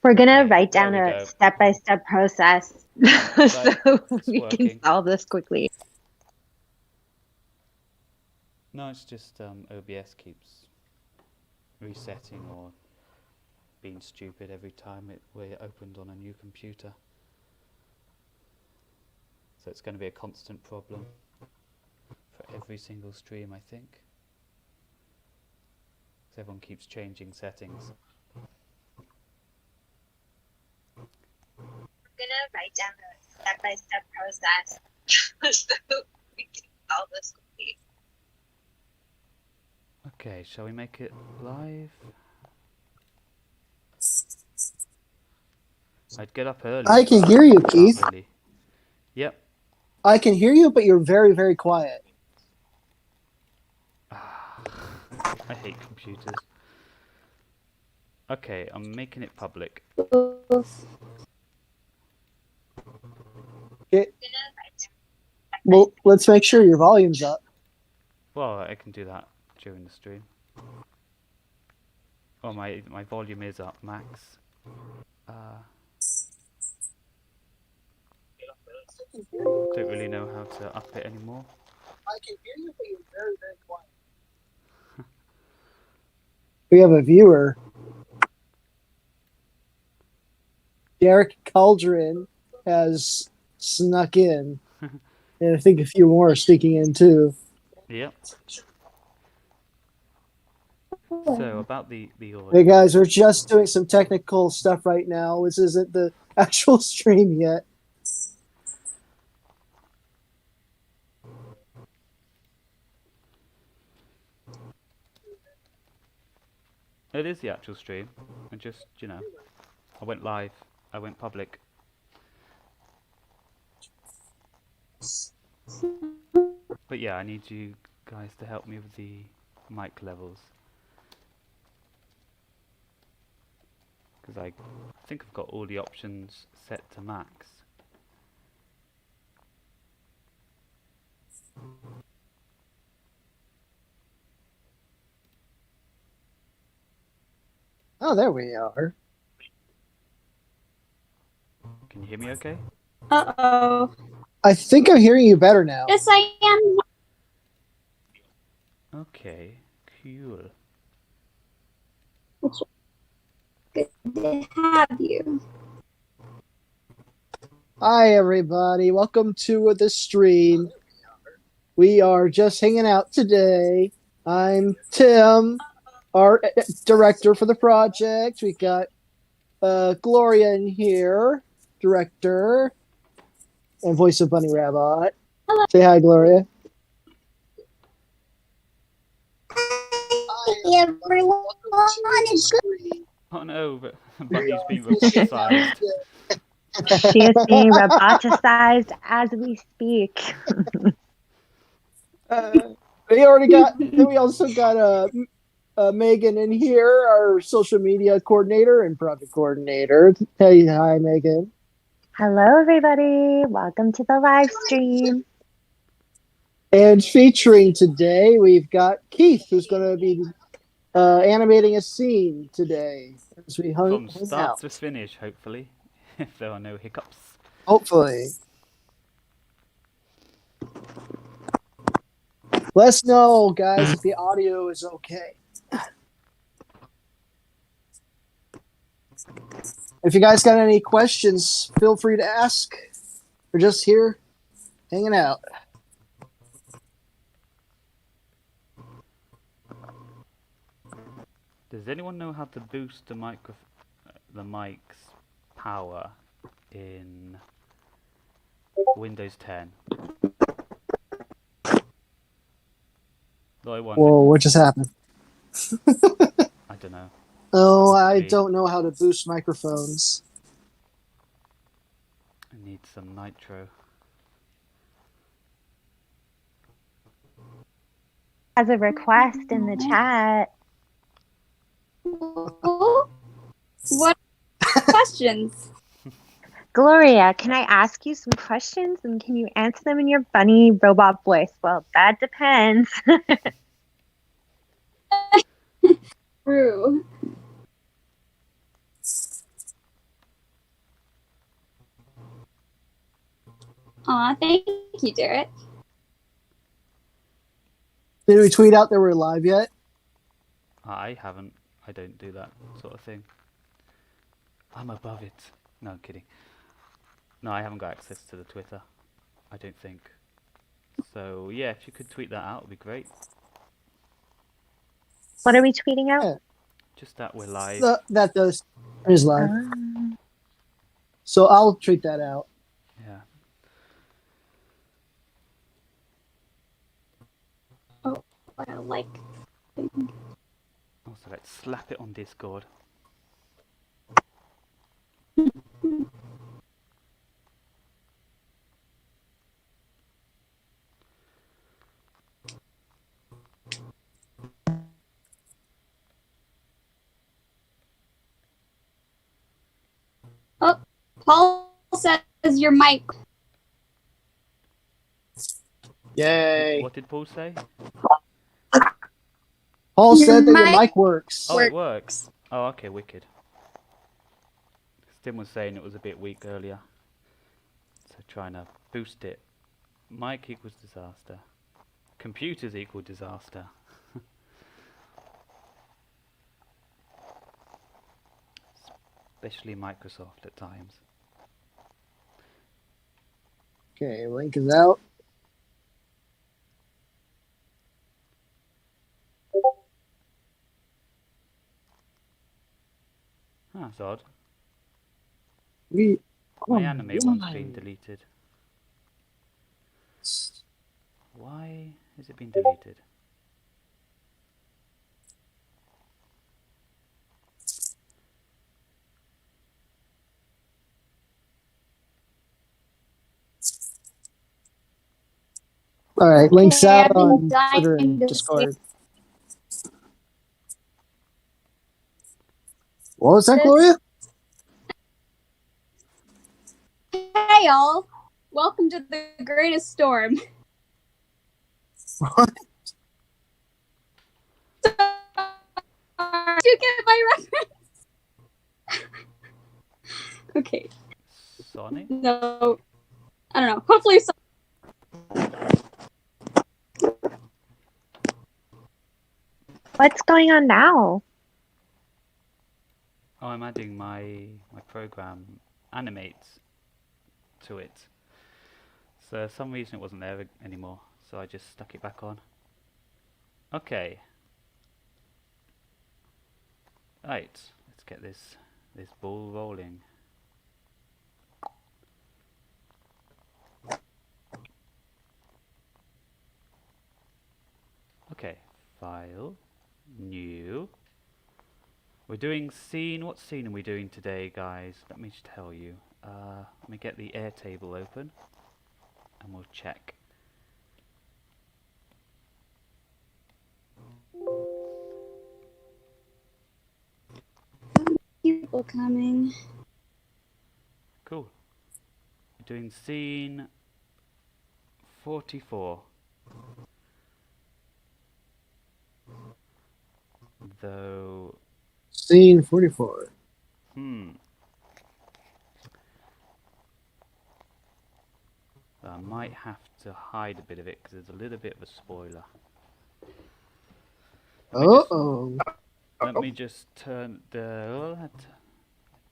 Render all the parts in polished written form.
We're gonna Okay, write there down we a go. step-by-step process Right, so it's we can working. solve this quickly. No, it's just OBS keeps resetting or being stupid every time we're opened on a new computer. So it's going to be a constant problem for every single stream, I think. Because everyone keeps changing settings. We're gonna write down a step-by-step process so we can solve this quickly. Okay, shall we make it live? I'd get up early, I can but hear you, can't Keith. really. Yep. I can hear you, but you're very, very quiet. I hate computers. Okay, I'm making it public. Okay. Well, let's make sure your volume's up. Well, I can do that during the stream. Oh, my volume is up, max. Don't really know how to up it anymore. I can hear you, but you're very, very quiet. We have a viewer. Derek Cauldron has snuck in. And I think a few more are sneaking in too. Yep. So about the audio. Hey guys, we're just doing some technical stuff right now. This isn't the actual stream yet. It is the actual stream. I just, I went live. I went public. But yeah, I need you guys to help me with the mic levels. Because I think I've got all the options set to max. Oh, there we are. Can you hear me okay? Uh-oh. I think I'm hearing you better now. Yes, I am. Okay, cool. It's good to have you. Hi, everybody. Welcome to the stream. We are just hanging out today. I'm Tim, our director for the project. We got Gloria in here, director, and voice of Bunny Rabbit. Hello. Say hi, Gloria. Hi, everyone. It's good. Oh no, but Bunny's being roboticized. She is being roboticized as we speak. We also got Megan in here, our social media coordinator and project coordinator. Hey, hi, Megan. Hello, everybody. Welcome to the live stream. And featuring today, we've got Keith, who's going to be animating a scene today as we From hang start out. to finish, hopefully, if there are no hiccups. Hopefully. Let us know, guys, if the audio is okay. If you guys got any questions, feel free to ask. We're just here hanging out. Does anyone know how to boost the mic's power in Windows 10? Though I wonder. Whoa, what just happened? I don't know. Oh, I don't know how to boost microphones. I need some nitro. As a request in the chat. What questions? Gloria, can I ask you some questions and can you answer them in your funny robot voice? Well, that depends. True. Aw, thank you, Derek. Did we tweet out that we're live yet? I haven't. I don't do that sort of thing. I'm above it. No, I'm kidding. No, I haven't got access to the Twitter. I don't think. So yeah, if you could tweet that out, it'd be great. What are we tweeting out? Yeah. Just that we're live. That does is live. Um, So I'll tweet that out. Yeah. I don't like. Also, let's slap it on Discord. Oh, Paul says your mic. Yay. What did Paul say? Paul Your said that your mic mic works. Oh, it works. Oh, okay, wicked. Tim was saying it was a bit weak earlier. So trying to boost it. Mic equals disaster. Computers equal disaster. Especially Microsoft at times. Okay, link is out. That's odd. We My oh, animate one's why? been deleted. Why has it been deleted? All right, links Okay, out I've been on dying Twitter and to Discord. What was that, Gloria? Hey, y'all. Welcome to the greatest storm. What? Did you get my reference? Okay. Sonic? No. I don't know. Hopefully, what's going on now? Oh, I'm adding my program Animate to it. So for some reason it wasn't there anymore, so I just stuck it back on. Okay. Right, let's get this ball rolling. Okay, file, new. We're doing scene. What scene are we doing today, guys? Let me just tell you. Let me get the Airtable open, and we'll check. people coming. Cool. We're doing scene 44. Though, Scene 44. I might have to hide a bit of it because there's a little bit of a spoiler. Uh-oh. Let me just turn the... I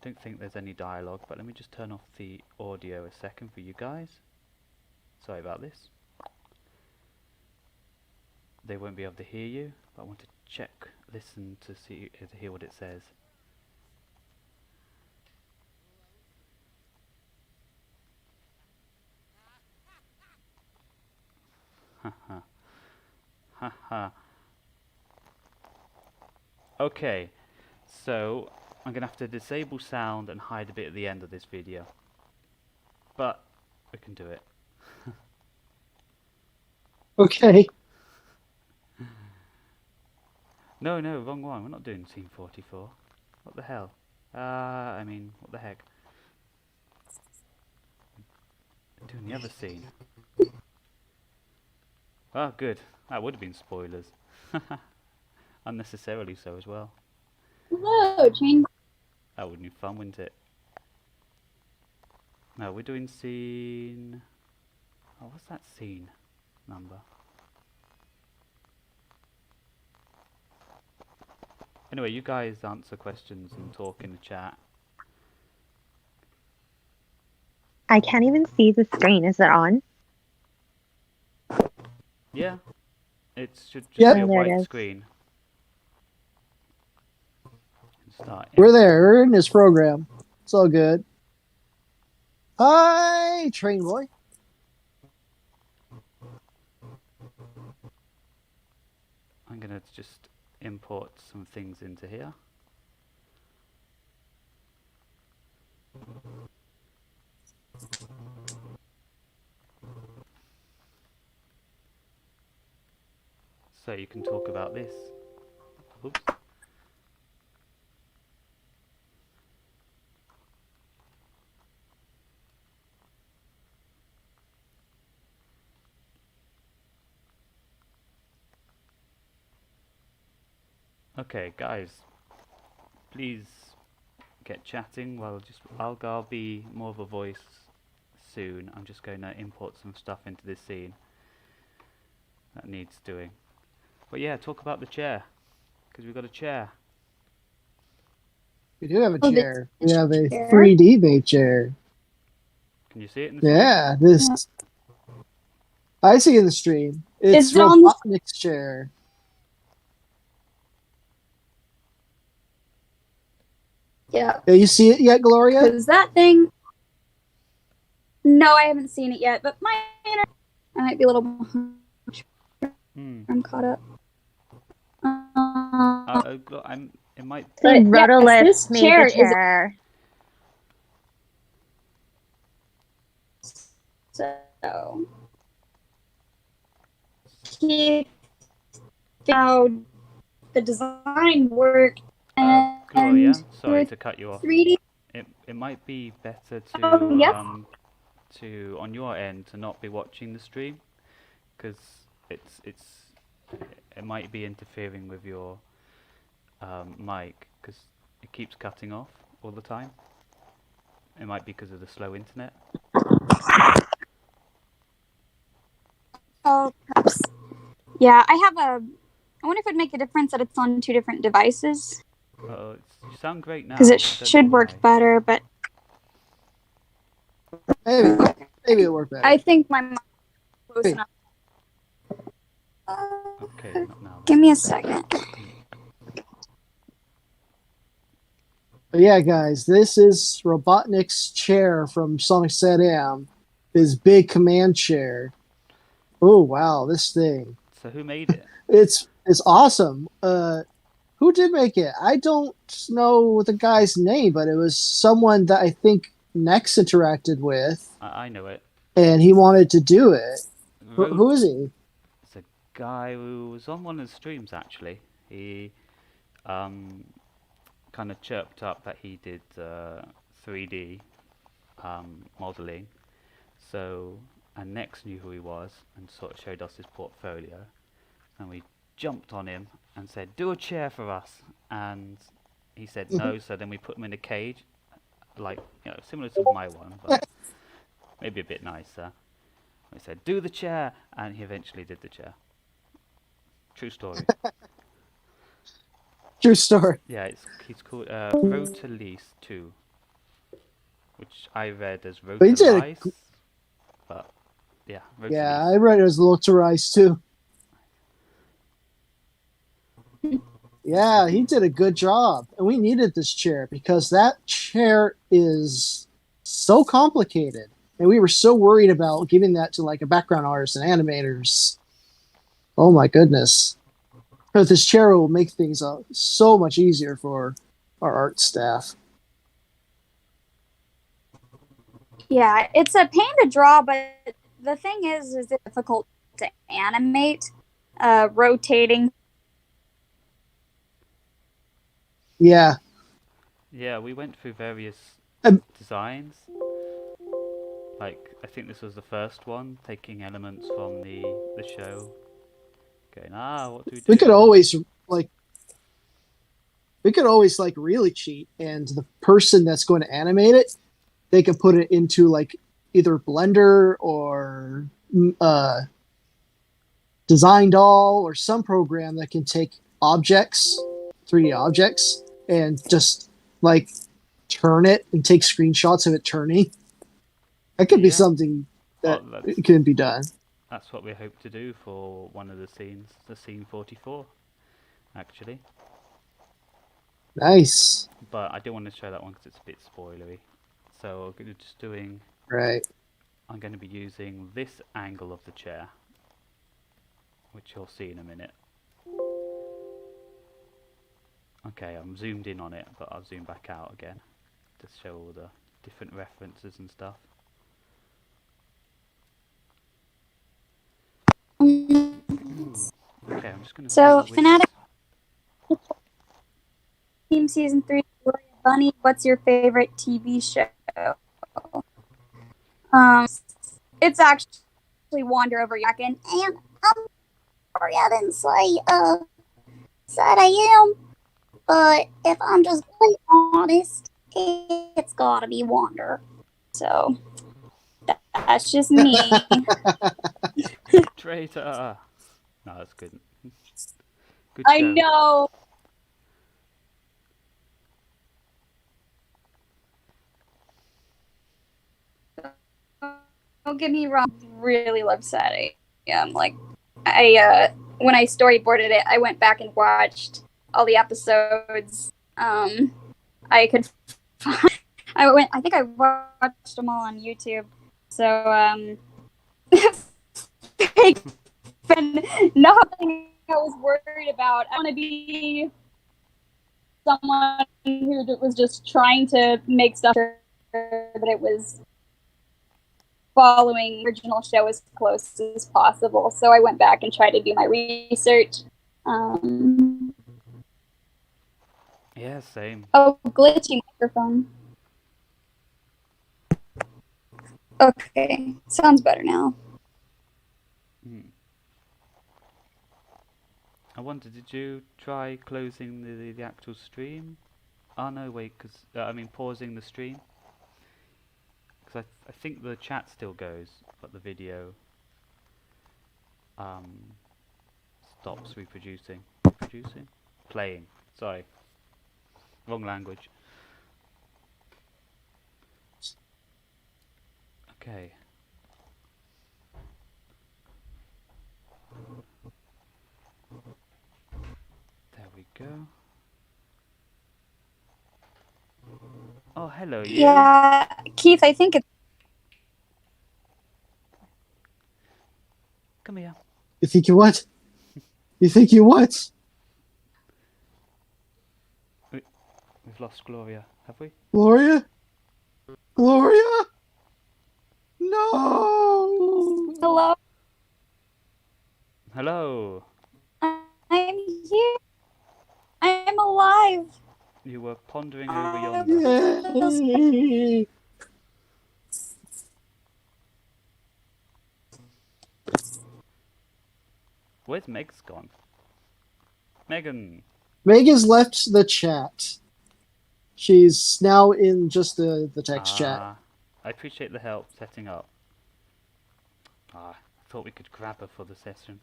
don't think there's any dialogue, but let me just turn off the audio a second for you guys. Sorry about this. They won't be able to hear you, but I want to check, listen to hear what it says. Haha. Haha. Okay, so I'm going to have to disable sound and hide a bit at the end of this video. But we can do it. Okay. No, wrong one. We're not doing scene 44. What the hell? I mean, what the heck? do in the other scene? Oh, good. That would have been spoilers. Unnecessarily so as well. Hello, Jane. That would be fun, wouldn't it? No, we're doing scene... Oh, what's that scene number? Anyway, you guys answer questions and talk in the chat. I can't even see the screen. Is it on? Yeah, it should just Yep. be a Oh, there it white is. screen. Start We're there. We're in this program. It's all good. Hi, train boy. I'm going to just import some things into here. So you can talk about this. Oops. Okay, guys, please get chatting. Well, I'll be more of a voice soon. I'm just going to import some stuff into this scene that needs doing. But yeah, talk about the chair, because we've got a chair. We do have a Oh, this chair. We have a chair? 3D made chair. Can you see it in the screen? Yeah, this. I see in the stream. It's Is it on the- Robotnik's chair. Yeah, Yeah, you see it yet, Gloria? because that thing. No, I haven't seen it yet, but I might be a little behind. Hmm. I'm caught up. It might. See, But, yes, Rotolith this made chair the is- chair. So he found the design work Gloria, and sorry with to cut you off. 3D. It might be better to Oh, yep. to on your end to not be watching the stream, because it might be interfering with your mic, because it keeps cutting off all the time. It might be because of the slow internet. Oh, perhaps. Yeah, I wonder if it'd make a difference that it's on 2 different devices, You sound great now. because I it don't know should work why. better. But Maybe it'll work better. I think my mic is close Wait. enough. Okay, not now. Give me a second. But yeah, guys, this is Robotnik's chair from Sonic SatAM. His big command chair. Oh wow, this thing. So who made it? It's awesome. Who did make it? I don't know the guy's name, but it was someone that I think Nex interacted with, I know it. and he wanted to do it. Who is he? It's a guy who was on one of the streams actually. He kind of chirped up that he did 3D modeling. So, and Nex knew who he was and sort of showed us his portfolio. And we jumped on him and said, "Do a chair for us." And he said no. So then we put him in a cage, like similar to my one, but maybe a bit nicer. We said, "Do the chair," and he eventually did the chair. True story. True story. Yeah, he's called Rotalis 2, which I read as But he did Rotalice, but yeah, Rotalis. Yeah, I read it as Little to Rise too. Yeah, he did a good job. And we needed this chair because that chair is so complicated. And we were so worried about giving that to like a background artist and animators. Oh my goodness. But this chair will make things so much easier for our art staff. Yeah, it's a pain to draw, but the thing is it's difficult to animate. Rotating. Yeah. Yeah, we went through various Um, designs. Like, I think this was the first one, taking elements from the show, going, what do we We do? could always like really cheat, and the person that's going to animate it, they can put it into like either Blender or uh, Design Doll or some program that can take objects, 3D objects, and just like turn it and take screenshots of it turning. That could be Yeah. something Well, that can be done. that's what we hope to do for one of the scenes, the scene 44, actually. Nice. But I don't want to show that one because it's a bit spoilery. So we're just doing. Right. I'm going to be using this angle of the chair, which you'll see in a minute. Okay, I'm zoomed in on it, but I'll zoom back out again to show all the different references and stuff. Okay, I'm just going to So, see which. Fanatic Team Season 3, Gloria Bunny, what's your favorite TV show? Um, it's actually Wander Over Yakin, and I'm sorry I didn't said I am, but if I'm just being honest, it's gotta be Wander. So, that's just me. Traitor! No, that's good. Good I show. know. Don't get me wrong, I really love Saturday. Like when I storyboarded it, I went back and watched all the episodes. I could find, I think I watched them all on YouTube. So nothing I was worried about. I want to be someone who was just trying to make stuff sure that it was following the original show as close as possible. So I went back and tried to do my research. Yeah, same. Oh, glitchy microphone. Okay, sounds better now. I wonder, did you try closing the actual stream? Oh no, wait, because I mean pausing the stream. Because I think the chat still goes, but the video stops reproducing. Reproducing? Playing. Sorry. Wrong language. Okay. There we go. Oh, hello, you. Yeah, Keith, I think it's Come here. You think you what? You think you what? We've lost Gloria, have we? Gloria? Gloria? No! hello. Hello. I'm here. I'm alive. You were pondering over yonder. Yay! Where's Meg's gone? Megan. Meg has left the chat. She's now in just the text chat. I appreciate the help setting up. I thought we could grab her for the session.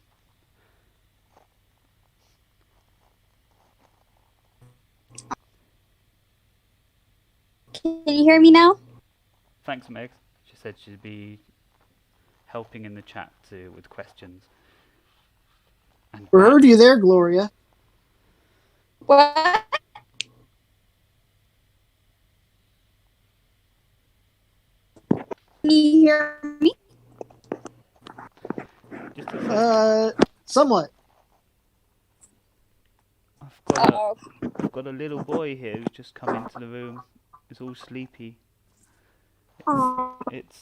Can you hear me now? Thanks, Meg. She said she'd be helping in the chat too with questions. And We heard you there, Gloria. What? Can you hear me? Just a Somewhat. I've got a little boy here who's just come into the room. He's all sleepy. It's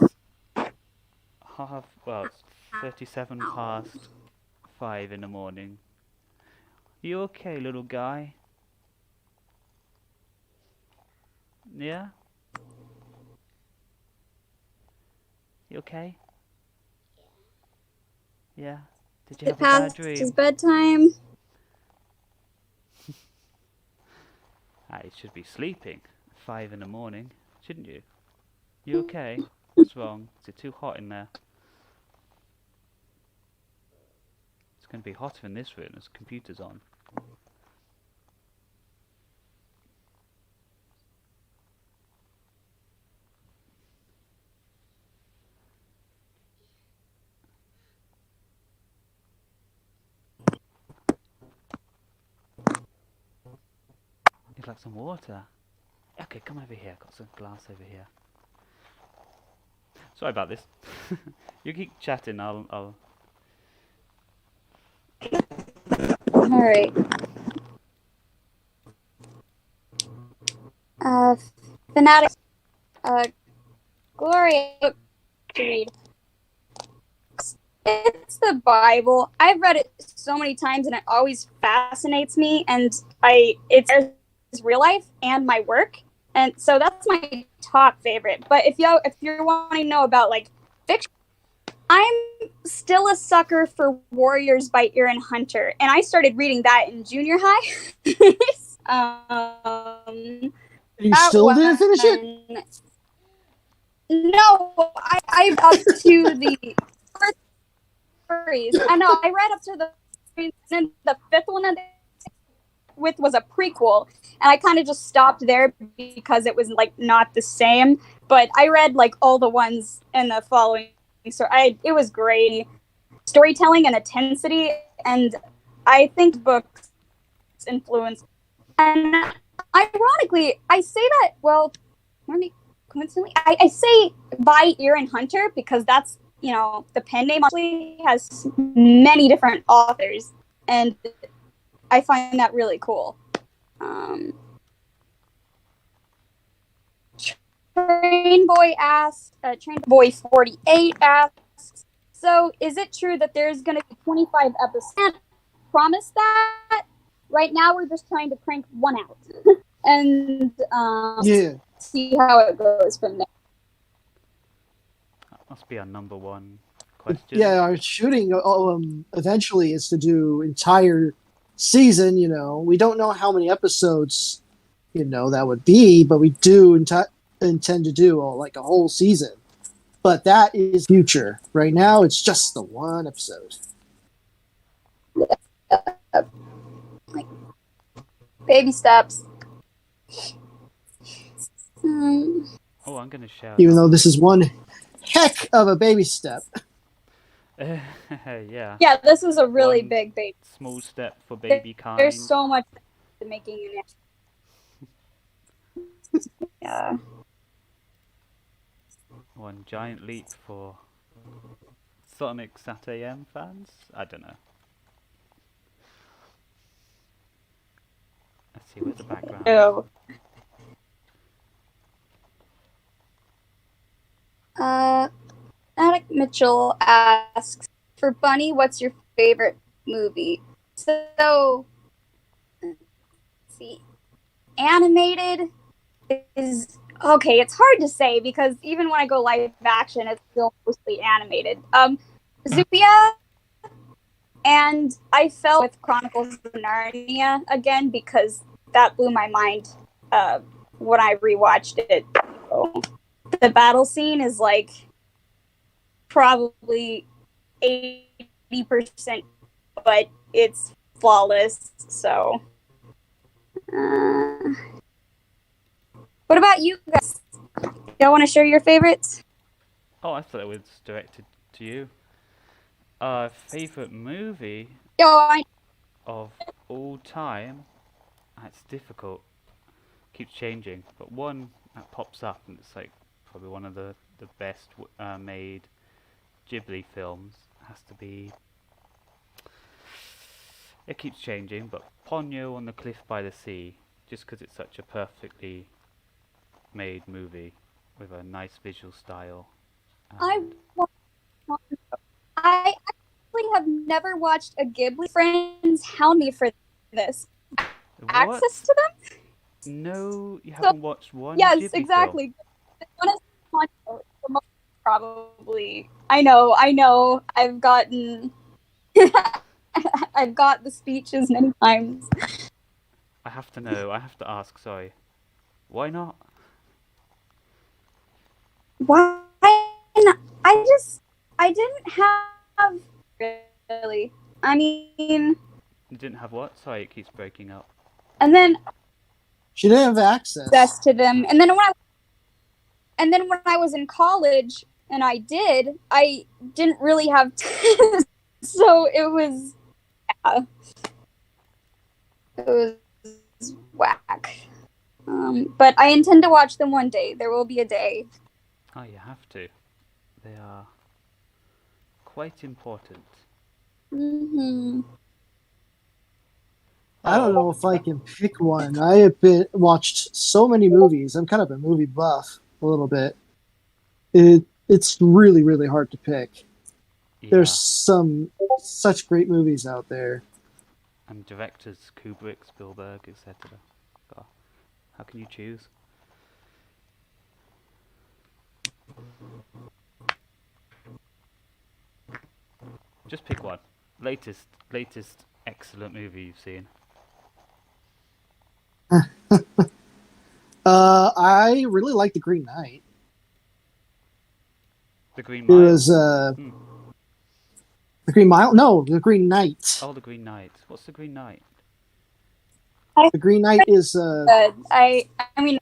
37 past 5 in the morning. You okay, little guy? Yeah? You okay? Yeah. Did you It have a bad past dream? his bedtime. You should be sleeping. 5 in the morning, shouldn't you? You okay? What's wrong? Is it too hot in there? It's going to be hotter in this room. There's computers on. You'd like some water? Okay, come over here. Got some glass over here. Sorry about this. You keep chatting. I'll. Alright. Fanatic. Gloria book to read. It's the Bible. I've read it so many times, and it always fascinates me. And it's real life and my work, and so that's my top favorite. But if you're wanting to know about like fiction, I'm still a sucker for Warriors by Erin Hunter, and I started reading that in junior high. You That still didn't finish it? one. No, I up to the first stories. I know I read up to the and then the fifth one with was a prequel, and I kind of just stopped there because it was like not the same. But I read like all the ones in the following, so it was great storytelling and intensity, and I think books influence. And ironically, I say that coincidentally, I say by Erin Hunter because that's the pen name actually has many different authors, and I find that really cool. Train Boy 48 asks, so is it true that there's going to be 25 episodes? I can't promise that. Right now, we're just trying to crank one out and see how it goes from there. That must be our number one question. Yeah, our shooting eventually is to do entire season. We don't know how many episodes that would be, but we do intend to do like a whole season. But that is future. Right now, it's just the one episode. Like baby steps. Oh, I'm going to shout. Even though this is one heck of a baby step. Yeah. Yeah, this is a really One big baby. Small step for baby kind. There's so much to making it. Yeah. One giant leap for Sonic Sat AM fans? I don't know. Let's see, where's the background? Oh. Attic Mitchell asks, for Bunny, what's your favorite movie? So, let's see. Animated is okay. It's hard to say because even when I go live action, it's still mostly animated. Zootopia, and I fell with Chronicles of Narnia again because that blew my mind when I rewatched it. So, the battle scene is like probably 80%, but it's flawless. So, what about you guys? Y'all want to share your favorites? Oh, I thought it was directed to you. Favorite movie of all time? That's difficult. Keeps changing, but one that pops up and it's like probably one of the best made Ghibli films has to be. It keeps changing, but Ponyo on the Cliff by the Sea, just because it's such a perfectly made movie with a nice visual style. I actually have never watched a Ghibli. Friends hound me for this. What? Access to them? No, you haven't watched one Yes, Ghibli exactly. film? One is probably. I know. I've gotten. I've got the speeches many times. I have to know. I have to ask. Sorry. Why not? Why not? I didn't have really. I mean, You didn't have what? Sorry, it keeps breaking up. and then She didn't have access. access to them, and then when I was in college, and I didn't really have, so it was whack. But I intend to watch them one day. There will be a day. Oh, you have to. They are quite important. Mm-hmm. I don't know if I can pick one. I have watched so many movies. I'm kind of a movie buff a little bit. It's really, really hard to pick. Yeah. There's such great movies out there. And directors Kubrick, Spielberg, etc. God, how can you choose? Just pick one. Latest excellent movie you've seen. I really like The Green Knight. The Green It Mile. was The Green Mile. No, The Green Knight. Oh, The Green Knight. What's The Green Knight? The Green Knight is I mean,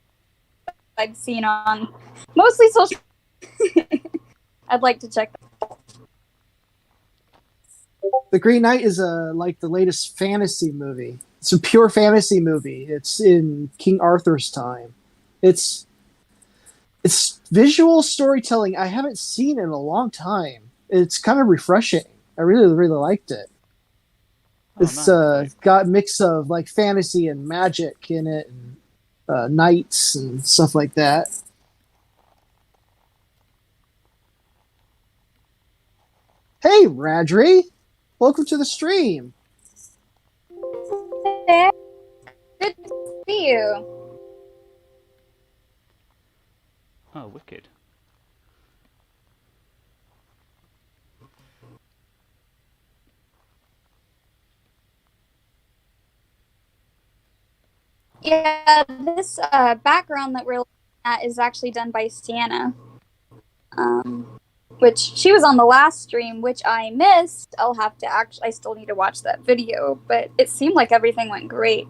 I've seen on mostly social. I'd like to check. The Green Knight is like the latest fantasy movie. It's a pure fantasy movie. It's in King Arthur's time. It's visual storytelling I haven't seen in a long time. It's kind of refreshing. I really, really liked it. Oh, It's nice. got a mix of like fantasy and magic in it, and knights and stuff like that. Hey, Radri, welcome to the stream. Good to see you. Oh, wicked. Yeah, this background that we're looking at is actually done by Sienna. Which she was on the last stream, which I missed. I still need to watch that video, but it seemed like everything went great.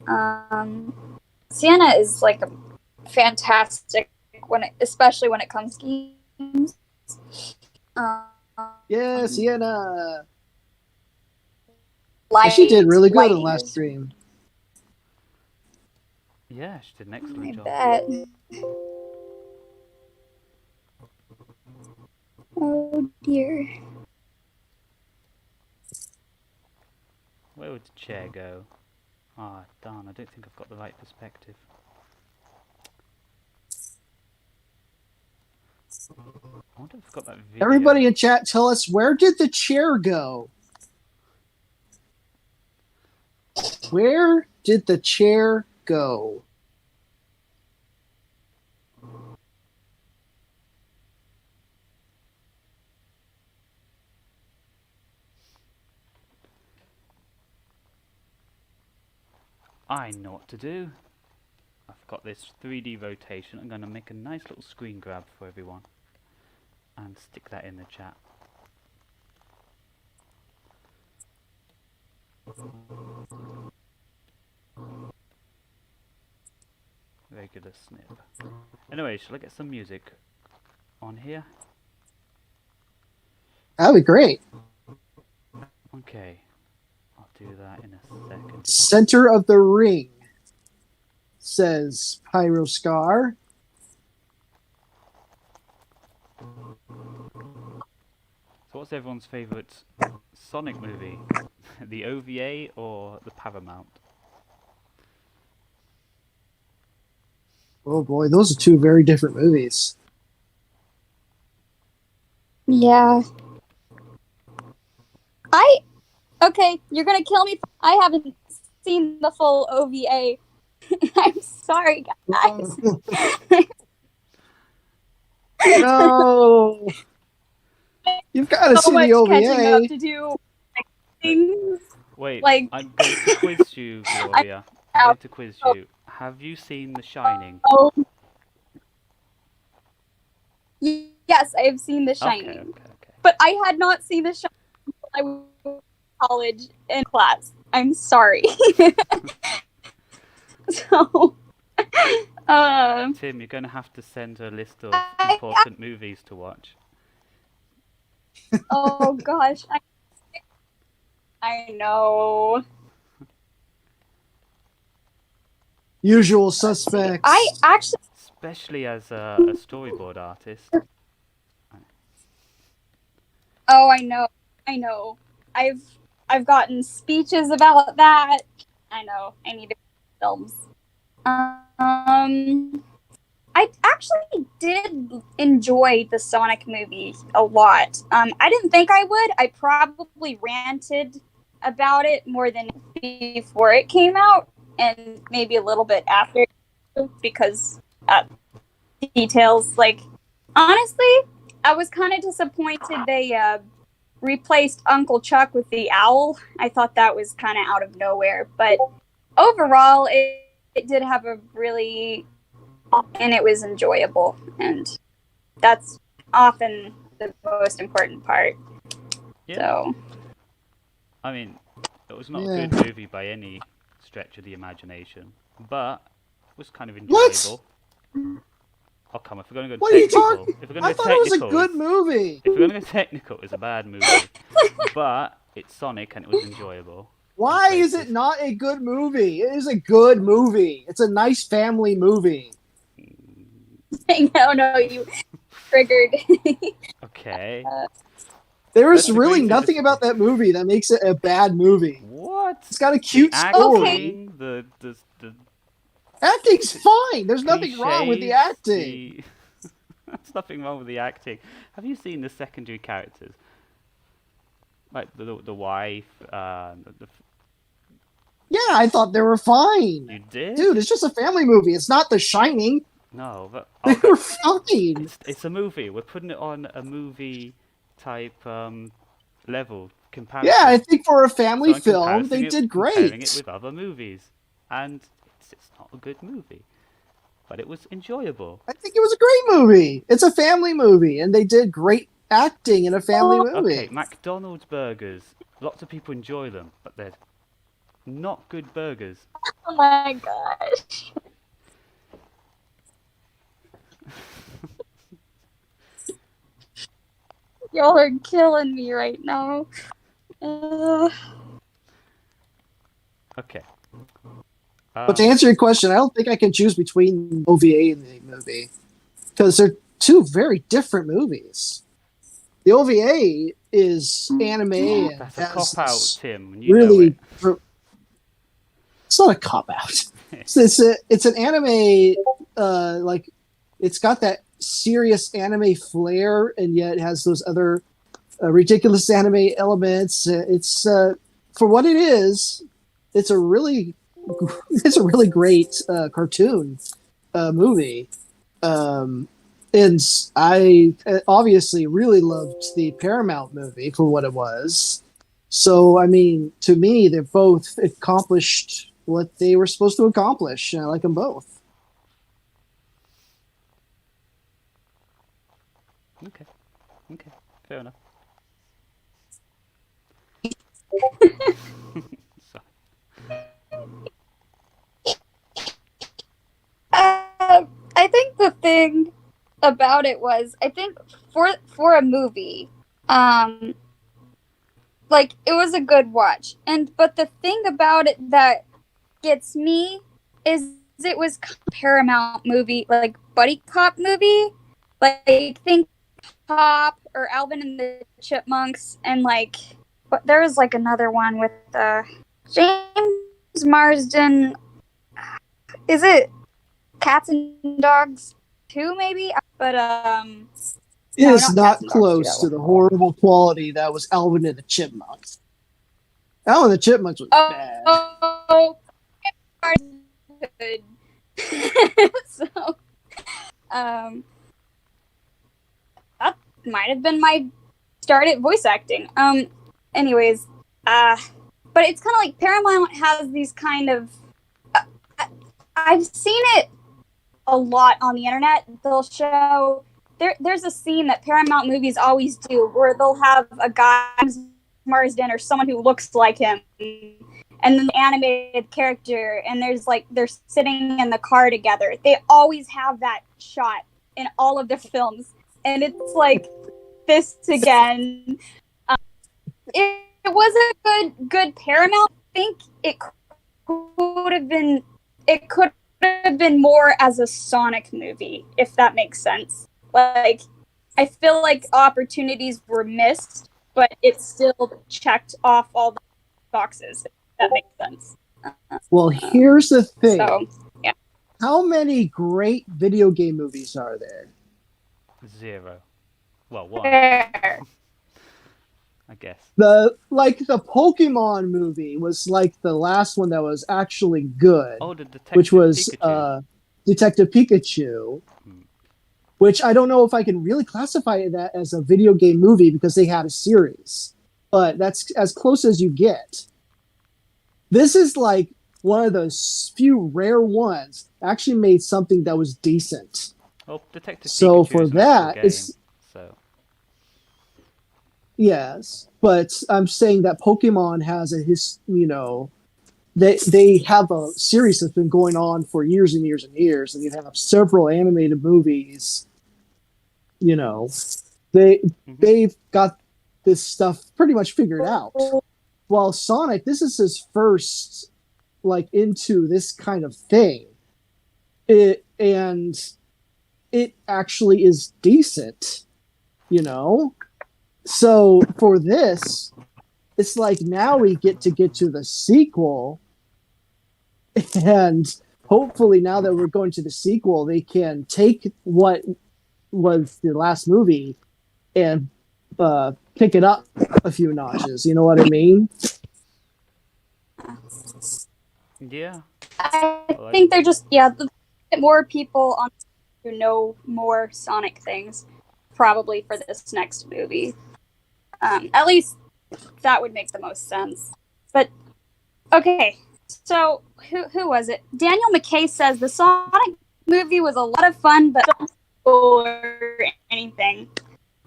Sienna is like a fantastic especially when it comes to games. Yeah, Sienna. Light, She did really good in the lighting last is- stream. Yeah, she did an excellent I job. bet. Oh dear. Where would the chair go? Ah, darn, I don't think I've got the right perspective. I wonder if I've got that video. Everybody in chat, tell us, where did the chair go? Where did the chair go? I know what to do. I've got this 3D rotation. I'm going to make a nice little screen grab for everyone and stick that in the chat. Regular snip. Anyway, shall I get some music on here? That'd be great. Okay, I'll do that in a second. Center of the ring, says Pyroscar. So what's everyone's favourite Sonic movie? The OVA or the Paramount? Oh boy, those are two very different movies. Yeah. Okay, you're gonna kill me. I haven't seen the full OVA. I'm sorry, guys. No, you've got to So see much the catching up OVA. to do. Things Wait, like I'm going to quiz you, I Gloria. I'm going to quiz you. Have you seen The Shining? oh, yes, I have seen The Okay, Shining, okay. but I had not seen The Shining until I was in college in class. I'm sorry. So, Tim, you're going to have to send a list of I important movies to watch. oh gosh, I know. Usual Let's see. suspects. I actually Especially as a storyboard artist. oh I know. I've I've gotten speeches about that. I know. I need to films. I actually did enjoy the Sonic movie a lot. I didn't think I would. I probably ranted about it more than before it came out, and maybe a little bit after, because details. Like, honestly, I was kind of disappointed they replaced Uncle Chuck with the owl. I thought that was kind of out of nowhere, but overall, it did have a really and it was enjoyable, and that's often the most important part. Yeah. So I mean, it was not Yeah. a good movie by any stretch of the imagination, but it was kind of What? enjoyable. Oh, come on, if we're going to go What are you technical, talking? if we're going I to go thought it was a technical, good movie. if we're going to go technical, it's a bad movie. But it's Sonic and it was enjoyable. Why is it not a good movie? It is a good movie. It's a nice family movie. no, you triggered. Okay. There is Let's really agree to nothing disagree. about that movie that makes it a bad movie. What? It's got a cute the story. acting, the Acting's fine. There's nothing wrong with the cliches, acting. There's nothing wrong with the acting. Have you seen the secondary characters? Like the wife, Yeah, I thought they were fine. you did? Dude, it's just a family movie. It's not The Shining. No, but They okay. were fine. It's a movie. We're putting it on a movie type level comparison. Yeah, I think for a family So in film, comparison they did comparing it great. with other movies, and it's not a good movie, but it was enjoyable. I think it was a great movie. It's a family movie, and they did great acting in a family movie. Okay, McDonald's burgers. Lots of people enjoy them, but they're not good burgers. Oh my gosh. Y'all are killing me right now. Okay. But to answer your question, I don't think I can choose between OVA and the movie because they're two very different movies. The OVA is anime and That's a has cop out, this Tim. You know really. it. It's not a cop out. It's an anime like it's got that serious anime flair, and yet it has those other ridiculous anime elements. It's for what it is. It's a really great cartoon movie. And I obviously really loved the Paramount movie for what it was. So, I mean, to me, they both accomplished what they were supposed to accomplish. And I like them both. Okay. Okay. Fair enough. I think the thing about it was, I think for a movie, like, it was a good watch, but the thing about it that gets me is it was Paramount movie, like buddy cop movie, like think Pop or Alvin and the Chipmunks, and like, but there was like another one with James Marsden. Is it Cats and Dogs 2 maybe? But It no, is not not Cats and Dogs 2, close that to one. the horrible quality that was Alvin and the Chipmunks. Alvin and the Chipmunks was bad. Oh, good. So, might have been my start at voice acting. Anyways, but it's kind of like Paramount has these kind of. Uh, I've seen it a lot on the internet. They'll show there's a scene that Paramount movies always do where they'll have a guy Marsden or someone who looks like him, and then the animated character, and there's like they're sitting in the car together. They always have that shot in all of their films, and it's like this again. It was a good Paramount. I think it could have been. It could have been more as a Sonic movie, if that makes sense. Like, I feel like opportunities were missed, but it still checked off all the boxes, if that makes sense. Well, here's the thing. So, yeah. How many great video game movies are there? 0. Well, 1, Fair. I guess. The Pokemon movie was like the last one that was actually good, Oh, the Detective which was Pikachu. Detective Pikachu. Which I don't know if I can really classify that as a video game movie because they had a series, but that's as close as you get. This is like one of those few rare ones that actually made something that was decent. Well, Detective So Pikachu for is an actual that, game, it's so. yes, but I'm saying that Pokemon has they have a series that's been going on for years and years and years, and you have several animated movies. You know, they've got this stuff pretty much figured out. While Sonic, this is his first into this kind of thing. And it actually is decent, So for this, it's like now we get to the sequel, and hopefully now that we're going to the sequel, they can take what was the last movie and pick it up a few notches. You know what I mean? Yeah. I think they're just more people on who know more Sonic things probably for this next movie. At least that would make the most sense. But okay, so who was it? Daniel McKay says the Sonic movie was a lot of fun, but don't or anything.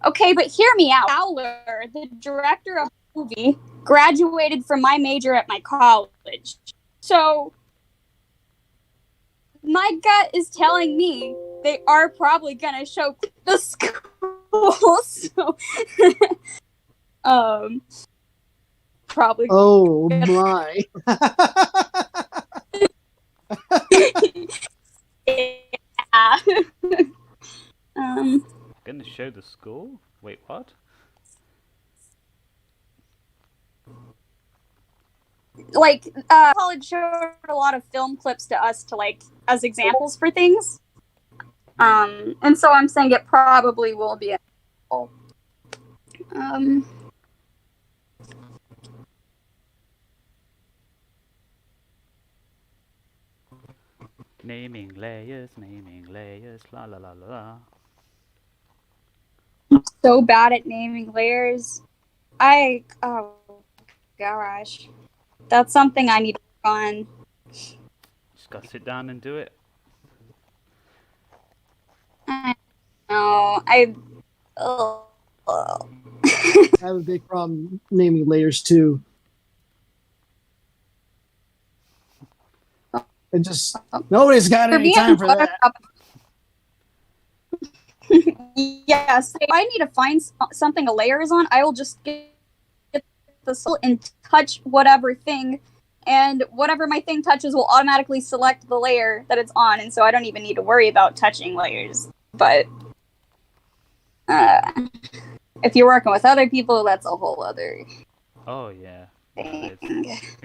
Okay, but hear me out. Fowler, the director of the movie, graduated from my major at my college. So my gut is telling me they are probably gonna show the school. So probably. Oh my. Yeah. Gonna show the school? Wait, what? Like, college showed a lot of film clips to us to as examples for things. And so I'm saying it probably will be. Naming layers, la la la la. So bad at naming layers. Oh gosh, that's something I need to work on. Just gotta sit down and do it. I know. I have a big problem naming layers too. And just nobody's got any time for that. Yes, if I need to find something a layer is on, I will just get the soul and touch whatever thing, and whatever my thing touches will automatically select the layer that it's on, and so I don't even need to worry about touching layers. But if you're working with other people, that's a whole other. Oh yeah. I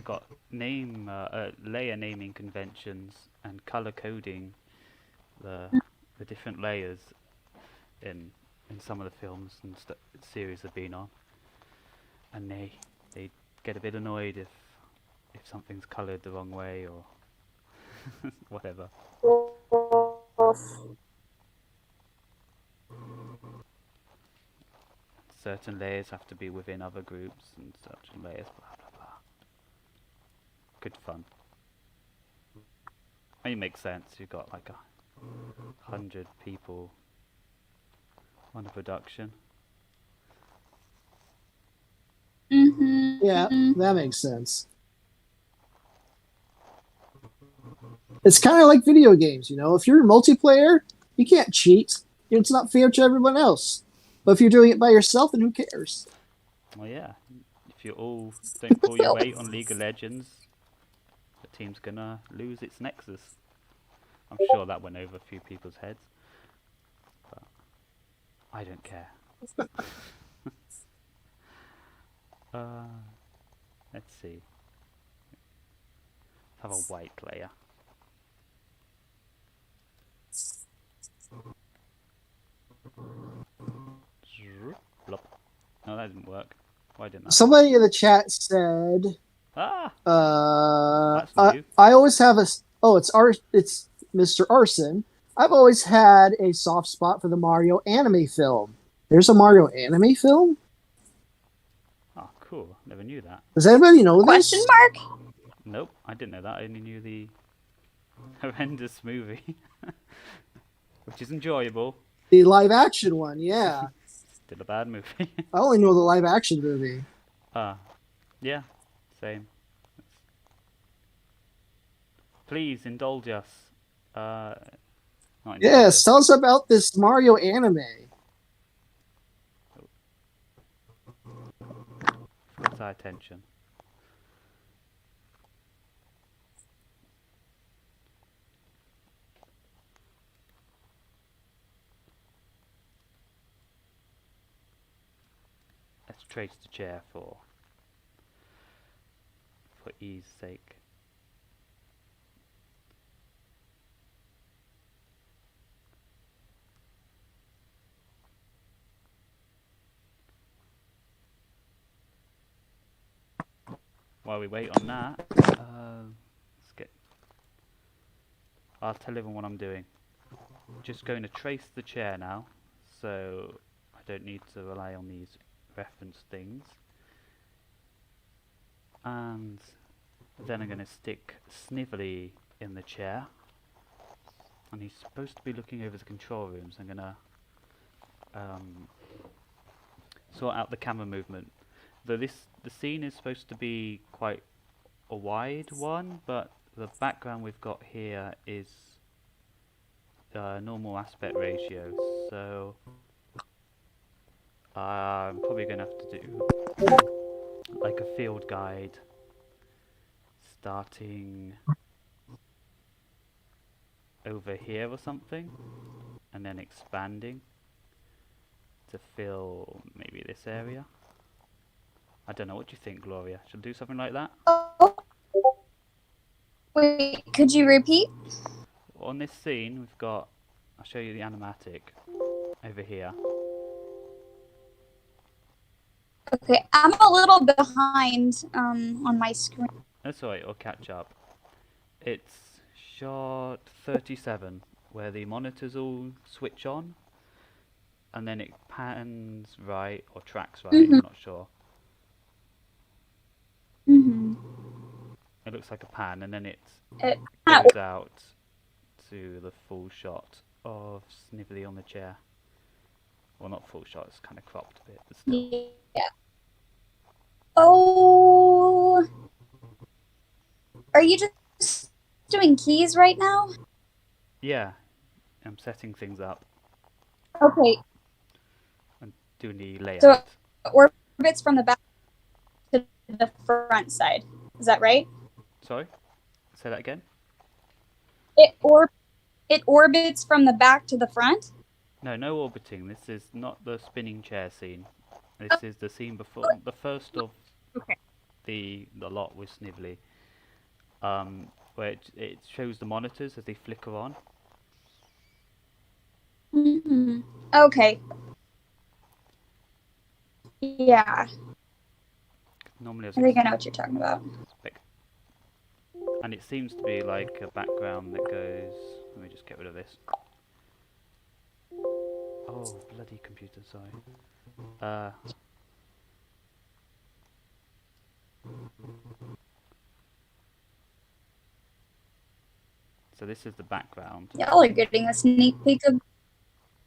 got layer naming conventions and color coding the different layers in some of the films and series I've been on, and they get a bit annoyed if something's colored the wrong way or whatever. certain layers have to be within other groups and such layers, blah blah blah. Good fun. And it makes sense. You've got like 100 people on a production. Mm-hmm. Yeah, that makes sense. It's kind of like video games, you know. If you're multiplayer, you can't cheat. It's not fair to everyone else. But if you're doing it by yourself, then who cares? Well, yeah. If you all don't pull your weight on League of Legends, the team's gonna lose its nexus. I'm sure that went over a few people's heads, but I don't care. Let's see. Let's have a white layer. Blop. No, that didn't work. Why didn't that? Somebody in the chat said, Ah! That's new. I always have a. Oh, it's Mr. Arson. I've always had a soft spot for the Mario anime film. There's a Mario anime film? Oh, cool. Never knew that. Does anybody know Question this? mark? Nope, I didn't know that. I only knew the horrendous movie, which is enjoyable. The live action one, yeah. Still a bad movie. I only know the live action movie. Yeah, same. Please indulge us. Not indulge Yes, us. tell us about this Mario anime. Got our attention. Let's trace the chair for ease sake. While we wait on that, let's get. I'll tell everyone what I'm doing. Just going to trace the chair now, so I don't need to rely on these reference things. And then I'm going to stick Snively in the chair, and he's supposed to be looking over the control rooms. I'm going to sort out the camera movement. Though the scene is supposed to be quite a wide one, but the background we've got here is normal aspect ratio, so I'm probably going to have to do like a field guide starting over here or something, and then expanding to fill maybe this area. I don't know, what do you think, Gloria? Should I do something like that? Oh. Wait, could you repeat? On this scene we've got, I'll show you the animatic over here. Okay, I'm a little behind on my screen. That's alright, I'll catch up. It's shot 37, where the monitors all switch on, and then it pans right, or tracks right, I'm not sure. It looks like a pan, and then it goes out to the full shot of Snively on the chair. Well, not full shot, it's kind of cropped a bit, but still. Yeah. Oh. Are you just doing keys right now? Yeah, I'm setting things up Okay. and doing the layout. So it orbits from the back to the front side. Is that right? Sorry? Say that again? It orbits from the back to the front? No orbiting. This is not the spinning chair scene. This is the scene before, the first of the lot with Snively, where it shows the monitors as they flicker on. Okay. Yeah. Normally, I think I know what you're talking about. And it seems to be like a background that goes. Let me just get rid of this. Oh, bloody computer, sorry. Uh, so this is the background, Y'all are getting a sneak peek of.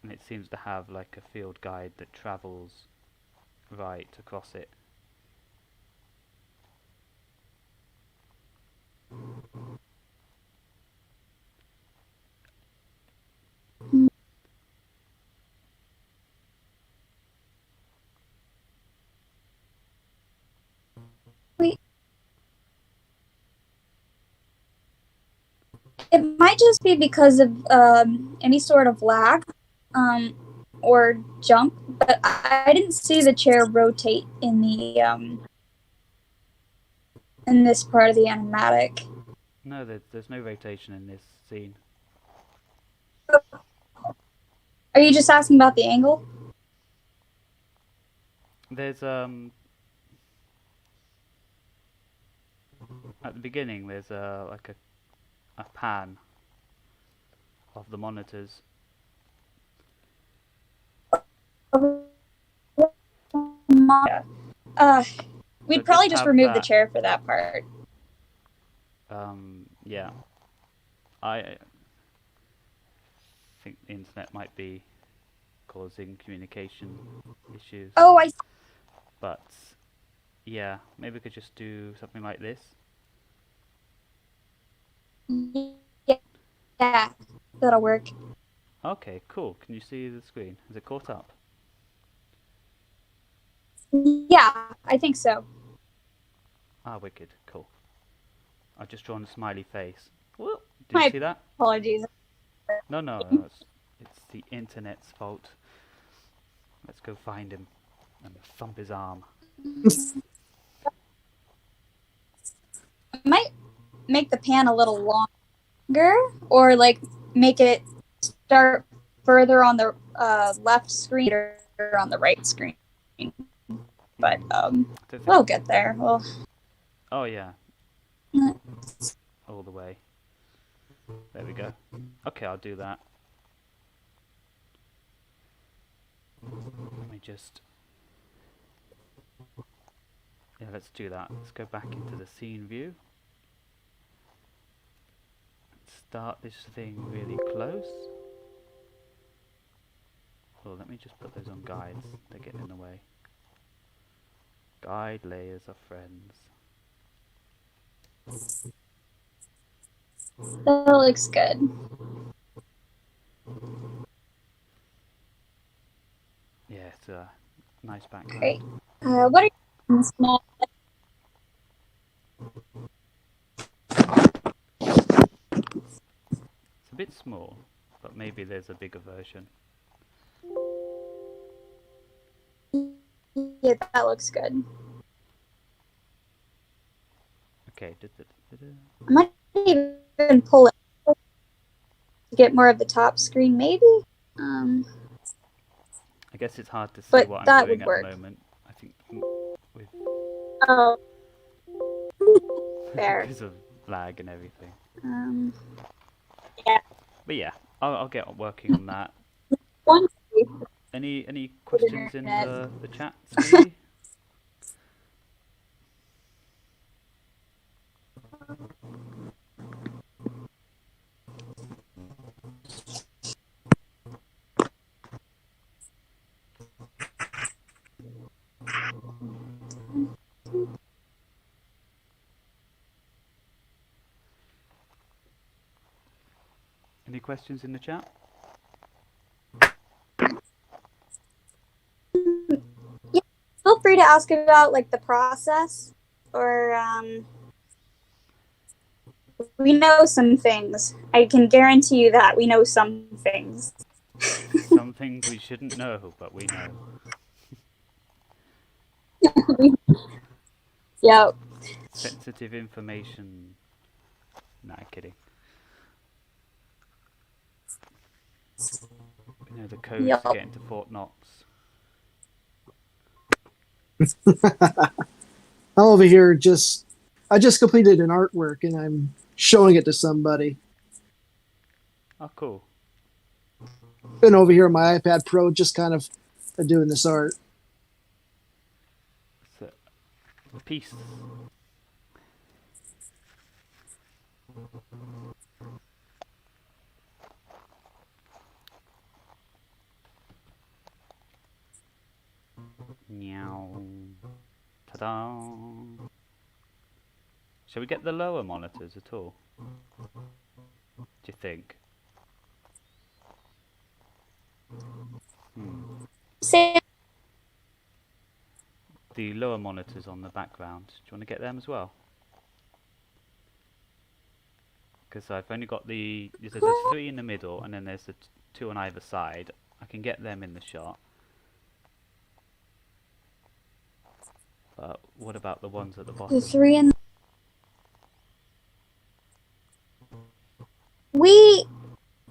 and it seems to have like a field guide that travels right across it. Wait. It might just be because of any sort of lag or jump, but I didn't see the chair rotate in the in this part of the animatic. No, there's no rotation in this scene. Are you just asking about the angle? There's at the beginning there's like a pan of the monitors. We'd So probably just just have remove the that. chair for that part. Yeah. I think the internet might be causing communication issues. Oh, I But yeah, maybe we could just do something like this. see. Yeah, that'll work. Okay, cool. Can you see the screen? Is it caught up? Yeah, I think so. Ah, wicked. Cool. I've just drawn a smiley face. Whoop. Did you My see that? apologies. No. It's the internet's fault. Let's go find him and thump his arm. I might make the pan a little longer, or like make it start further on the left screen or on the right screen. But Don't think- we'll get there. Well, Oh yeah, all the way. There we go. Okay, I'll do that. Let me just... Yeah, let's do that. Let's go back into the scene view. Start this thing really close. Oh, let me just put those on guides. They're getting in the way. Guide layers are friends. that looks good. Yeah, it's a nice background. Great. What are you small? It's a bit small, but maybe there's a bigger version. Yeah, that looks good. Okay. I might even pull it to get more of the top screen, maybe. I guess it's hard to see But what I'm that doing would at work. the moment. I think with Oh, fair. because of lag and everything. Yeah. But yeah, I'll get working on that. One Any questions in internet. the chat, Sweetie? Any questions in the chat? Feel free to ask about like the process, or we know some things. I can guarantee you that we know some things. Some things we shouldn't know, but we know. Yep. Sensitive information. Nah, kidding. We know the codes Yep. to get into Fort Knox. I'm over here I just completed an artwork and I'm showing it to somebody. Oh, cool. been over here on my iPad Pro, just kind of doing this art. So, peace. Meow. Ta-da! Shall we get the lower monitors at all? Do you think? Say The lower monitors on the background. Do you want to get them as well? Because I've only got there's 3 in the middle, and then there's the 2 on either side. I can get them in the shot. But what about the ones at the bottom? the 3 and we.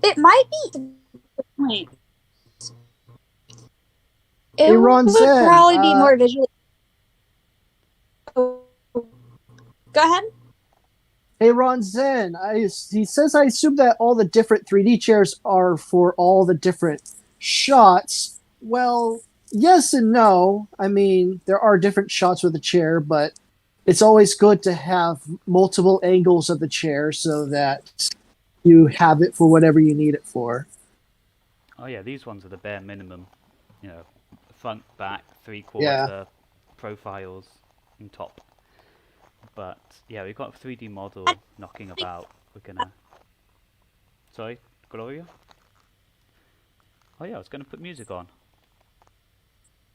It might be. Wait. It Hey, Ron would Zen, probably be more visually. Oh. Go ahead. Hey, Ron Zen, he says I assume that all the different 3D chairs are for all the different shots. Well, yes and no. I mean, there are different shots with the chair, but it's always good to have multiple angles of the chair so that you have it for whatever you need it for. Oh yeah, these ones are the bare minimum. You know, front, back, 3/4 profiles, and top. But yeah, we've got a 3D model knocking about. We're gonna. Sorry, Gloria. Oh yeah, I was gonna put music on.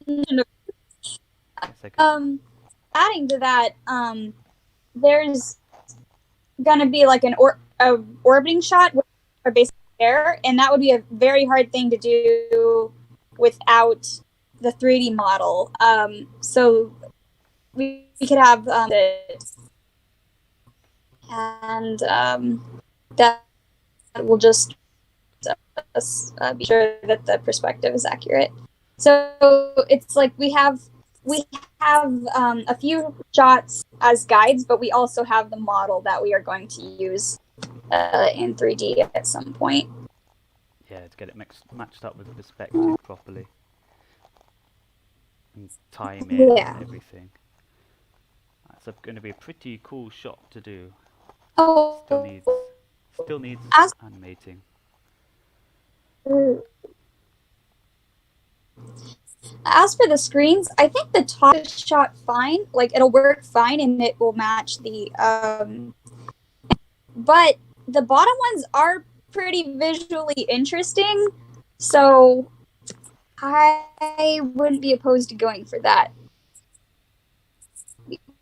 Yes, I can. Adding to that, there's gonna be like a orbiting shot with our base air, and that would be a very hard thing to do without the 3D model. So we could have and that will just be sure that the perspective is accurate. So it's like we have a few shots as guides, but we also have the model that we are going to use in 3D at some point. Yeah, to get it matched up with the perspective properly. And time it and everything. That's going to be a pretty cool shot to do. Oh, Still needs animating. As for the screens, I think the top is shot fine. Like it'll work fine and it will match the but the bottom ones are pretty visually interesting. So I wouldn't be opposed to going for that.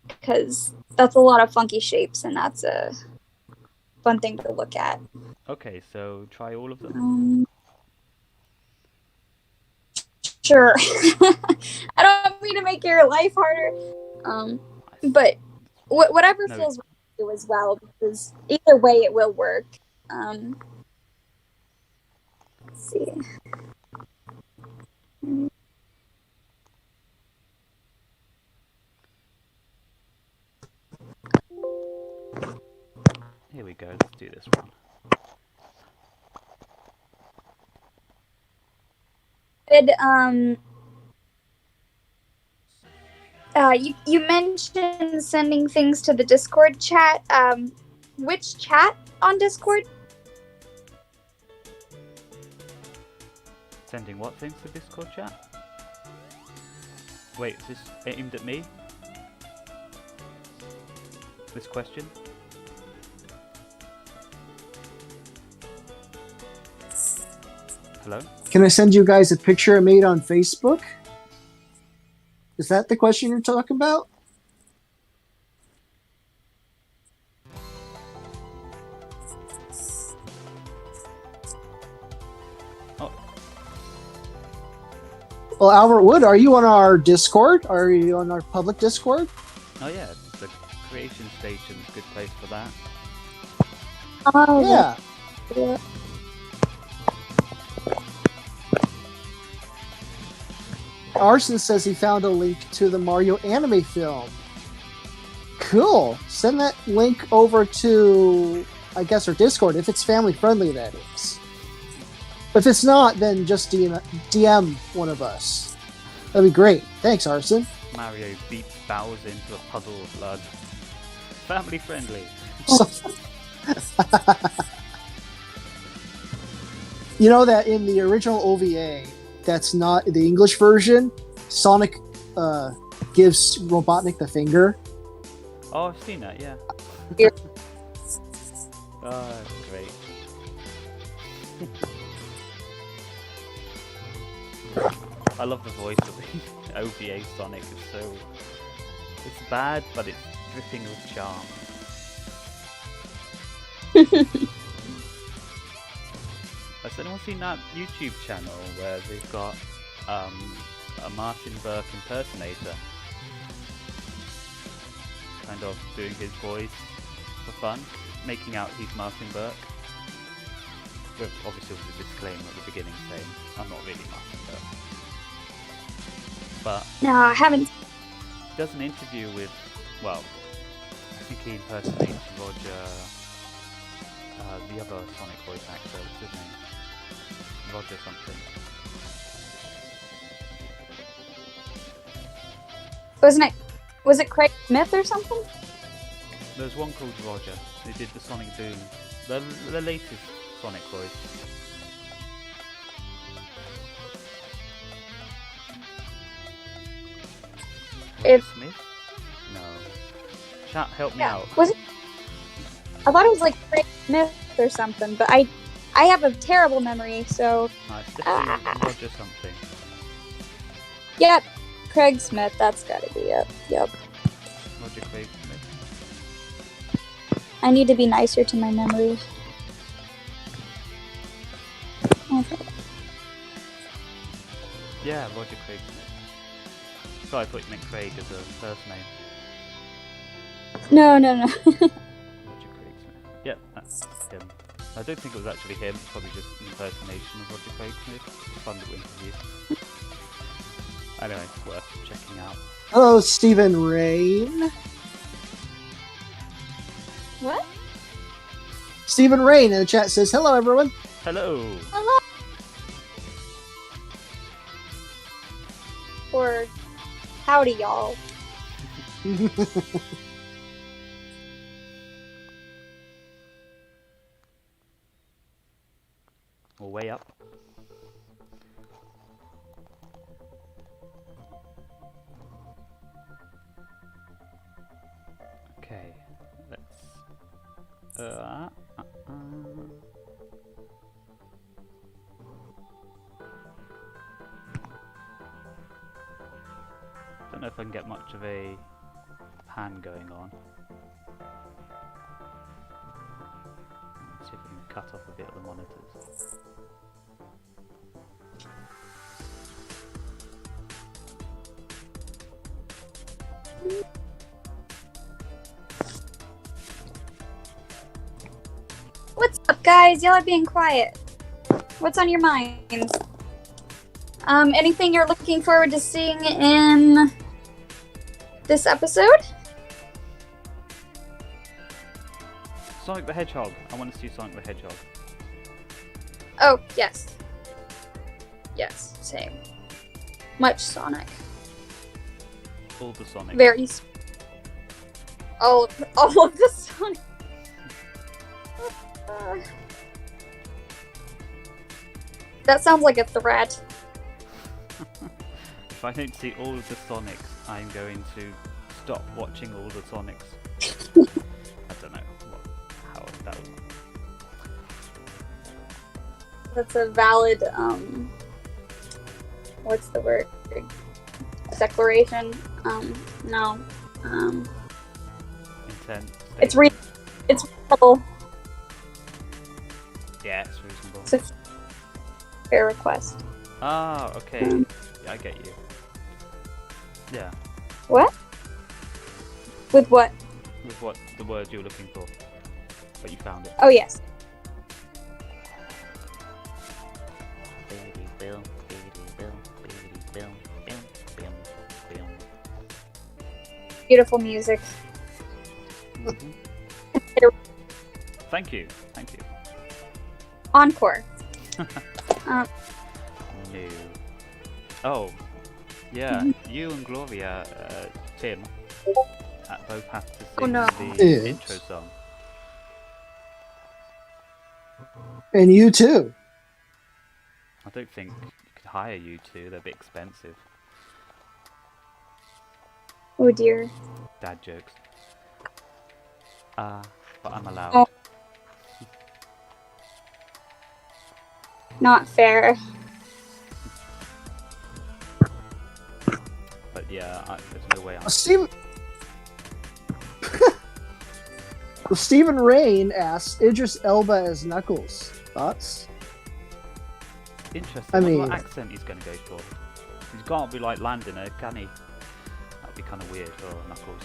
Because that's a lot of funky shapes and that's a fun thing to look at. Okay, so try all of them. Sure. I don't mean to make your life harder. But whatever feels right to you as well, because either way it will work. Let's see. Here we go, let's do this one. Good, you mentioned sending things to the Discord chat. Which chat on Discord? Sending what things to Discord chat? Wait, is this aimed at me? This question? Hello? Can I send you guys a picture I made on Facebook? Is that the question you're talking about? Oh. Well, Albert Wood, are you on our Discord? Are you on our public Discord? Oh yeah, the creation station is a good place for that. Oh, Yeah. yeah. Arson says he found a link to the Mario anime film. Cool. Send that link over to, I guess, our Discord, if it's family friendly, that is. If it's not, then just DM one of us. That'd be great. Thanks, Arson. Mario beats Bowser into a puddle of blood. Family friendly. You know that in the original OVA, that's not the English version, Sonic gives Robotnik the finger. Oh, I've seen that, yeah. Yeah. Oh, great. I love the voice of the OVA Sonic. It's so... It's bad, but it's dripping with charm. Has anyone seen that YouTube channel where they've got a Martin Burke impersonator? Kind of doing his voice for fun, making out he's Martin Burke. But obviously with a disclaimer at the beginning saying, I'm not really Martin Burke. But No, I haven't. he does an interview with, well, I think he impersonates Roger, the other Sonic voice actor, what's his name? Roger something. Was it Craig Smith or something? There's one called Roger. They did the Sonic Boom, the latest Sonic voice. If Smith? No. Chat, help me yeah, out. was it? I thought it was like Craig Smith or something, but I have a terrible memory, so It's definitely Roger something. yep, Craig Smith. That's gotta be it. Yep. Roger Craig Smith. I need to be nicer to my memory. Okay. Yeah, Roger Craig Smith. Sorry, I thought you meant Craig as a first name. No. Roger Craig Smith. Yep, that's him. I don't think it was actually him, it's probably just an impersonation of Roger Craig Smith. It's a fun little interview. Anyway, it's worth checking out. Hello, Stephen Rain. What? Stephen Rain in the chat says, hello, everyone. Hello! Hello. Or howdy, y'all. We're way up. Okay, let's... Don't know if I can get much of a pan going on. Let's see if we can cut off a bit of the monitors. What's up, guys? Y'all are being quiet. What's on your minds? Anything you're looking forward to seeing in this episode? Sonic the Hedgehog. I want to see Sonic the Hedgehog. Oh, yes. Yes, same. Much Sonic. All the Sonic. Very. All of the Sonic. That sounds like a threat. If I don't see all of the Sonics, I'm going to stop watching all the Sonics. I don't know how that will work. That's a valid, what's the word? Declaration? No. Intent. It's statement. it's reasonable. Yeah, it's reasonable. It's a fair request. Ah, okay. Yeah, I get you. Yeah, What? With what? with what the word you were looking for. But you found it. Oh, yes. Beautiful music. Mhm. Thank you. Thank you. Encore. Um, No. Oh, yeah. You and Gloria, Tim, both have to Oh, sing no. the Yes. intro song. And you too. I don't think you could hire you two. They're a bit expensive. oh dear. Dad jokes. But I'm allowed. Oh. Not fair. But yeah, there's no way I'm. Stephen Rain asks Idris Elba as Knuckles. Thoughts? Interesting. I I wonder mean- what accent he's going to go for. He's can't be like Landiner, can he? That'd be kind of weird for Knuckles.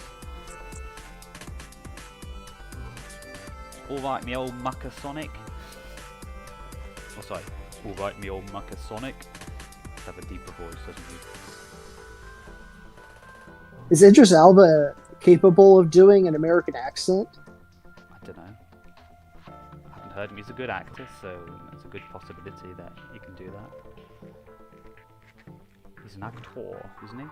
Alright, me old mucker Sonic. Oh, sorry. Alright, me old mucker Sonic. He'd have a deeper voice, doesn't he? Is Idris Elba capable of doing an American accent? I don't know. I haven't heard him. He's a good actor, so it's a good possibility that he can do that. He's an actor, isn't he?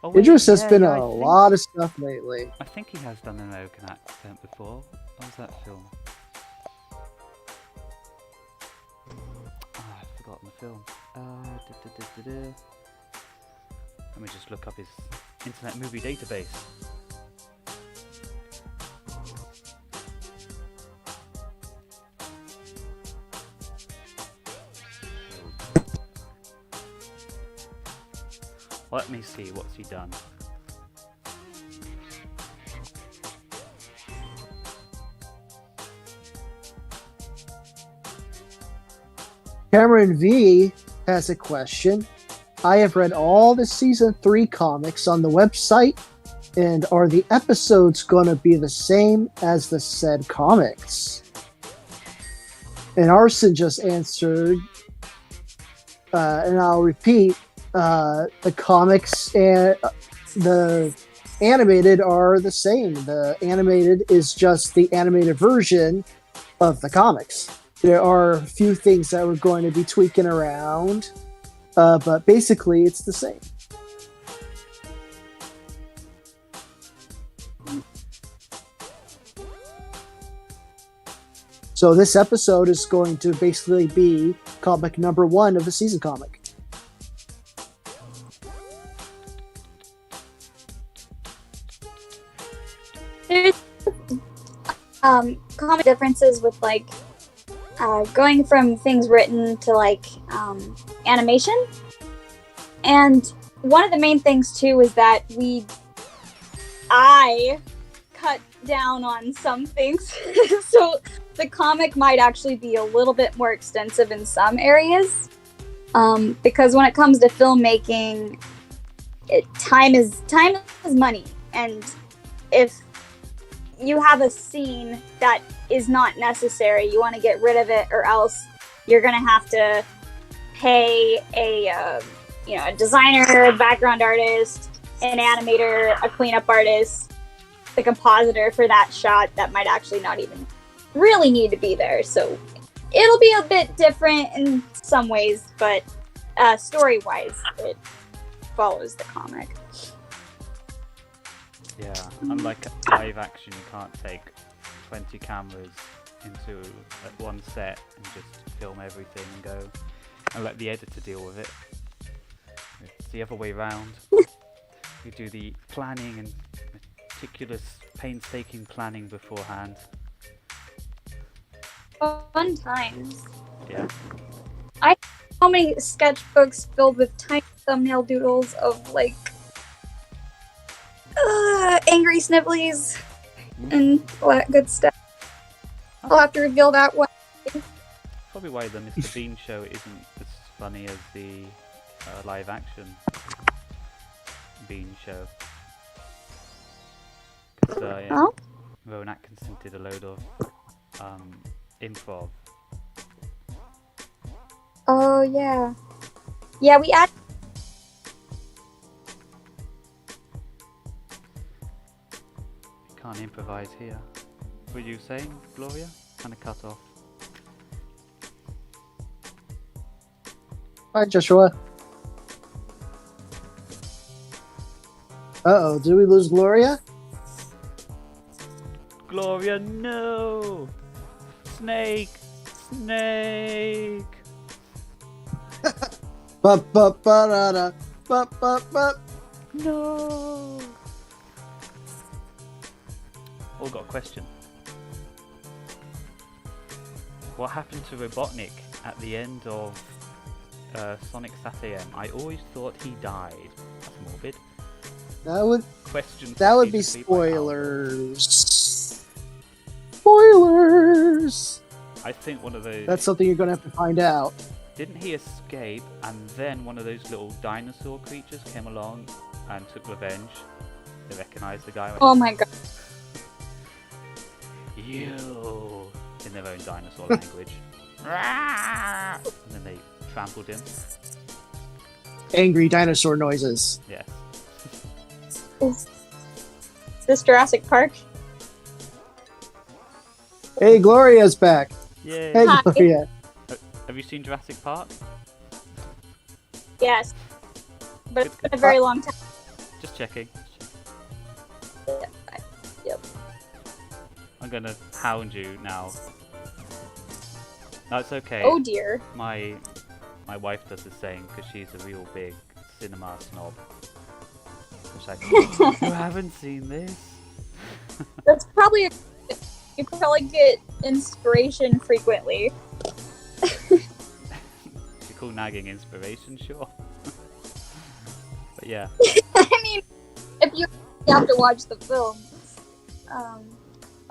Oh, wait, Idris has yeah, been yeah, in a lot of stuff lately. I think he has done an American accent before. What was that film? I've forgotten the film. Let me just look up his Internet Movie Database. Let me see, what's he done? Cameron V has a question. I have read all the season 3 comics on the website, and are the episodes going to be the same as the said comics? And Arson just answered, and I'll repeat, the comics and the animated are the same. The animated is just the animated version of the comics. There are a few things that we're going to be tweaking around, but basically it's the same. So this episode is going to basically be comic number 1 of the season comic. There's common differences with like going from things written to like animation, and one of the main things too is that I cut down on some things so the comic might actually be a little bit more extensive in some areas, because when it comes to filmmaking, time is money, and if you have a scene that is not necessary, you want to get rid of it, or else you're gonna have to pay a designer, background artist, an animator, a cleanup artist, the compositor for that shot that might actually not even really need to be there. So it'll be a bit different in some ways, but story-wise, it follows the comic. Yeah, unlike live action, you can't take 20 cameras into one set and just film everything and go and let the editor deal with it. It's the other way around. We do the planning and meticulous, painstaking planning beforehand. Fun times. Yeah. So many sketchbooks filled with tiny thumbnail doodles of like angry snivelies and all that good stuff. I'll have to reveal that one. Probably why the Mr. Bean show isn't as funny as the live action Bean show. Because Oh? Rowan Atkinson did a load of improv. Oh yeah. Yeah, we add You can't improvise here. What were you saying, Gloria? Kind of cut off. Hi, Joshua. Uh-oh, did we lose Gloria? Gloria, no! Snake! Snake! Ba-ba-ba-da-da. Ba-ba-ba. No! All got a question. What happened to Robotnik at the end of Sonic Sat.AM? I always thought he died. That's morbid. That That would be spoilers. Spoilers! I think one of those. That's something you're going to have to find out. Didn't he escape and then one of those little dinosaur creatures came along and took revenge? They recognised the guy. Oh my god. You! In their own dinosaur language. And then they trampled him. Angry dinosaur noises. Yes. Is this Jurassic Park? Hey, Gloria's back. Yay! Hey, Hi. Gloria. Have you seen Jurassic Park? Yes. But it's been a very long time. Just checking. Yep. I'm gonna hound you now. No, it's okay. Oh dear. My wife does the same because she's a real big cinema snob. She's like, you haven't seen this? That's probably you probably get inspiration frequently. You call nagging inspiration, sure. But yeah. I mean, if you have to watch the film.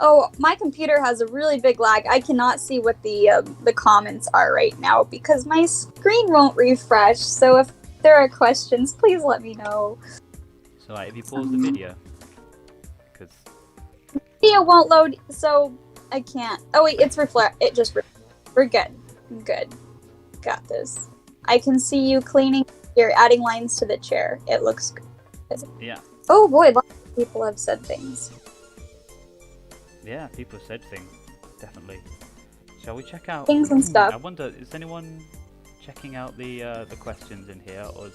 Oh, my computer has a really big lag. I cannot see what the comments are right now because my screen won't refresh. So if there are questions, please let me know. So if you pause the video, because Video won't load, so I can't. Oh wait, it's reflect. It just we're good. Good. Got this. I can see you cleaning. You're adding lines to the chair. It looks good. yeah, Oh boy, lots of people have said things. yeah, people have said things, definitely. Shall we check out Things and stuff. I wonder, is anyone checking out the questions in here, or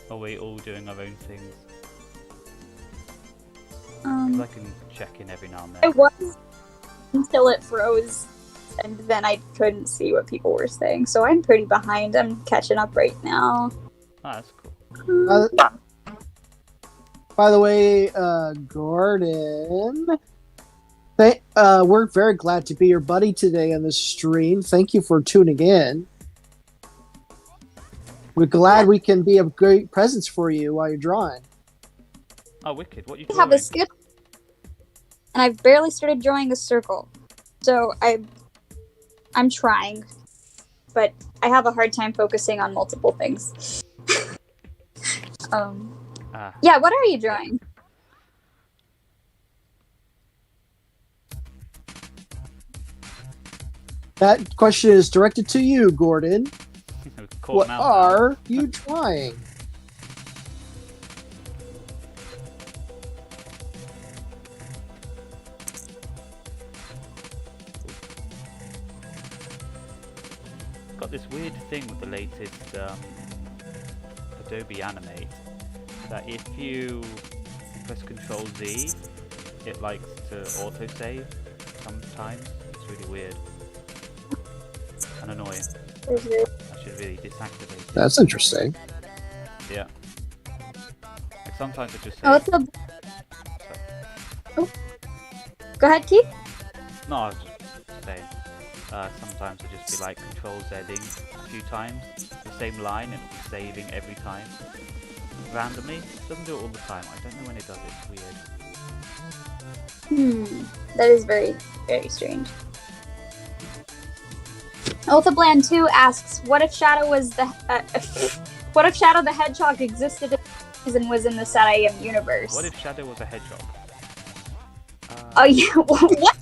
are we all doing our own things? 'Cause I can check in every now and I then. was until it froze, and then I couldn't see what people were saying. So I'm pretty behind. I'm catching up right now. Ah, that's cool. By the way, Gordon, we're very glad to be your buddy today on this stream. Thank you for tuning in. We're glad we can be a great presence for you while you're drawing. Oh, wicked! What are you I have drawing? a skip, and I've barely started drawing a circle. So I'm trying, but I have a hard time focusing on multiple things. Yeah, what are you drawing? That question is directed to you, Gordon. Call What him out now. are you drawing? Got this weird thing with the latest Adobe Animate that if you press Control Z, it likes to autosave sometimes. It's really weird and annoying. I should really deactivate it. That's interesting. Yeah. Like sometimes it just Oh, says, it's a. Oh. Go ahead, Keith. no, I was just saying. Sometimes it just be like Control Zing a few times, the same line, and it'll be saving every time. Randomly. It doesn't do it all the time. I don't know when it does it. It's weird. That is very, very strange. Otha Bland 2 asks, "What if Shadow was the what if Shadow the Hedgehog existed and was in the Sat.AM universe?" What if Shadow was a hedgehog? Oh yeah, what?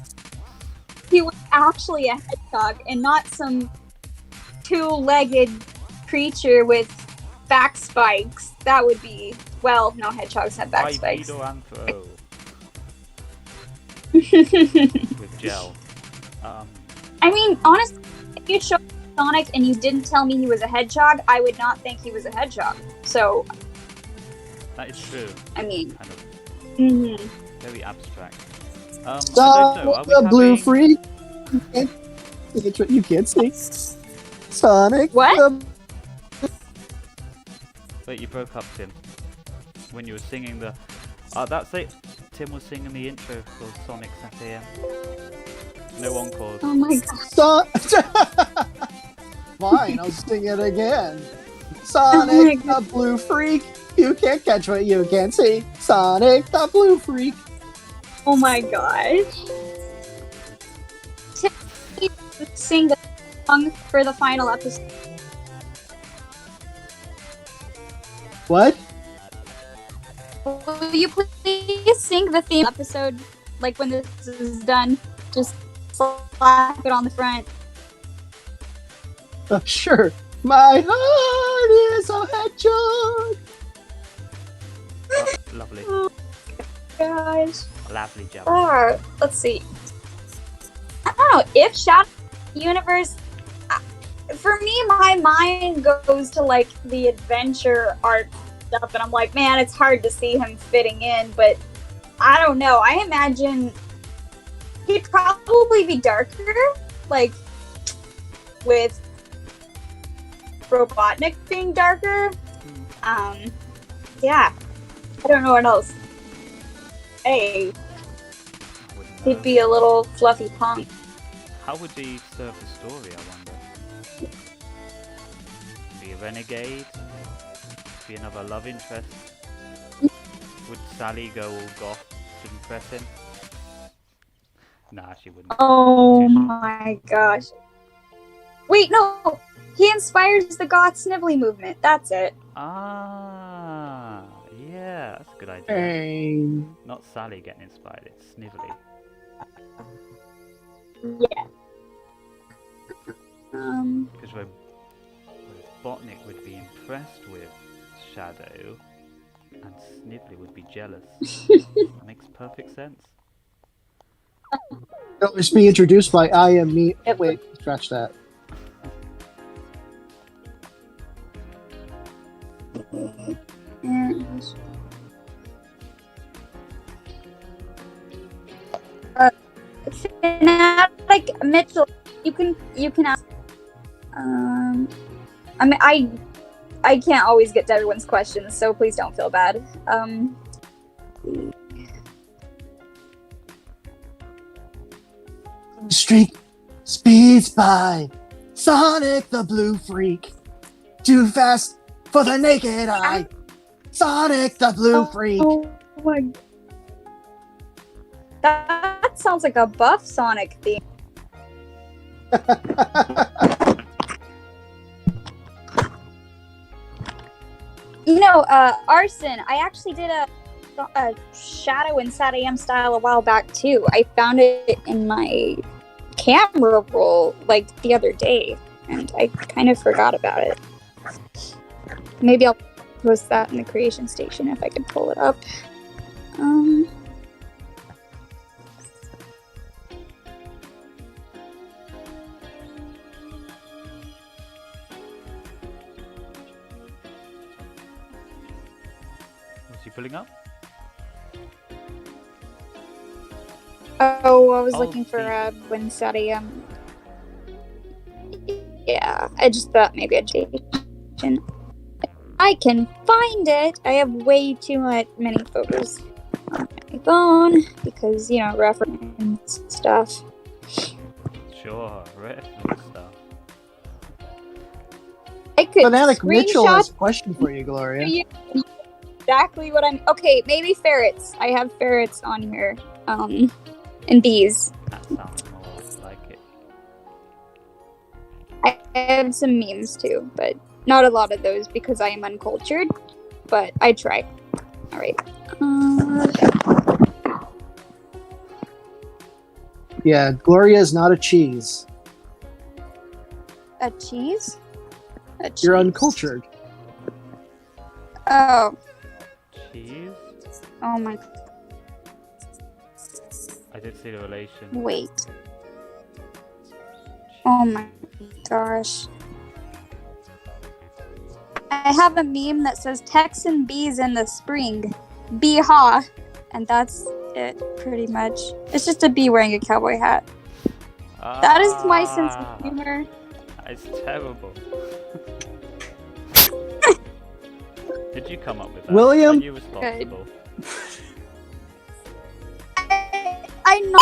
He was actually a hedgehog and not some two-legged creature with back spikes. That would be, well, no, hedgehogs have back spikes. Bipedal anthro. with gel. I mean, honestly, if you showed me Sonic and you didn't tell me he was a hedgehog, I would not think he was a hedgehog. So, That is true. I mean, Kind of mhm. very abstract. I don't Sonic know. Are we the Blue having... Freak. You can't see. Sonic What? the Wait, you broke up, Tim. When you were singing the... that's it. Tim was singing the intro for Sonic Saturday AM. No encores. Oh my god. Fine, I'll sing it again. Oh Sonic my the Blue Freak. You can't catch what you can't see. Sonic the Blue Freak. Oh my gosh. Tim, sing the song for the final episode. What? Will you please sing the theme episode, like when this is done? Just slap it on the front. Sure. My heart is a hedgehog. Lovely. Oh gosh. Lovely job. Let's see. I don't know if Shadow Universe. For me, my mind goes to like the adventure art stuff, and I'm like, man, it's hard to see him fitting in. But I don't know. I imagine he'd probably be darker, like with Robotnik being darker. Yeah. I don't know what else. Hey, he'd be a little fluffy punk. How would he serve the story, I wonder? Be a renegade? Be another love interest? Would Sally go all goth to impress him? Nah, she wouldn't. Oh Too short. my gosh. Wait, no! He inspires the goth snivelly movement. That's it. Ah, yeah, that's a good idea. Hey. Not Sally getting inspired, it's Snively. Yeah. Because Robotnik would be impressed with Shadow, and Snively would be jealous. That makes perfect sense. It's being introduced by I Am Me. Wait, scratch that. Fanatic Mitchell, you can ask. I mean, I can't always get to everyone's questions, so please don't feel bad. The street speeds by. Sonic the Blue Freak. Too fast for the naked eye. Sonic the Blue Freak. Oh my. That sounds like a buff Sonic theme. You know, Arson, I actually did a Shadow and Sad AM style a while back too. I found it in my camera roll like the other day, and I kind of forgot about it. Maybe I'll post that in the creation station if I can pull it up. Was he pulling up? Oh, I was Oh, looking for the- when Sad AM. Yeah, I just thought maybe I'd change. I can find it. I have way too many photos on my phone because, you know, reference stuff. Sure, reference stuff. I could Fanatic Mitchell screenshot has a question for you, Gloria. you exactly what I'm. Okay, maybe ferrets. I have ferrets on here. And bees. That sounds more like it. I have some memes too, but not a lot of those because I am uncultured. But I try. All right. Yeah, Gloria is not a cheese. A cheese? You're uncultured. Oh. Cheese? Oh my. I I did see the relation. Wait. Oh my gosh. I have a meme that says Texan bees in the spring. Bee ha. And that's it, pretty much. It's just a bee wearing a cowboy hat. That is my sense of humor. It's terrible. Did you come up with that? William? Are you responsible? I know,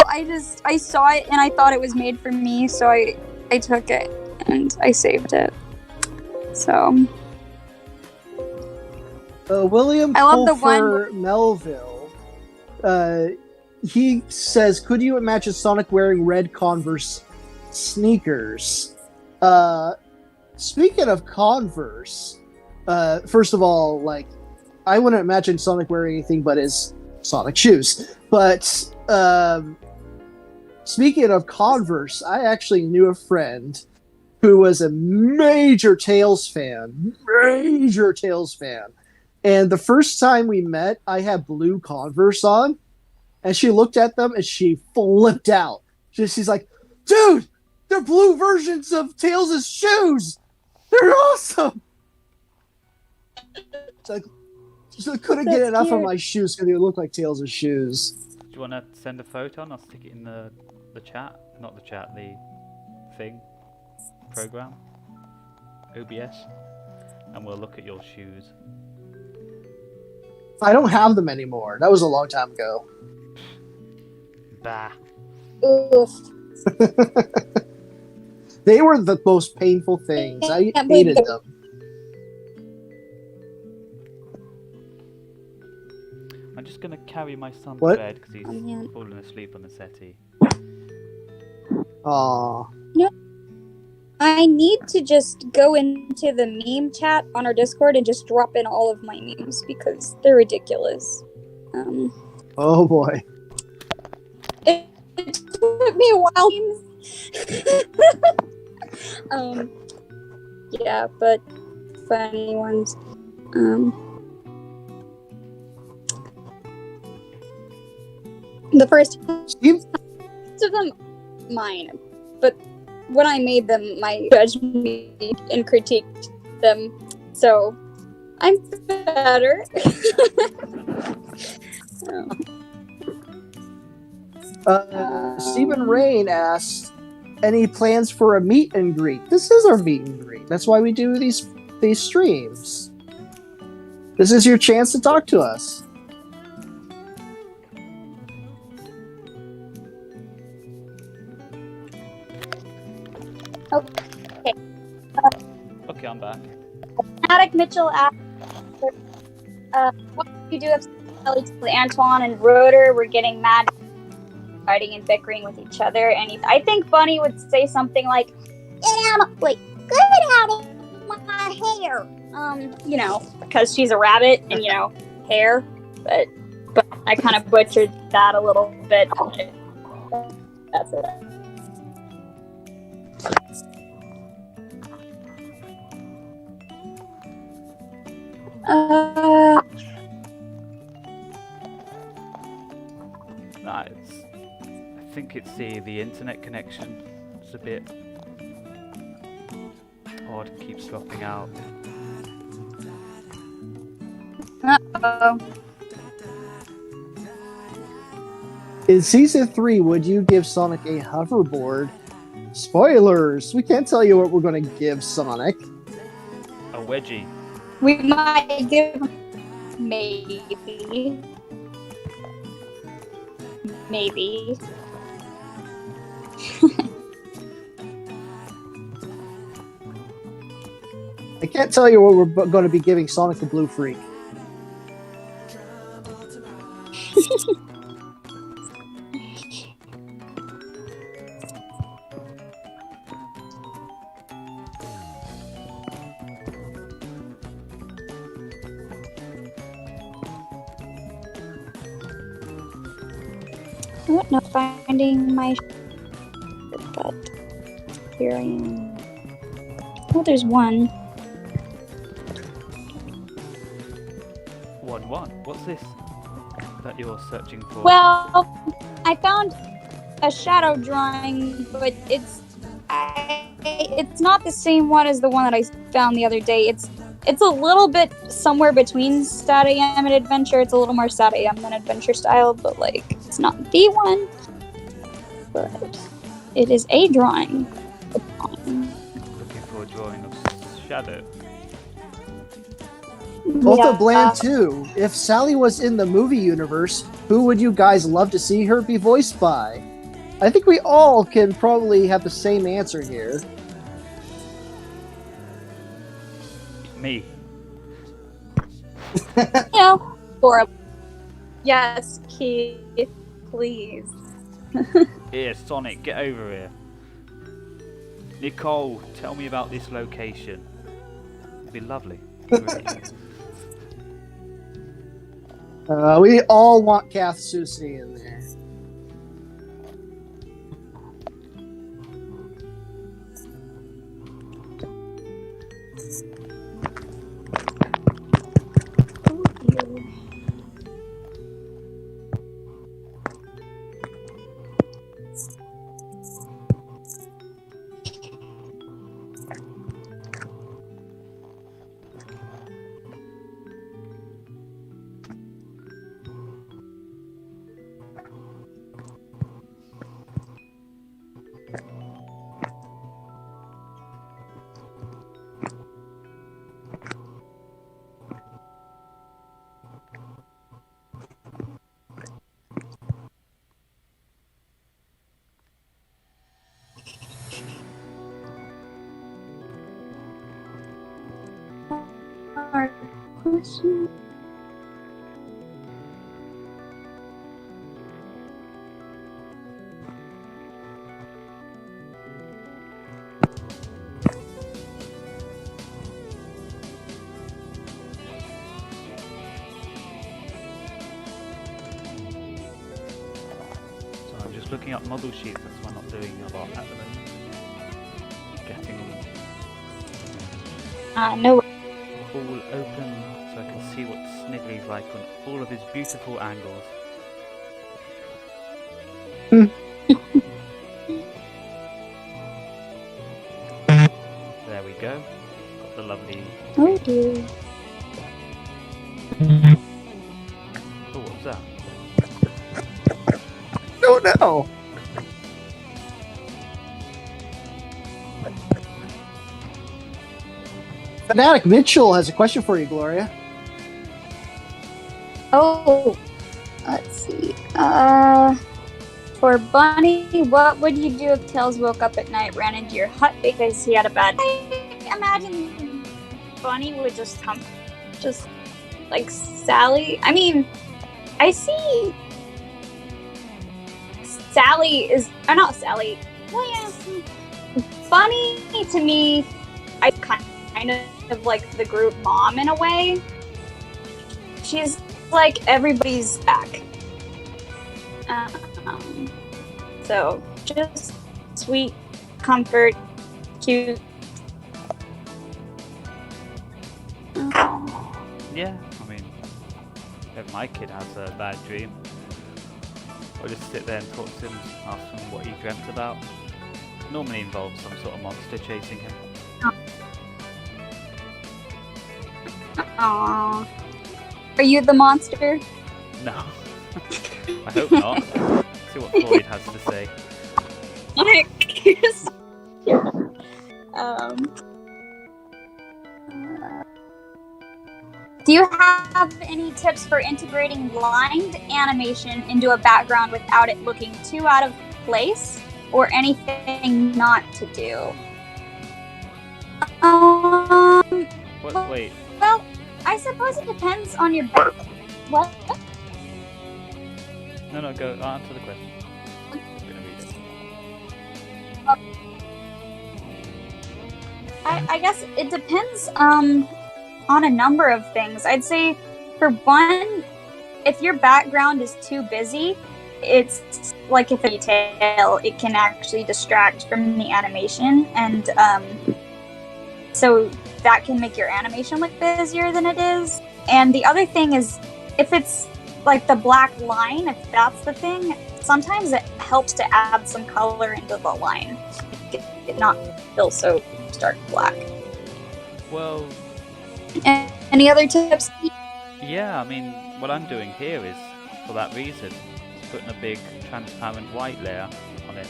I saw it and I thought it was made for me, so I took it and I saved it. So William I love the Pulfer Melville. He says, "Could you imagine Sonic wearing red Converse sneakers?" Speaking of Converse, first of all, like, I wouldn't imagine Sonic wearing anything but his Sonic shoes. But speaking of Converse, I actually knew a friend who was a major Tails fan. And the first time we met, I had blue Converse on, and she looked at them and she flipped out. She's like, "Dude, they're blue versions of Tails' shoes. They're awesome." It's like, I couldn't get That's enough of cute. my shoes because they look like Tails' shoes. Do you want to send a photo and I'll stick it in the chat? Not the chat, the thing. Program. OBS. And we'll look at your shoes. I don't have them anymore. That was a long time ago. Bah. oof. They were the most painful things. I Can't believe hated it. them. I'm just going to carry my son What? to bed because he's Oh, man. fallen asleep on the settee. Aw. I need to just go into the meme chat on our Discord and just drop in all of my memes because they're ridiculous. Oh boy. It took me a while. Yeah, but funny ones. The first Steve, of them, mine, but when I made them, my judged me and critiqued them, so I'm better. Stephen Rain asked, "Any plans for a meet and greet?" This is our meet and greet. That's why we do these streams. This is your chance to talk to us. Okay, I'm back. Attic Mitchell asked, what do you do if Antoine and Rotor were getting mad, fighting and bickering with each other? And I think Bunny would say something like, get out of my hair. Because she's a rabbit and, hair. But I kind of butchered that a little bit. That's it. Nah, I think it's the internet connection. It's a bit odd, keeps dropping out. Uh-oh. In Season 3, would you give Sonic a hoverboard? Spoilers! We can't tell you what we're going to give Sonic. A wedgie. We might give maybe. I can't tell you what we're going to be giving Sonic the Blue Freak. I'm not finding my but here I am. Oh, there's one. 1-1. What's this? that you're searching for? Well, I found a shadow drawing, but it's not the same one as the one that I found the other day. It's a little bit somewhere between Stat AM and Adventure. It's a little more Stat AM than Adventure style, but like it's not the one. But it is a drawing. Looking for a drawing of Shadow. Also, Yeah. Bland too. If Sally was in the movie universe, who would you guys love to see her be voiced by? I think we all can probably have the same answer here. Me. Horrible. Yes, Keith, please. Here, Sonic, get over here. Nicole, tell me about this location. It'd be lovely. Really. We all want Kath Soucie in there. Hard question. So I'm just looking up model sheets, that's why I'm not doing a lot at the moment. Getting them No. all open so I can see what Sniggly's like on all of his beautiful angles. There we go. Got the lovely... Oh dear. Oh, what was that? Don't know. Fanatic Mitchell has a question for you, Gloria. Oh, let's see. For Bunny, what would you do if Tails woke up at night, ran into your hut because he had a bad... I imagine Bunny would just come, just like Sally. I mean, I see Sally is, or not Sally. Well, yeah, Bunny to me, I kind of like the group mom in a way. She's like everybody's back. So just sweet, comfort, cute. Yeah, I mean, if my kid has a bad dream, I'll just sit there and talk to him, ask him what he dreamt about. Normally involves some sort of monster chasing him. Aww. Are you the monster? No. I hope not. See what Floyd has to say. Do you have any tips for integrating blind animation into a background without it looking too out of place, or anything not to do? Wait. Well, I suppose it depends on your back. What? No, go answer the question. I'm gonna read it. I guess it depends on a number of things. I'd say for one, if your background is too busy, it's like if a detail, it can actually distract from the animation, and so that can make your animation look busier than it is. And the other thing is, if it's like the black line, if that's the thing, sometimes it helps to add some color into the line. It not feel so stark black. Well, Any other tips? yeah, I mean, what I'm doing here is for that reason. It's putting a big transparent white layer on it.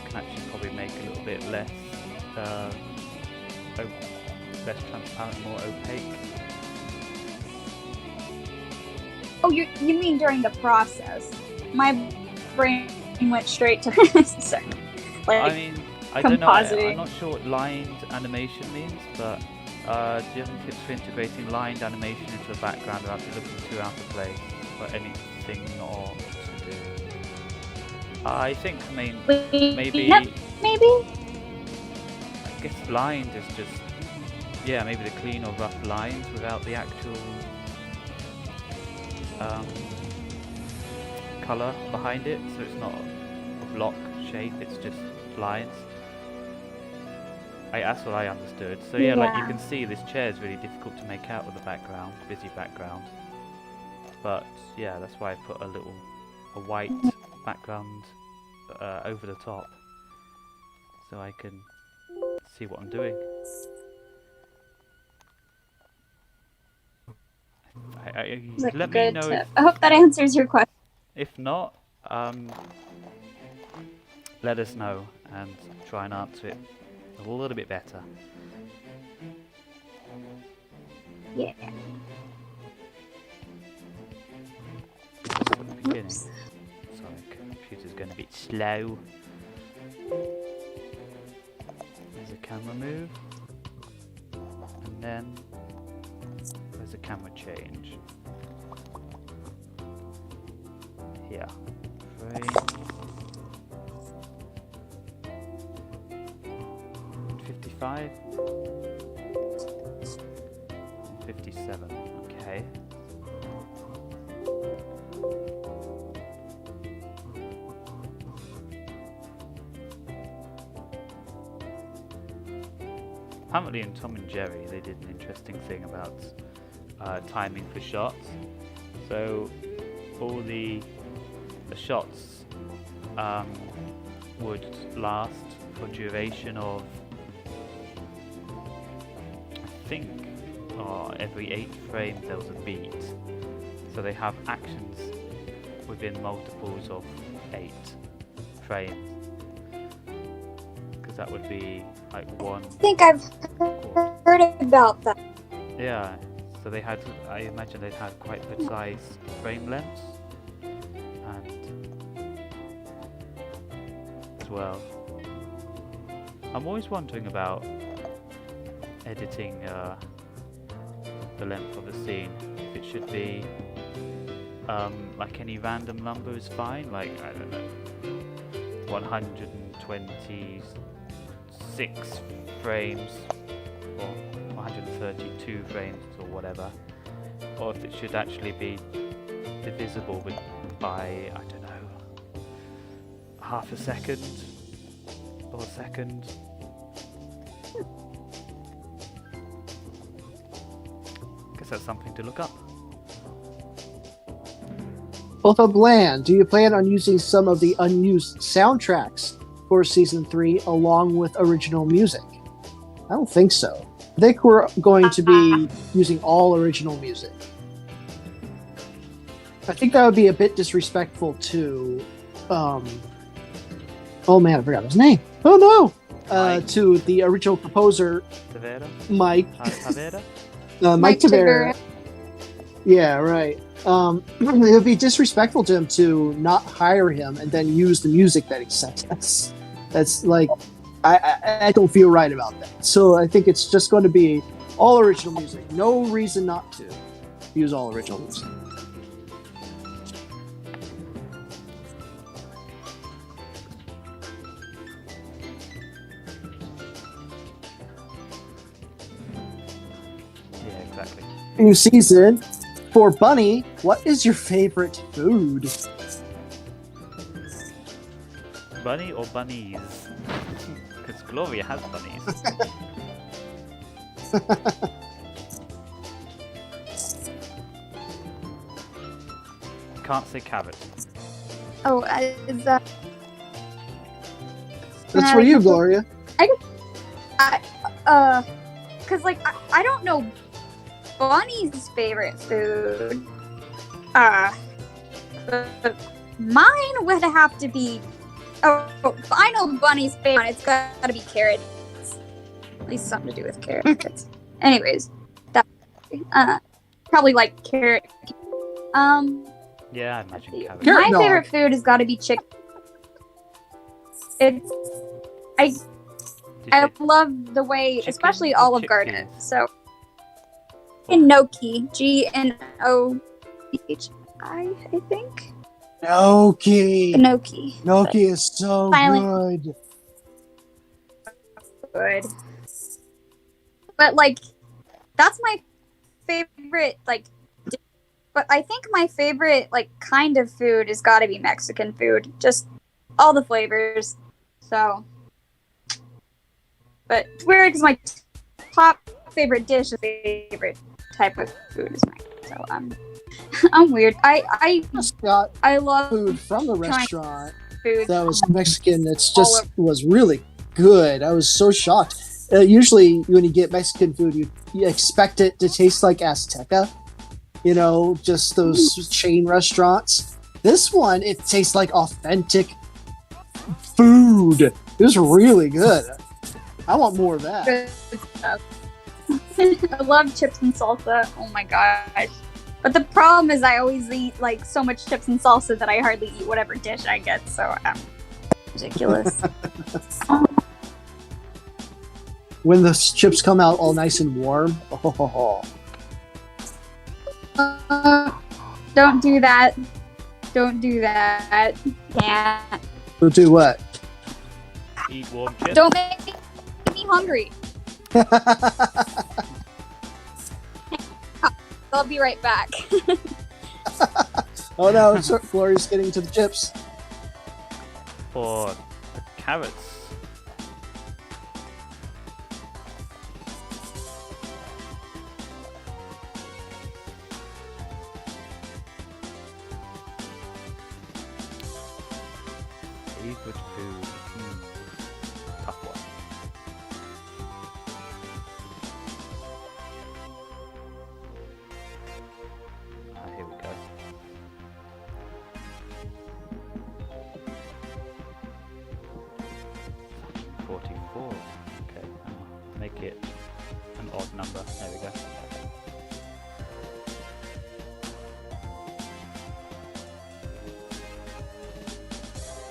Can actually probably make a little bit less, less transparent, more opaque. Oh, you mean during the process? My brain went straight to sorry. Like, I mean, I don't know. compositing. I'm not sure what lined animation means, but do you have any tips for integrating lined animation into a background without it looking too out of place or anything not to do? I think, I mean, maybe. Yep, maybe. I guess lined is just, yeah, maybe the clean or rough lines without the actual color behind it, so it's not a block shape, it's just lines. That's what I understood. So yeah, like you can see this chair is really difficult to make out with the background, busy background. But yeah, that's why I put a white background over the top, so I can see what I'm doing. Let me know tip. I hope that answers your question. if not, let us know and try and answer it a little bit better. Yeah. Just at the beginning. Sorry, computer's going a bit slow. There's a camera move, and then there's a camera change. Here, frame 55, 57. Okay. Apparently in Tom and Jerry they did an interesting thing about timing for shots. So all the shots would last for duration of, I think, every 8 frames there was a beat. So they have actions within multiples of 8 frames. Because that would be like one. I think I've heard about that. Yeah, so they had, I imagine they'd had quite precise frame lengths, and as well. I'm always wondering about editing the length of a scene. If it should be like any random number is fine, like, I don't know, 126 frames or 132 frames or whatever, or if it should actually be divisible by, I don't know, half a second or a second. Guess that's something to look up. Alpha Bland, do you plan on using some of the unused soundtracks for Season 3 along with original music? I don't think so. I think we're going to be using all original music. I think that would be a bit disrespectful to... oh man, I forgot his name. Oh no! To the original composer, Tavera? Mike. Tavera? Mike Tavera. Yeah, right. It would be disrespectful to him to not hire him and then use the music that he sent us. That's like, I don't feel right about that. So I think it's just going to be all original music. No reason not to use all original music. Yeah, exactly. New season. For Bunny, what is your favorite food? Bunny or bunnies? Because Gloria has bunnies. can't say carrot. Oh, is that? That's for you, Gloria. Cause like I don't know Bunny's favorite food. But mine would have to be. Oh, I know Bunny's favorite. It's gotta be carrots. At least something to do with carrots. Anyways, that probably like carrot. Yeah, I imagine carrot. Carrot My dog. favorite food has got to be chicken. It's Did you I say love the way, chicken especially or Olive Garden. chickpeas? So Oh, Gnocchi, Gnochi, I think Gnocchi. Gnocchi. Gnocchi is so Silent. good. Good. But like, that's my favorite. Like, but I think my favorite like kind of food has got to be Mexican food. Just all the flavors. So, but it's weird because my top favorite dish is favorite type of food is mine. So I'm weird. Just got I love food from the trying restaurant food. that was Mexican. It's All just was really good. I was so shocked. Usually, when you get Mexican food, you expect it to taste like Azteca. You know, just those chain restaurants. This one, it tastes like authentic food. It was really good. I want more of that. Good stuff. I love chips and salsa. Oh my gosh. But the problem is I always eat like so much chips and salsa that I hardly eat whatever dish I get. So ridiculous. When the chips come out all nice and warm. Oh. Don't do that. Don't do that. Can't. We'll do what? eat warm chips. Don't make me hungry. I'll be right back. Oh no, Gloria's getting to the chips. Or the carrots. Favorite food? Tough one. Here we go. $44. Okay, make it an odd number. There we go.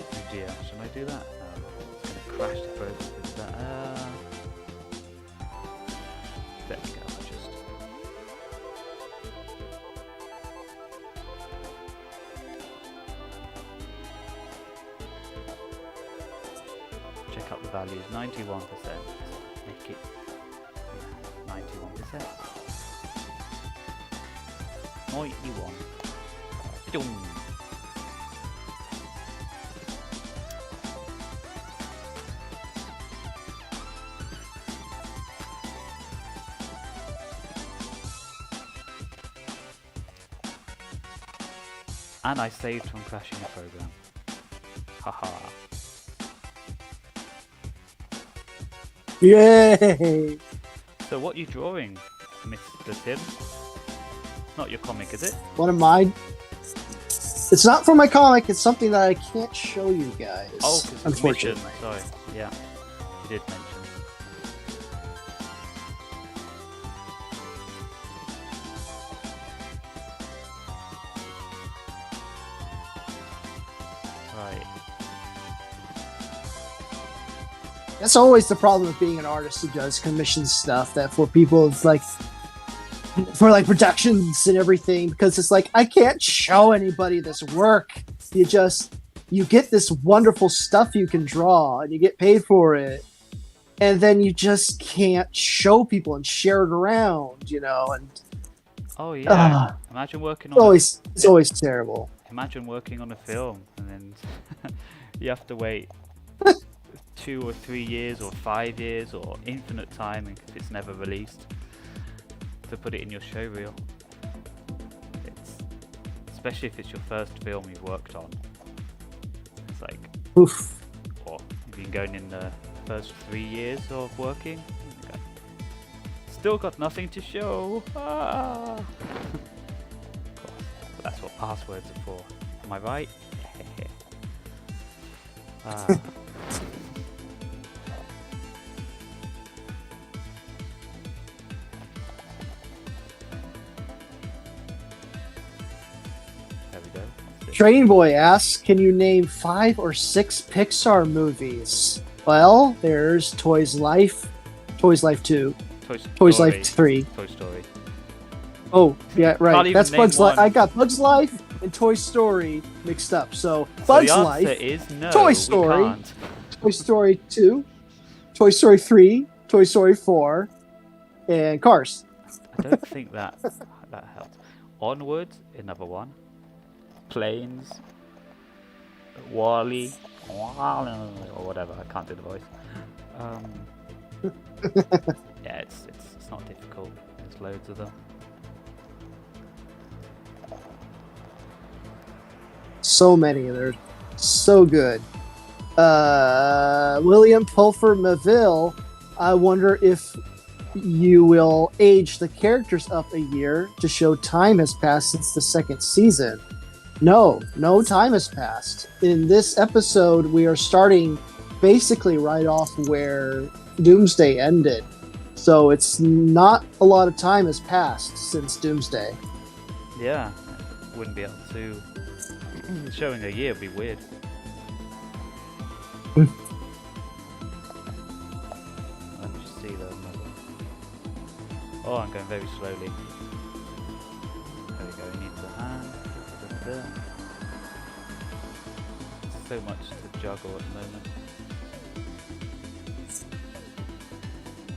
Oh dear, should I do that? No, it's gonna crash the program with that. There we go. I'll just. Check out the values. 91%. Make it 91%. 91. Boom. And I saved from crashing the program. Haha. Yay! So what are you drawing, Mr. Tim? Not your comic, is it? One of mine. It's not for my comic. It's something that I can't show you guys. Oh, 'cause it's unfortunately. commission. Sorry. Yeah. You did mention. Right. That's always the problem with being an artist who does commission stuff. That for people, it's like for like productions and everything, because it's like I can't show anybody this work. You get this wonderful stuff you can draw, and you get paid for it, and then you just can't show people and share it around. You know, and Oh yeah. Imagine working on. it's always terrible. Imagine working on a film and then you have to wait 2 or 3 years or 5 years or infinite time if it's never released to put it in your show reel. It's especially if it's your first film you've worked on. It's like, Oof. or you've been going in the first 3 years of working. Okay. Still got nothing to show. Ah. Of course, but that's what passwords are for. Am I right? Ah. There we go. That's it. Train Boy asks, can you name 5 or 6 Pixar movies? Well, there's Toys Life, Toys Life 2, Toys Story. Life 3. Toy Story. Oh, yeah, Can't right. even That's name Bugs Life. one. I got Bugs Life and Toy Story mixed up. So, So Bugs the answer Life, is no. Toy we Story. can't. Toy Story 2, Toy Story 3, Toy Story 4, and Cars. I don't think that helps. Onward, another one. Planes. Wally. Or whatever. I can't do the voice. Yeah, it's not difficult. There's loads of them. So many. They're so good. William Pulfer Maville, I wonder if you will age the characters up a year to show time has passed since the second season. No time has passed. In this episode, we are starting basically right off where Doomsday ended. So it's not a lot of time has passed since Doomsday. Yeah, wouldn't be able to. Showing a year would be weird. Let me just see the. Oh, I'm going very slowly. There we go. Need the hand. There. So much to juggle at the moment.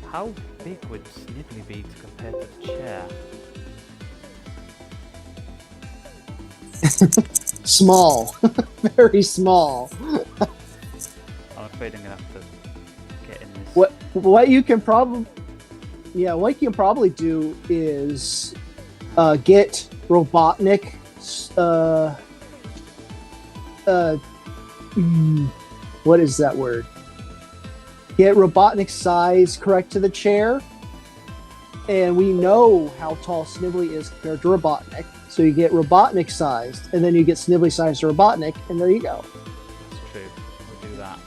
How big would Snivelly be to compare to the chair? Small. Very small. I'm afraid I'm gonna have to get in this. What you can probably do is get Robotnik what is that word? Get Robotnik's size correct to the chair. And we know how tall Snivelly is compared to Robotnik. So you get Robotnik sized, and then you get Snivelly sized to Robotnik, and there you go. That's true. We'll do that.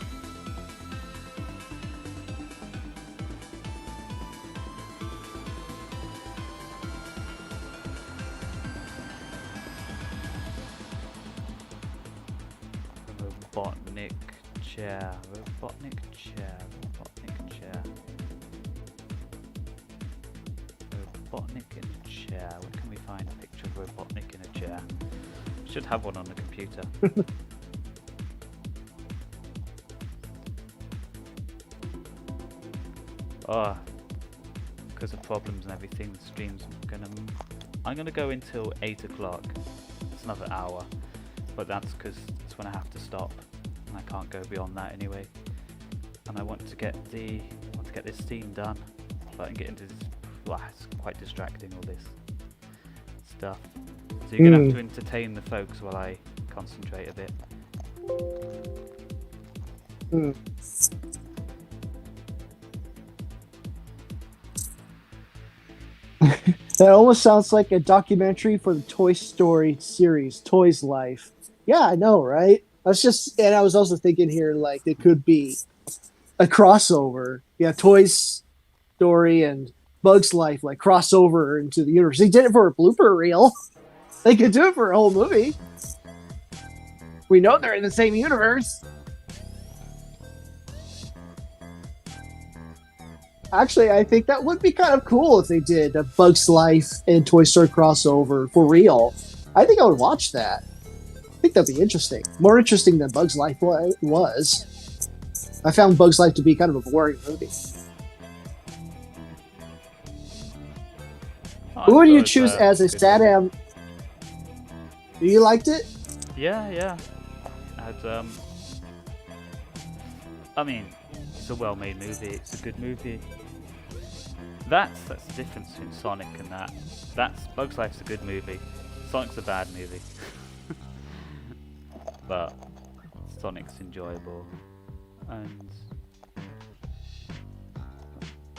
Robotnik chair. Robotnik chair. Robotnik chair. Robotnik in a chair. Where can we find a picture of Robotnik in a chair? Should have one on the computer. Oh, because of problems and everything, the stream's I'm gonna go until 8 o'clock. It's another hour, but that's because it's when I have to stop, and I can't go beyond that anyway. And I want to get this scene done, so I can get into this. Well, it's quite distracting, all this stuff. So you're gonna have to entertain the folks while I concentrate a bit. That almost sounds like a documentary for the Toy Story series, Toys Life. Yeah, I know, right? I was also thinking here, like, it could be a crossover. Yeah, Toys Story and Bugs Life, like, crossover into the universe. They did it for a blooper reel. They could do it for a whole movie. We know they're in the same universe. Actually, I think that would be kind of cool if they did a Bugs Life and Toy Story crossover for real. I think I would watch that. I think that'd be interesting. More interesting than Bugs Life was. I found Bugs Life to be kind of a boring movie. Who would you choose as a Saddam? You liked it? Yeah. I mean, it's a well-made movie. It's a good movie. That's the difference between Sonic and that. Bugs Life's a good movie. Sonic's a bad movie. But Sonic's enjoyable. And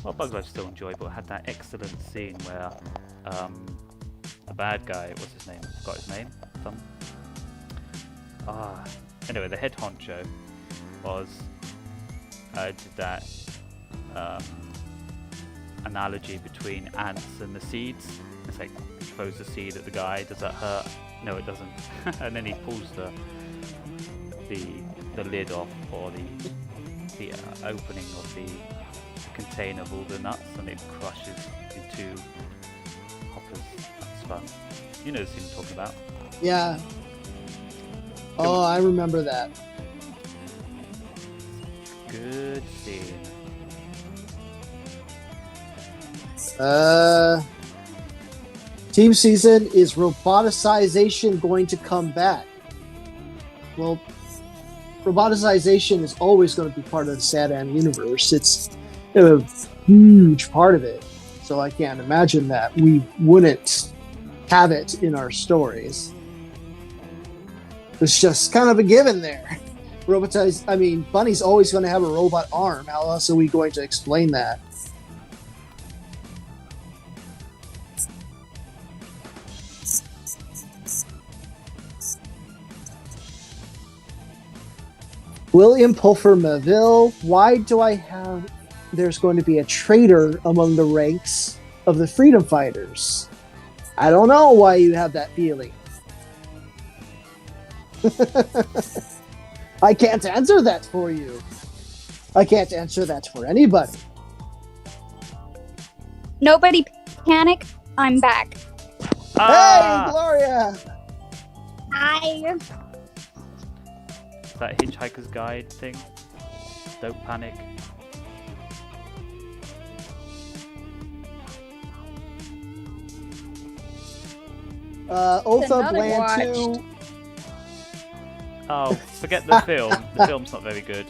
well, Bugs Life's still enjoyable. It had that excellent scene where the bad guy, what's his name? I forgot his name. Anyway, the head honcho was did that analogy between ants and the seeds. It's like throws the seed at the guy. Does that hurt? No, it doesn't. And then he pulls the lid off, or the opening of the container of all the nuts, and it crushes into Hopper's. That's fun. You know the scene I'm talking about. Yeah. Oh, I remember that. Good scene. Team season, is roboticization going to come back? Well, roboticization is always going to be part of the SatAM universe. It's a huge part of it. So I can't imagine that we wouldn't have it in our stories. It's just kind of a given there. Bunny's always going to have a robot arm. How else are we going to explain that? William Pulfer Maville, why do I have there's going to be a traitor among the ranks of the freedom fighters? I don't know why you have that feeling. I can't answer that for you. I can't answer that for anybody. Nobody panic. I'm back. Hey, Gloria! Hi. That Hitchhiker's Guide thing. Don't panic. Otha Another Bland 2. Oh, forget the film. The film's not very good.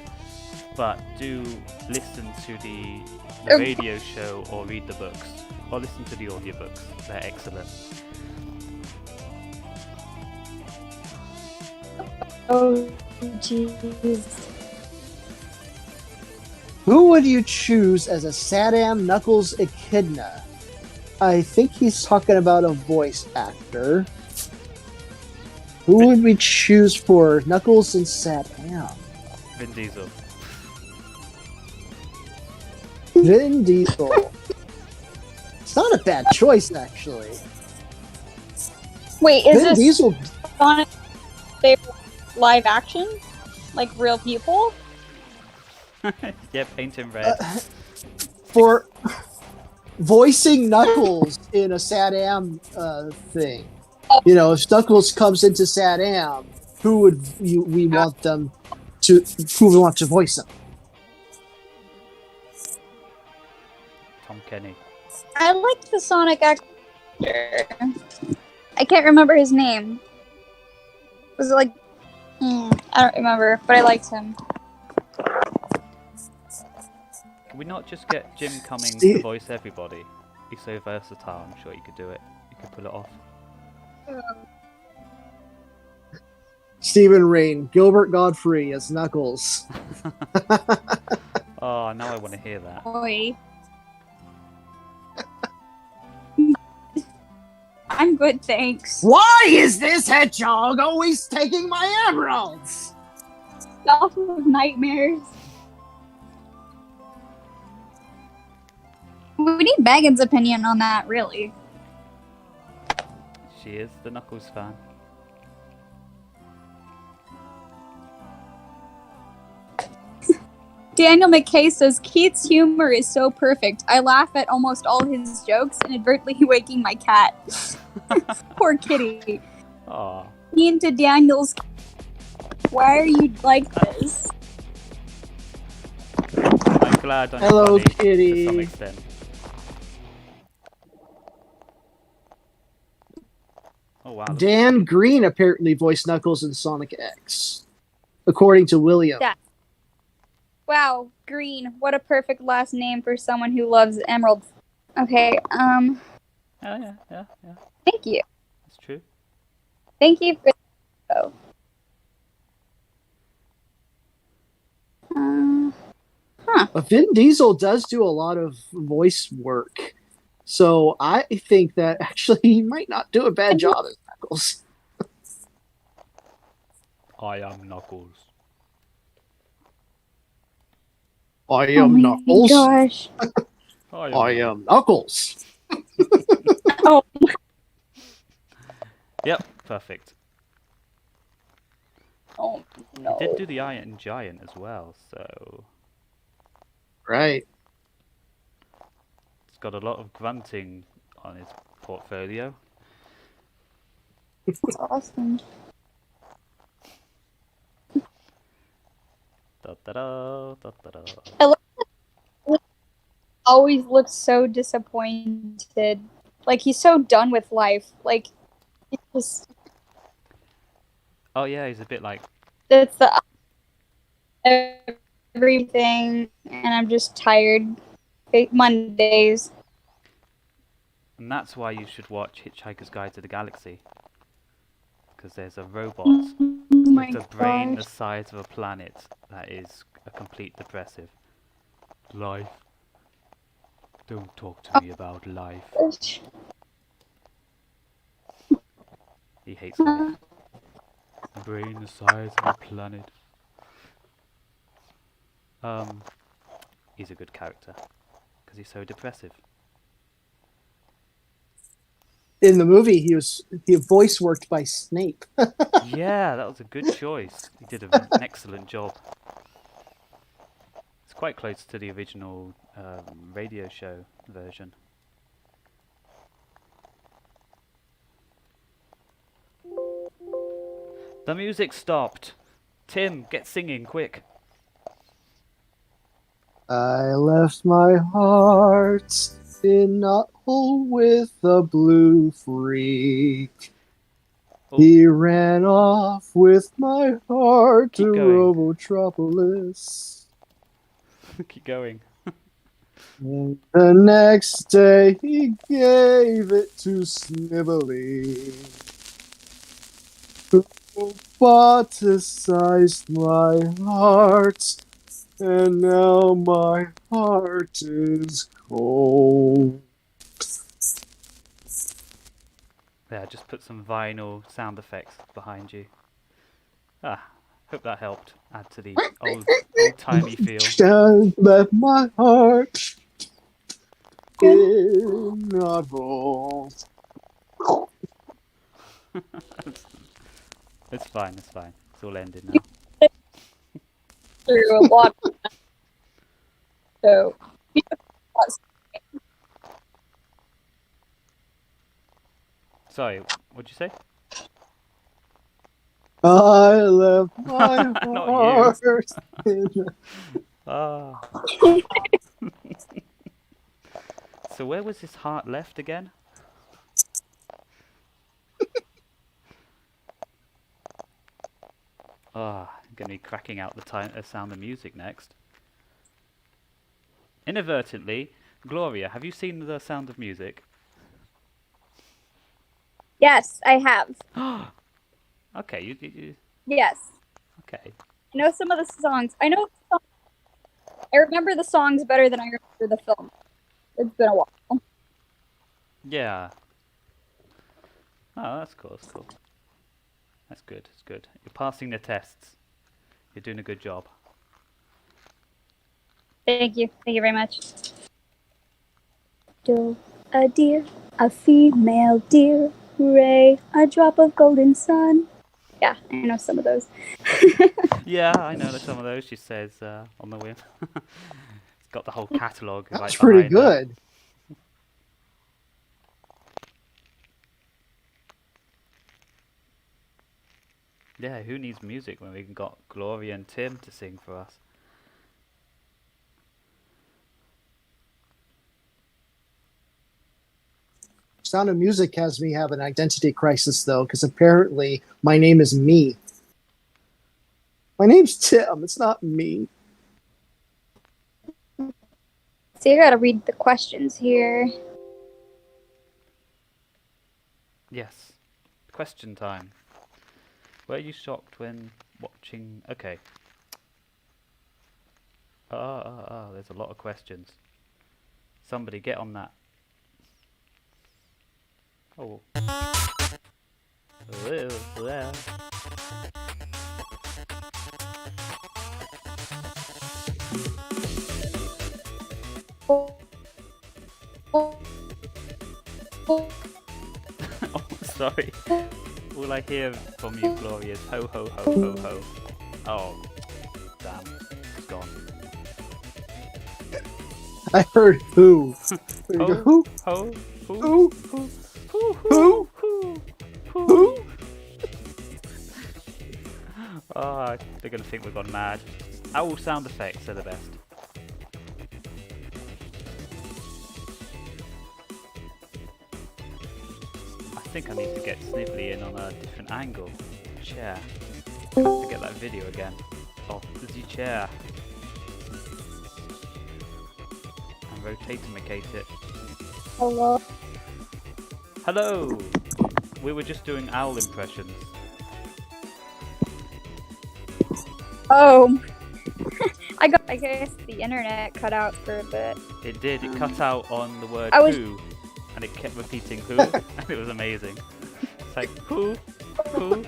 But do listen to the radio show or read the books. Or listen to the audiobooks. They're excellent. Oh, jeez. Who would you choose as a SatAM Knuckles Echidna? I think he's talking about a voice actor. Who would we choose for Knuckles and SatAM? Vin Diesel. Vin Diesel. It's not a bad choice, actually. Wait, is Vin this Diesel. Sonic favorite live action? Like real people? Yeah, paint him red. For voicing Knuckles in a SatAM thing. You know, if Knuckles comes into SatAM, who would we want them to? Who we want to voice him? Tom Kenny. I liked the Sonic actor. I can't remember his name. Was it like... I don't remember, but I liked him. Can we not just get Jim Cummings to voice everybody? He's so versatile, I'm sure he could do it. He could pull it off. Stephen Rain, Gilbert Godfrey as Knuckles. Oh, now I want to hear that. Boy. I'm good, thanks. Why is this hedgehog always taking my emeralds? Off of nightmares. We need Megan's opinion on that, really. She is the Knuckles fan. Daniel McKay says, Keith's humor is so perfect. I laugh at almost all his jokes, inadvertently waking my cat. Poor kitty. Aw. Into Daniel's. Why are you like this? I'm glad I'm Hello, funny kitty. to some extent. Oh wow. Dan Green apparently voiced Knuckles in Sonic X, according to William. Yeah. Wow, Green. What a perfect last name for someone who loves emeralds. Okay, Yeah. thank you. That's true. Thank you for the Vin Diesel does do a lot of voice work. So I think that actually he might not do a bad job as Knuckles. I am Knuckles. I Oh am my Knuckles. gosh. I am Knuckles. Oh, Yep, perfect. oh He no. did do the Iron Giant as well, so Right. he's got a lot of grunting on his portfolio. That's awesome. Da da da da da da. I love that he always looks so disappointed. Like he's so done with life. Like he's just Oh yeah, he's a bit like that's the everything, and I'm just tired. Mondays. and that's why you should watch Hitchhiker's Guide to the Galaxy. Because there's a robot Oh my with a brain the gosh. size of a planet that is a complete depressive. Life. Don't talk to me about life. He hates life. A brain the size of a planet. He's a good character. Because he's so depressive. In the movie, he voice worked by Snape. Yeah, that was a good choice. He did an excellent job. It's quite close to the original radio show version. The music stopped. Tim, get singing, quick. I left my heart in a hole with a blue freak. Oh. He ran off with my heart Keep to going. Robotropolis. Keep going. And the next day he gave it to Snivelly, who roboticized my heart, and now my heart is cold. There, just put some vinyl sound effects behind you. Ah, hope that helped add to the old-timey feel. Just left my heart in a bowl. It's fine, it's fine. It's all ended now. Through a lot. So Sorry, what'd you say? I left my Not you. heart in a... Ah. So where was his heart left again? Ah, I'm gonna be cracking out the sound of music next. Inadvertently, Gloria, have you seen The Sound of Music? yes, I have. Okay, you Yes. okay. I know some of the songs. I remember the songs better than I remember the film. It's been a while. Yeah. Oh, that's cool. That's cool. That's good. That's good. You're passing the tests. You're doing a good job. Thank you. Thank you very much. A deer, a female deer, ray, a drop of golden sun. Yeah, I know some of those. Yeah, I know that some of those she says on the whim. It's got the whole catalogue That's right pretty behind her. good. Yeah, who needs music when we've got Gloria and Tim to sing for us? Sound of Music has me have an identity crisis, though, because apparently my name is me. My name's Tim. It's not me. So you gotta read the questions here. Yes. Question time. Were you shocked when watching? Okay. There's a lot of questions. Somebody get on that. Oh. Well. Oh, sorry. All I hear from you, Gloria, is ho ho ho ho ho. Oh, damn. It's gone. I heard who. There you go. Ho, Who? ho, Who? who, Who? Who? Oh, they're gonna think we've gone mad. Owl sound effects are the best. I think I need to get Snively in on a different angle. Chair. To get that video again. Oh, the chair. And rotate and macate it. Hello. Hello! We were just doing owl impressions. Oh. I guess the internet cut out for a bit. It did, it cut out on the word I was- who, and it kept repeating who, and it was amazing. It's like, who, who,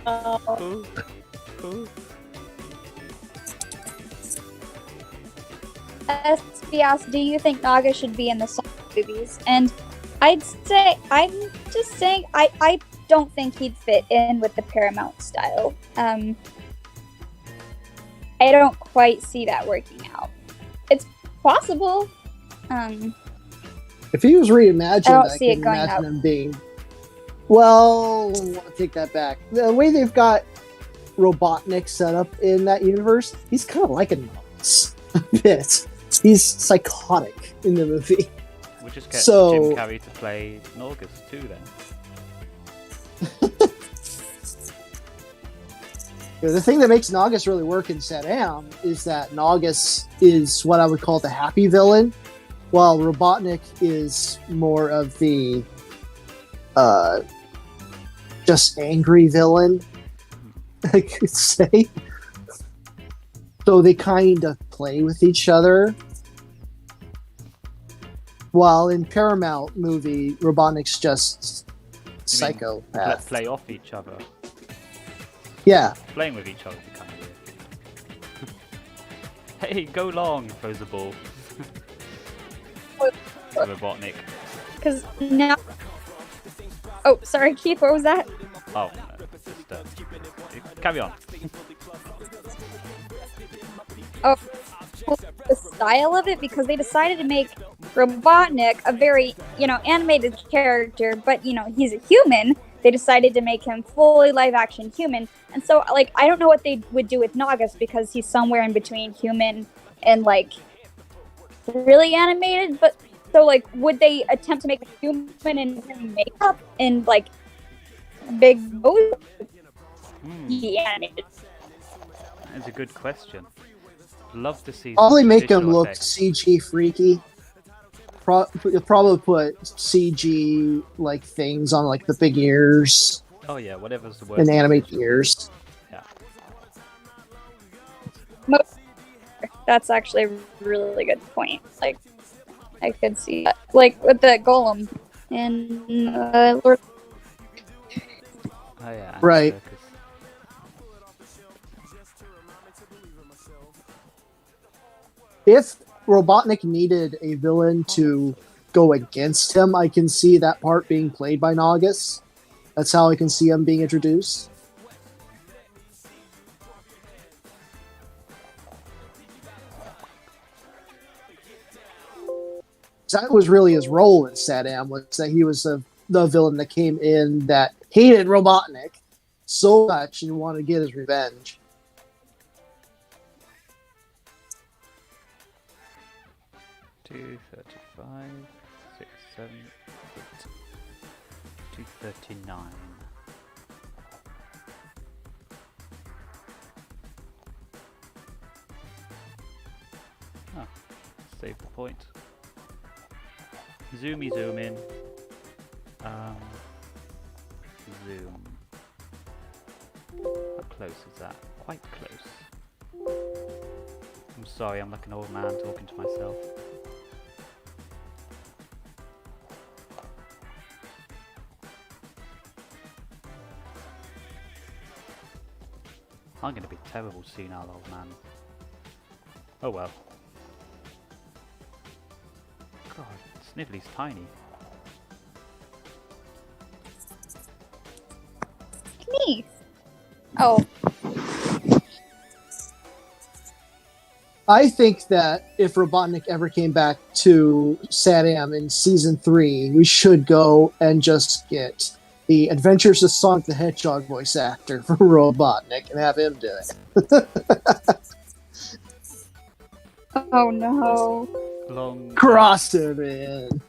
who. SB asked, do you think Naga should be in the Sonic movies? And I'm just saying, I don't think he'd fit in with the Paramount style. I don't quite see that working out. It's possible. If he was reimagined, I don't I see it can going imagine out. him being. Well, I'll take that back. The way they've got Robotnik set up in that universe, he's kind of like a nonce a bit. He's psychotic in the movie. We'll just get So- Jim Carrey to play Norgus too then. The thing that makes Nagus really work in Saddam is that Nagus is what I would call the happy villain, while Robotnik is more of the just angry villain, I could say. So they kind of play with each other. While in Paramount movie, Robotnik's just psychopath. Play off each other. Yeah. Playing with each other would be kind of weird. Hey, go long! Throws the ball. Robotnik. Because now... Oh, sorry, Keith, what was that? Oh, just carry on. Oh, the style of it, because they decided to make Robotnik a very, animated character, but, he's a human. They decided to make him fully live-action human. And so, I don't know what they would do with Nagus, because he's somewhere in between human and, really animated. But, so, would they attempt to make a human in makeup and, big nose? Yeah, animated. That's a good question. Love to see. Probably some make him visual look effects. CG freaky. You'll probably put CG things on the big ears Oh yeah, whatever's the word. and animate the ears. That's actually a really good point. I could see that. With the golem in Lord. Oh yeah. Right. Circus. If Robotnik needed a villain to go against him, I can see that part being played by Nagus. That's how I can see him being introduced. That was really his role in Saddam, was that he was the villain that came in that hated Robotnik so much and wanted to get his revenge. Two 35, 6, 7, 8, 239. Ah, save the point. Zoom in. Zoom. How close is that? Quite close. I'm sorry, I'm like an old man talking to myself. I'm gonna be terrible senile old man. Oh well. God, Snively's tiny. Me. Oh, I think that if Robotnik ever came back to Saddam in season 3, we should go and just get the Adventures of Sonic the Hedgehog voice actor for Robotnik and have him do it. oh no. Long. Cross him in.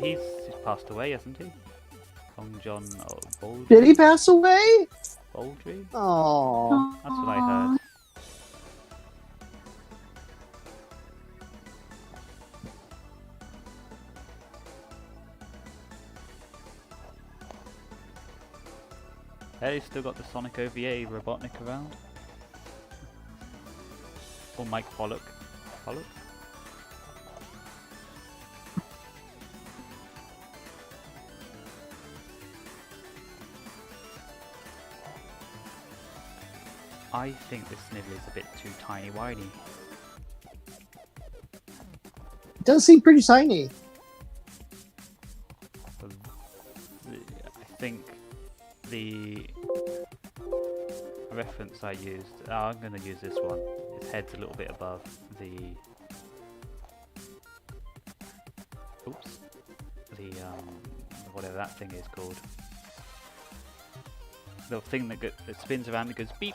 He's passed away, hasn't he? Long John Baldry. Did he pass away? Baldry? Oh, That's what I heard. Hey, still got the Sonic OVA Robotnik around? Or Mike Pollock? Pollock? I think this Snively is a bit too tiny-whiny. it does seem pretty tiny. I think the reference I used, I'm going to use this one. His head's a little bit above the, oops, the whatever that thing is called. The thing that spins around and goes beep.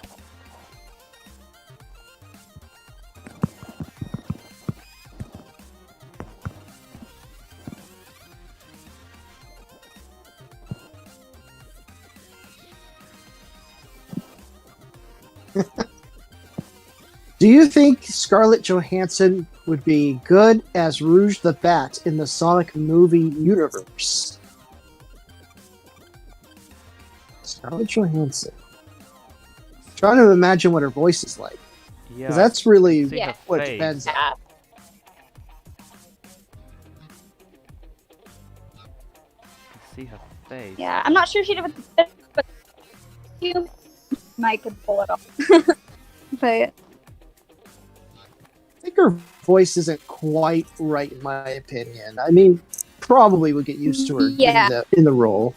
Do you think Scarlett Johansson would be good as Rouge the Bat in the Sonic movie universe? Scarlett Johansson. Trying to imagine what her voice is like. Yeah, 'Cause that's really see her what it face. depends on. Yeah. See her face. Yeah, I'm not sure she did with the but you might could pull it off. But I think her voice isn't quite right, in my opinion. I mean, probably would get used to her Yeah. in the role.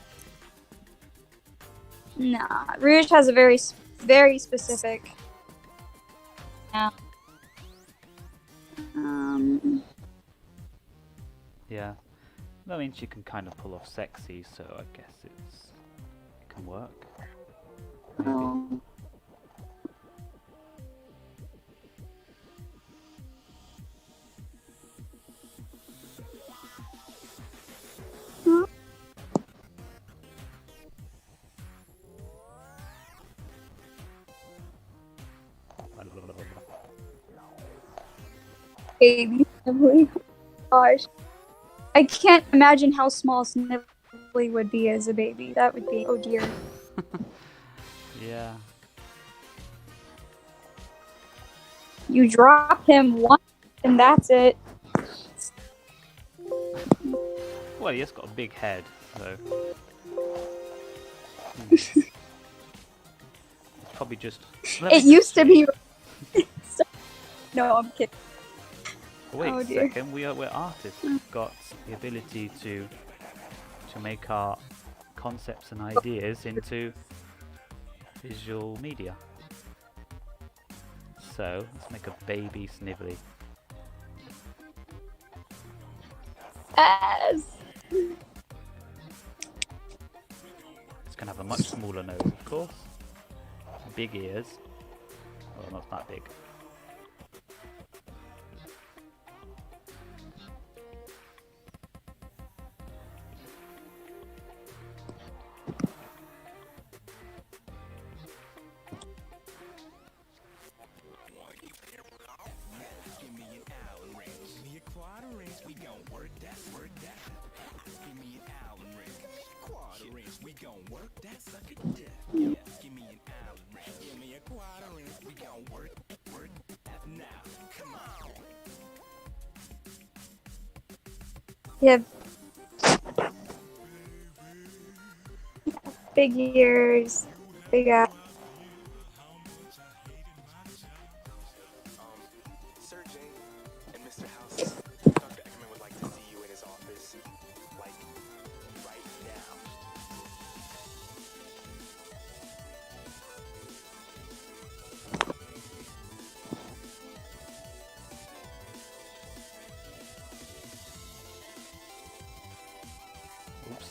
nah, Rouge has a very specific. Yeah. I mean, she can kind of pull off sexy, so I guess it can work. Maybe. Oh. Baby Snively. Gosh. I can't imagine how small Snively would be as a baby. That would be, oh dear. Yeah. You drop him once and that's it. Well, he has got a big head, so. It's probably just. It used to be. No, I'm kidding. Wait Oh a dear. second, we're artists. We've got the ability to make our concepts and ideas into visual media. So let's make a baby Snively. Yes. It's gonna have a much smaller nose, of course. Big ears. Well, not that big. Yeah. Big ears, big eyes. Sir Jane and Mr. House, Dr. Eckerman would like to see you in his office, like, right now. Oops.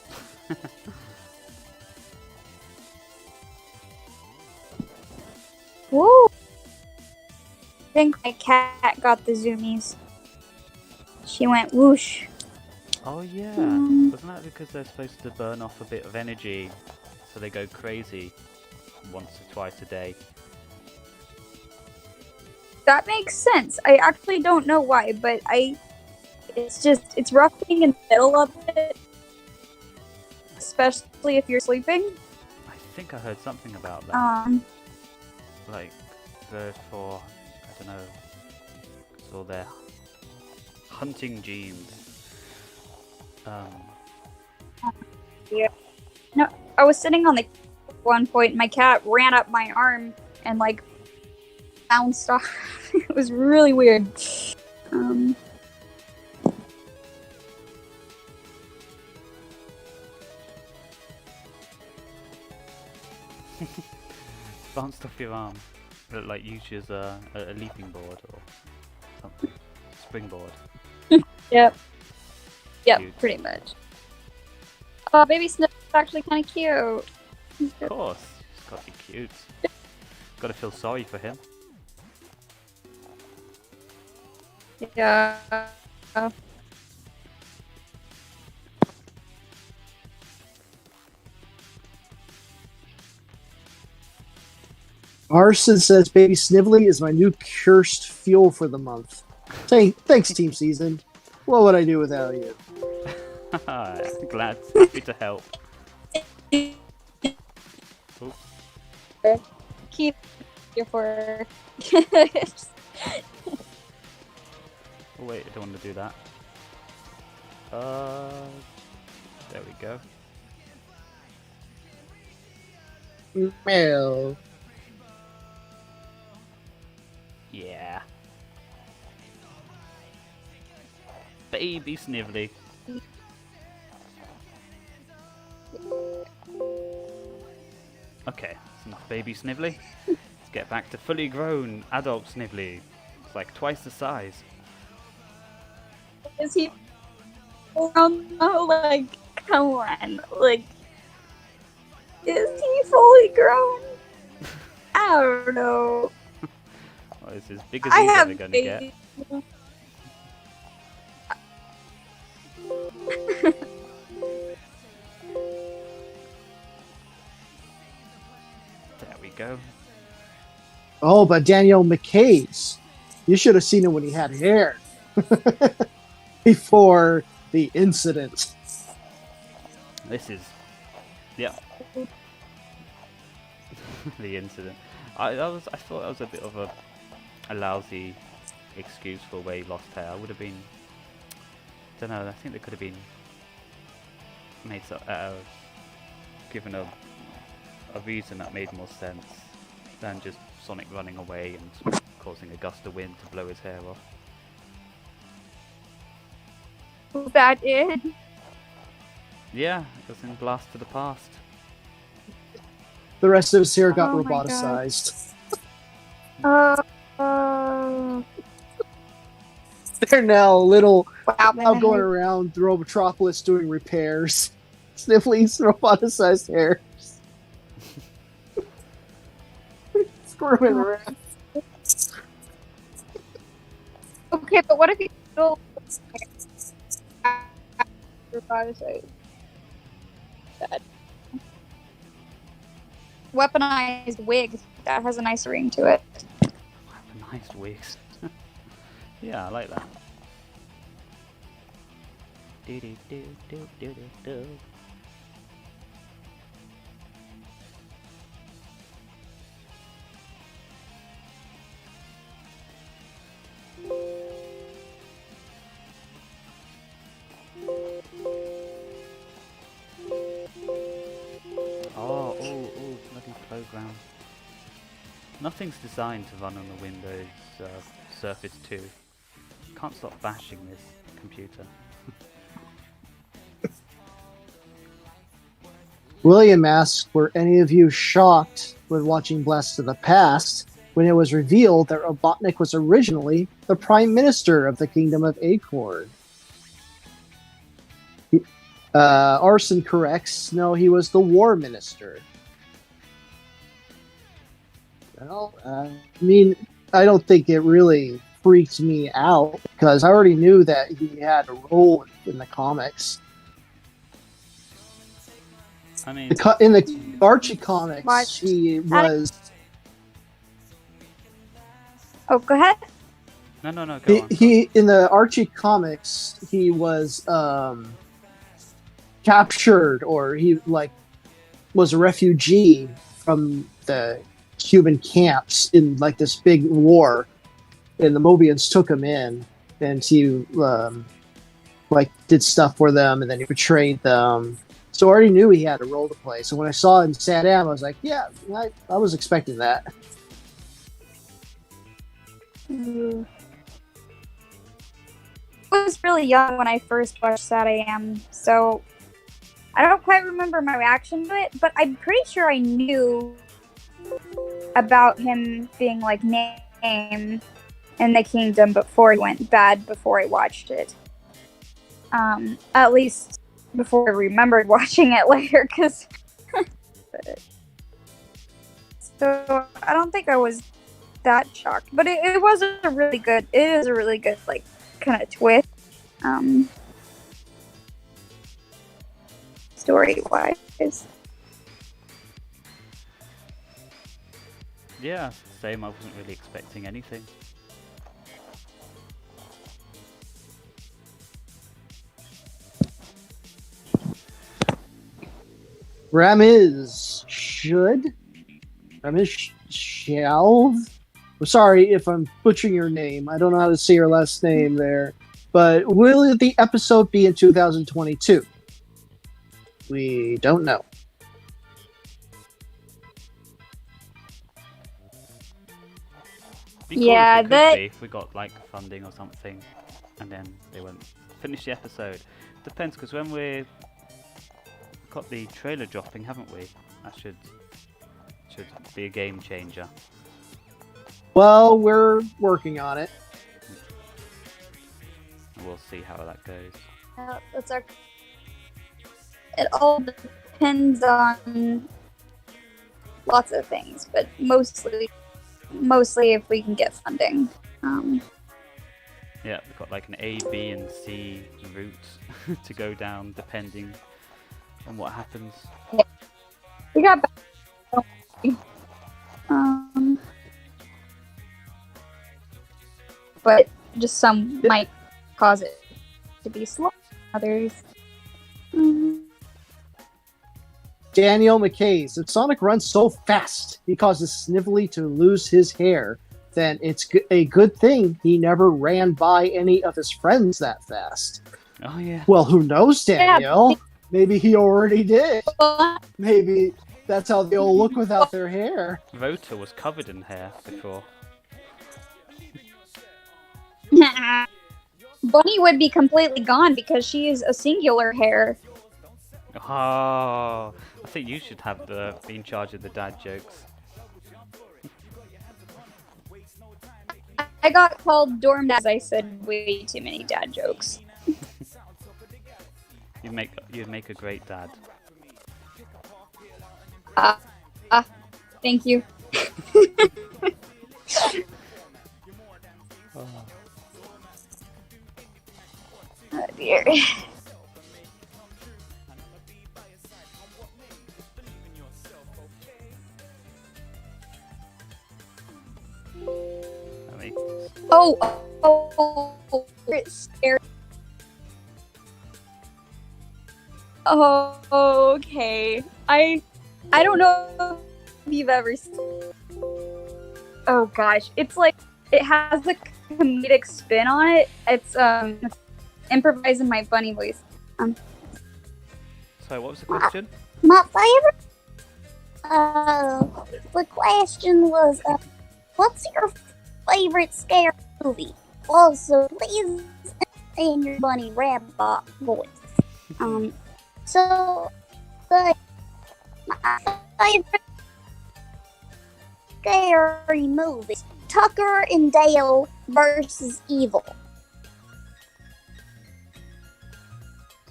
Woo! I think my cat got the zoomies. She went whoosh. Oh yeah, wasn't that because they're supposed to burn off a bit of energy, so they go crazy once or twice a day? That makes sense. I actually don't know why, but it's rough being in the middle of it, especially if you're sleeping. I think I heard something about that. Like, for, I don't know, it's all their hunting genes. Yeah. No, I was sitting on the at one point, and my cat ran up my arm and like bounced off. It was really weird. Bounced off your arm. Like used as a leaping board or something. Springboard. Yep. Yep, Cute. pretty much. Oh, baby Sniff is actually kind of cute. Of course, he's got to be cute. Got to feel sorry for him. Yeah. Arson says Baby Snively is my new cursed fuel for the month. Thanks, Team Season. What would I do without you? Glad, happy to help. Keep your for. Oh wait, I don't want to do that. There we go. Meow. Yeah. Baby Snively. Okay, that's enough baby Snively. Let's get back to fully grown adult Snively. It's like twice the size. Is he? Oh, like, come on, like, is he fully grown? I don't know. Well, it's as big as I he's have ever gonna get. There we go. Oh, but Daniel McKay's. You should have seen him when he had hair. Before the incident. This is, yeah, the incident. I thought that was a bit of a lousy excuse for where he lost hair. I would have been, don't know. I think they could have been made given a reason that made more sense than just Sonic running away and causing a gust of wind to blow his hair off. That is. Yeah, it was in Blast to the Past. The rest of his hair got Oh my God. roboticized. Wow, They're now little man. going around the Robotropolis doing repairs. Sniffly's roboticized hair. Squirming around. Okay, but what if he still weaponized wig that has a nice ring to it? Nice wigs. Yeah, I like that. Do do do do do do do. Nothing's designed to run on the Windows Surface 2. Can't stop bashing this computer. William asks, were any of you shocked when watching Blast of the Past when it was revealed that Robotnik was originally the Prime Minister of the Kingdom of Acorn? Arson corrects, no, he was the War Minister. Well, I mean, I don't think it really freaked me out because I already knew that he had a role in the comics. I mean, In the Archie comics, What? he was Oh, go ahead. no, go on. he in the Archie comics he was captured, or he was a refugee from the Cuban camps in this big war, and the Mobians took him in, and he did stuff for them, and then he betrayed them. So I already knew he had a role to play. So when I saw him in Saddam, I was like, yeah, I was expecting that. I was really young when I first watched Sad I Am, so I don't quite remember my reaction to it, but I'm pretty sure I knew about him being named in the kingdom before he went bad before I watched it. At least before I remembered watching it later, because so I don't think I was that shocked, but it is a really good kind of twist, story wise. Yeah, same. I wasn't really expecting anything. Ramiz Shelv. I'm sorry if I'm butchering your name. I don't know how to say your last name there. But will the episode be in 2022? We don't know. Be cool Yeah, if it could be, if we got funding or something, and then they won't finish the episode. Depends, because when we got the trailer dropping, haven't we? That should be a game changer. Well, we're working on it. We'll see how that goes. It all depends on lots of things, but mostly if we can get funding. Yeah, we've got an A, B, and C route to go down depending on what happens. We got but just some might cause it to be slow. Others. Daniel McKay's. If Sonic runs so fast he causes Snively to lose his hair, then it's a good thing he never ran by any of his friends that fast. Oh, yeah. Well, who knows, Daniel? Yeah. Maybe he already did. Maybe that's how they all look without their hair. Rota was covered in hair before. Bunny would be completely gone because she is a singular hair. Oh, I think you should be in charge of the dad jokes. I got called dorm dad. I said way too many dad jokes. You'd make a great dad. Thank you. Oh dear. It's scary. Oh, okay. I don't know if you've ever seen. Oh gosh, it's it has a comedic spin on it. It's improvising my bunny voice. So what was the question? My favorite The question was, what's your favorite scary movie? Also, please in your bunny rabbit voice. So, the my favorite scary movie is Tucker and Dale versus Evil.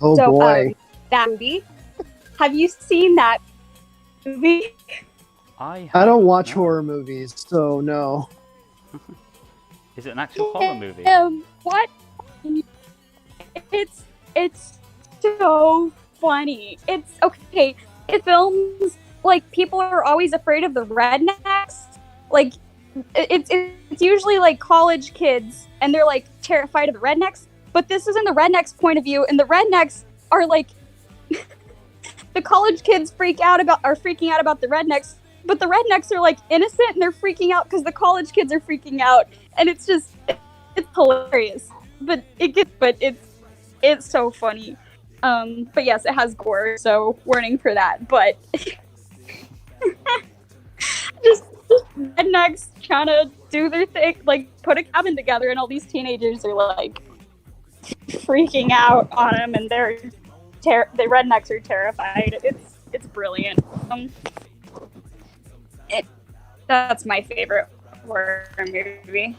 Oh So, boy. That movie. Have you seen that movie? I don't watch no. horror movies, so no. Is it an actual horror movie? What? It's so funny. It's okay. It films like people are always afraid of the rednecks. Like it's usually like college kids, and they're like terrified of the rednecks. But this is in the rednecks' point of view, and the rednecks are like the college kids are freaking out about the rednecks, but the rednecks are like innocent and they're freaking out because the college kids are freaking out, and it's hilarious. But it's so funny. But yes, it has gore, so warning for that. But just rednecks trying to do their thing, like put a cabin together, and all these teenagers are like freaking out on them, and the rednecks are terrified. It's brilliant. That's my favorite horror movie.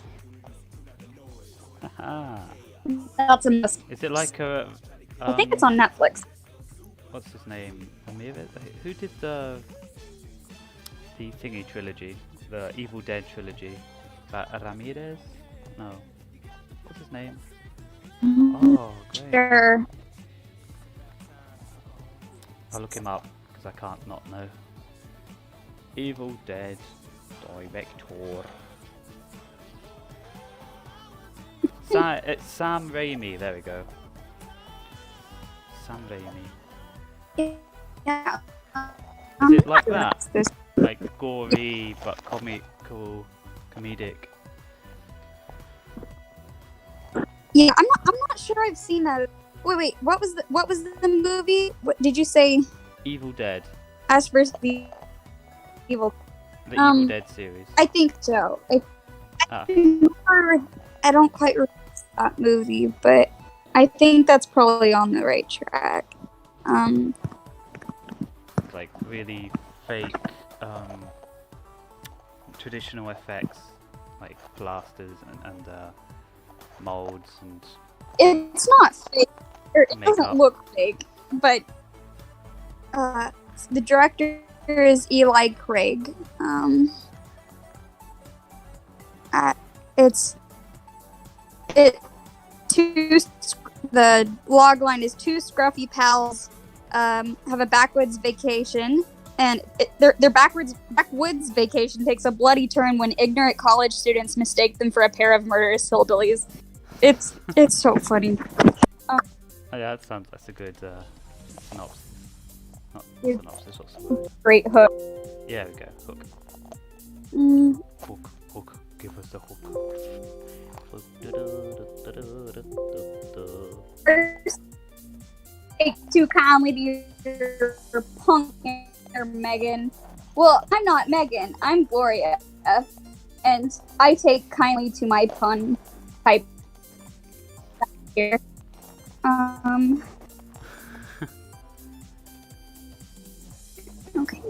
Haha. That's a must. Is it like a? I think it's on Netflix. What's his name? Ramirez? Who did the thingy trilogy, the Evil Dead trilogy? Ramirez? No. What's his name? Oh, great. Sure. I'll look him up because I can't not know. Evil Dead director. It's Sam Raimi. There we go. Sam Raimi. Yeah. Is it like that? Like gory but comedic. Yeah, I'm not sure I've seen that. Wait, what was the movie? What did you say? Evil Dead. Ash vs. Evil. The Evil Dead series. I think so. I don't quite remember that movie, but I think that's probably on the right track. It's like really fake traditional effects, like plasters and molds and It's not fake. It Makeup. doesn't look fake, but the director is Eli Craig. The log line is two scruffy pals have a backwoods vacation, and their backwoods vacation takes a bloody turn when ignorant college students mistake them for a pair of murderous hillbillies. It's so funny. oh yeah, that's a good synopsis. Not synopsis, what's the word? Great hook. Yeah, we go. Hook. Hook. Give us the hook. First, take too kindly to your punk hair, Megan. Well, I'm not Megan. I'm Gloria, and I take kindly to my pun type here. Okay.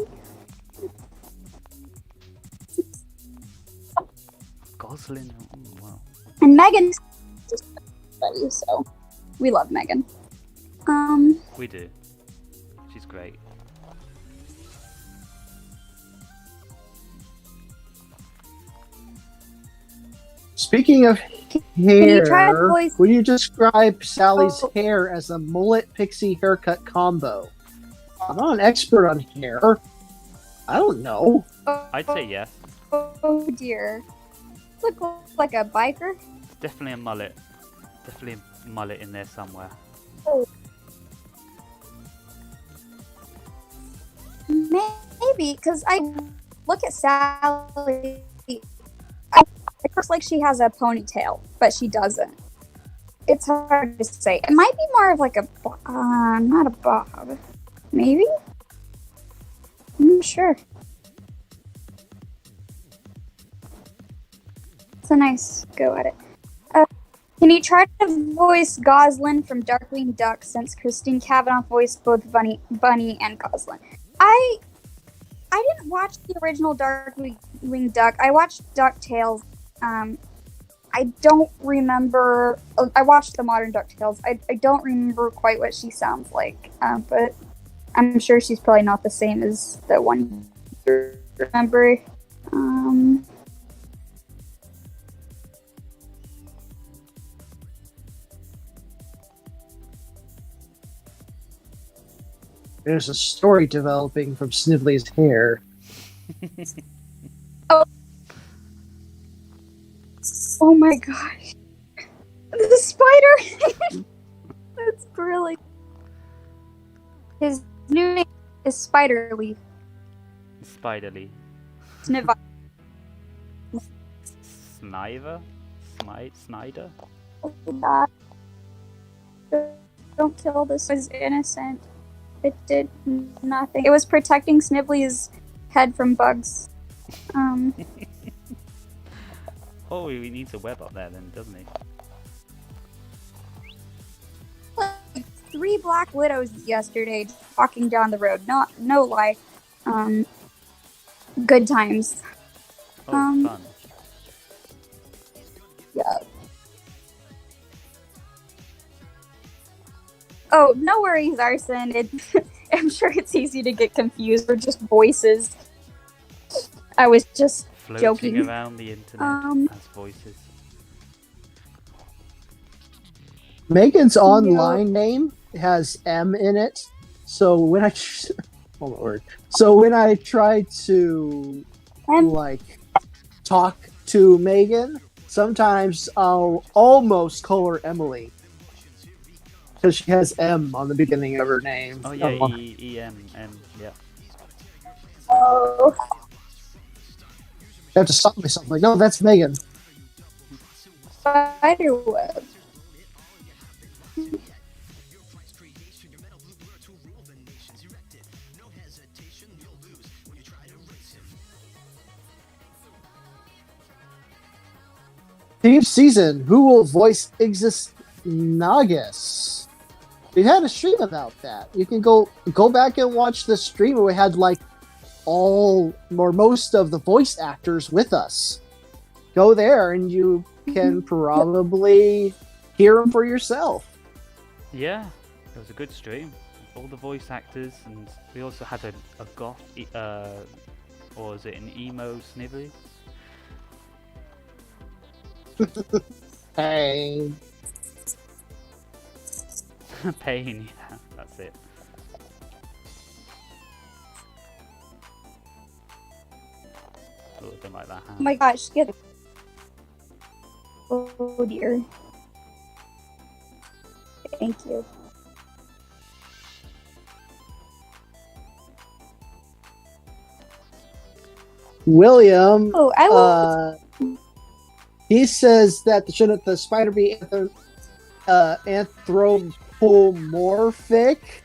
Gosling. Oh, wow. And Megan's buddy, so we love Megan. We do. She's great. Speaking of you try the hair, voice? would you describe Sally's Oh. hair as a mullet pixie haircut combo? I'm not an expert on hair. I don't know. I'd say yes. Oh dear. Look like a biker. It's definitely a mullet. Definitely a mullet in there somewhere. Maybe, because I look at Sally. It looks like she has a ponytail, but she doesn't. It's hard to say. It might be more of like a, not a bob. Maybe? I'm not sure. It's a nice go at it. Can you try to voice Goslin from Darkwing Duck since Christine Cavanaugh voiced both Bunny and Goslin? I didn't watch the original Darkwing Duck. I watched DuckTales. I don't remember. I watched the modern DuckTales. I don't remember quite what she sounds like, but I'm sure she's probably not the same as the one you remember. There's a story developing from Snively's hair. Oh my gosh. The spider! That's brilliant. His new name is Spiderleaf. Spiderly. Sniv- Sniver? Snyder? Oh god. Don't kill this. It was innocent. It did nothing. It was protecting Snively's head from bugs. Oh, he needs a web up there then, doesn't he? 3 black widows yesterday walking down the road. No lie. Good times. Oh, fun. Yeah. Oh, no worries, Arson. I'm sure it's easy to get confused. We're just voices. I was just Floating joking. around the internet as voices. Megan's online name has M in it, so when I oh my word. So when I try to talk to Megan, sometimes I'll almost call her Emily because she has M on the beginning of her name. Oh yeah, E-M-M, yeah. Oh. I have to stop myself. Like, no, that's Megan. Spiderweb. Team season. Who will voice Ignis Nagus? We had a stream about that. You can go back and watch the stream where we had like all or most of the voice actors with us. Go there and you can probably hear them for yourself. Yeah, it was a good stream. All the voice actors, and we also had a goth, or is it an emo Snively? Hey. Pain, yeah, that's it. A little bit like that, huh? Oh my gosh, get. Oh dear. Thank you. William. Oh, I will. He says that shouldn't the spider be anthropomorphic?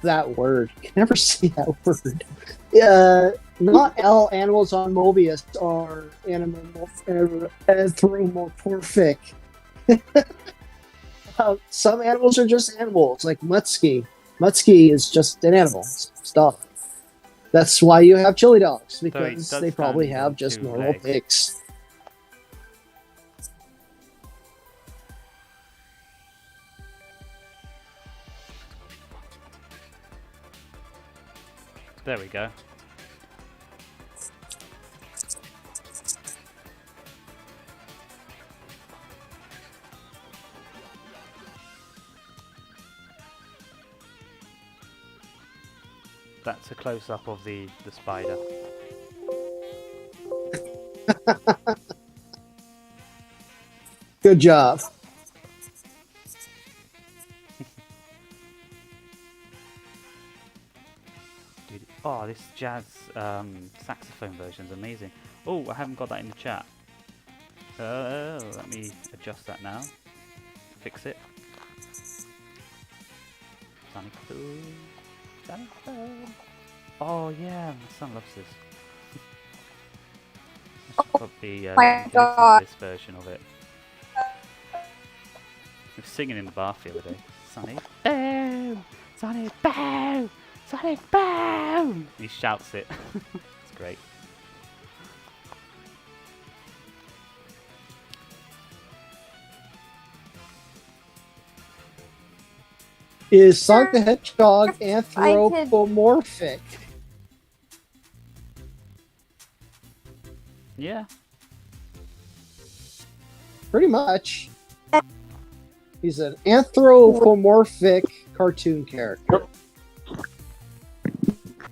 That word. You can never see that word. Not all animals on Mobius are anthropomorphic. Some animals are just animals, like Mutsky. Mutsky is just an animal. Stuff. That's why you have chili dogs, because they probably have just normal pigs. There we go. That's a close-up of the spider. Good job. Dude, oh, this jazz saxophone version is amazing. Oh, I haven't got that in the chat. Let me adjust that now. Fix it. Sonic Boom. Sonic Boom. Oh yeah, my son loves this. probably my listen God. to this version of it. I was singing in the bath the other day. Sonic boom! Sonic boom! Sonic boom! He shouts it. It's great. Is Sonic the Hedgehog I could- anthropomorphic? Yeah. Pretty much. He's an anthropomorphic cartoon character.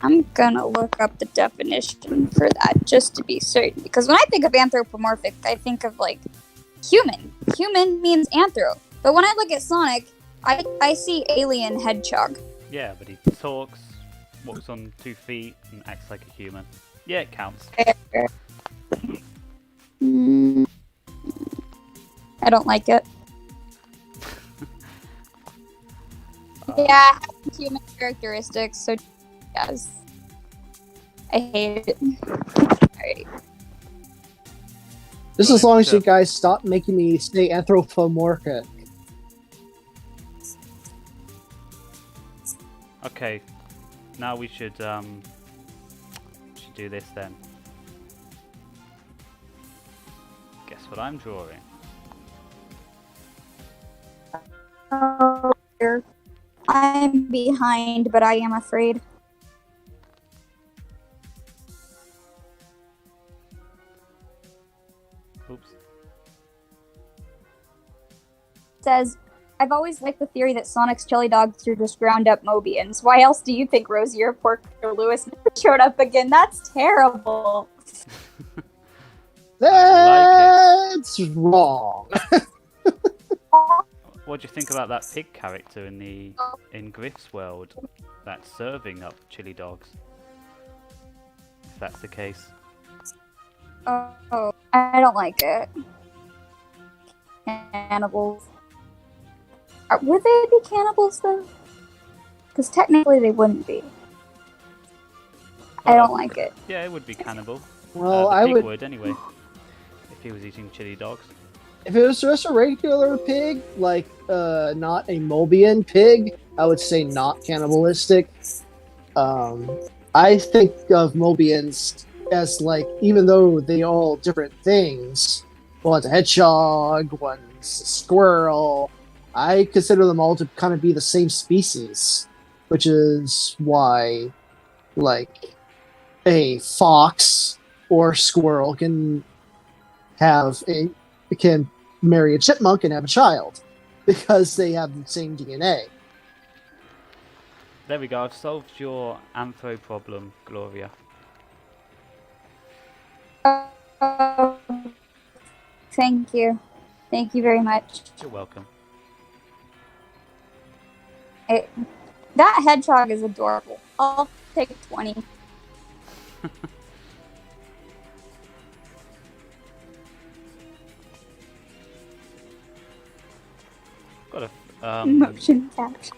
I'm gonna look up the definition for that just to be certain. Because when I think of anthropomorphic, I think of like human. Human means anthro. But when I look at Sonic, I see alien hedgehog. Yeah, but he talks, walks on 2 feet, and acts like a human. Yeah, it counts. Mm, I don't like it. Yeah, it has human characteristics, so yes. I hate it. Alright. Just as long as Right, you guys stop making me say anthropomorphic. Okay, now we should do this then. Guess what I'm drawing? Oh, dear. I'm behind, but I am afraid. Oops. Says, I've always liked the theory that Sonic's chili dogs are just ground up Mobians. Why else do you think Rosie or Porker Lewis never showed up again? That's terrible. That's wrong. What do you think about that pig character in Griff's world that's serving up chili dogs? If that's the case. Oh, I don't like it. Cannibals. Would they be cannibals though? Because technically they wouldn't be. I don't like it. Yeah, it would be cannibal. Well, The I pig would. anyway. If he was eating chili dogs. If it was just a regular pig, like not a Mobian pig, I would say not cannibalistic. I think of Mobians as like, even though they are all different things, one's a hedgehog, one's a squirrel, I consider them all to kind of be the same species, which is why, like, a fox or squirrel can marry a chipmunk and have a child because they have the same DNA. There we go, I've solved your anthro problem, Gloria. Oh, thank you. Thank you very much. You're welcome. That hedgehog is adorable. I'll take 20. Got a Motion capture.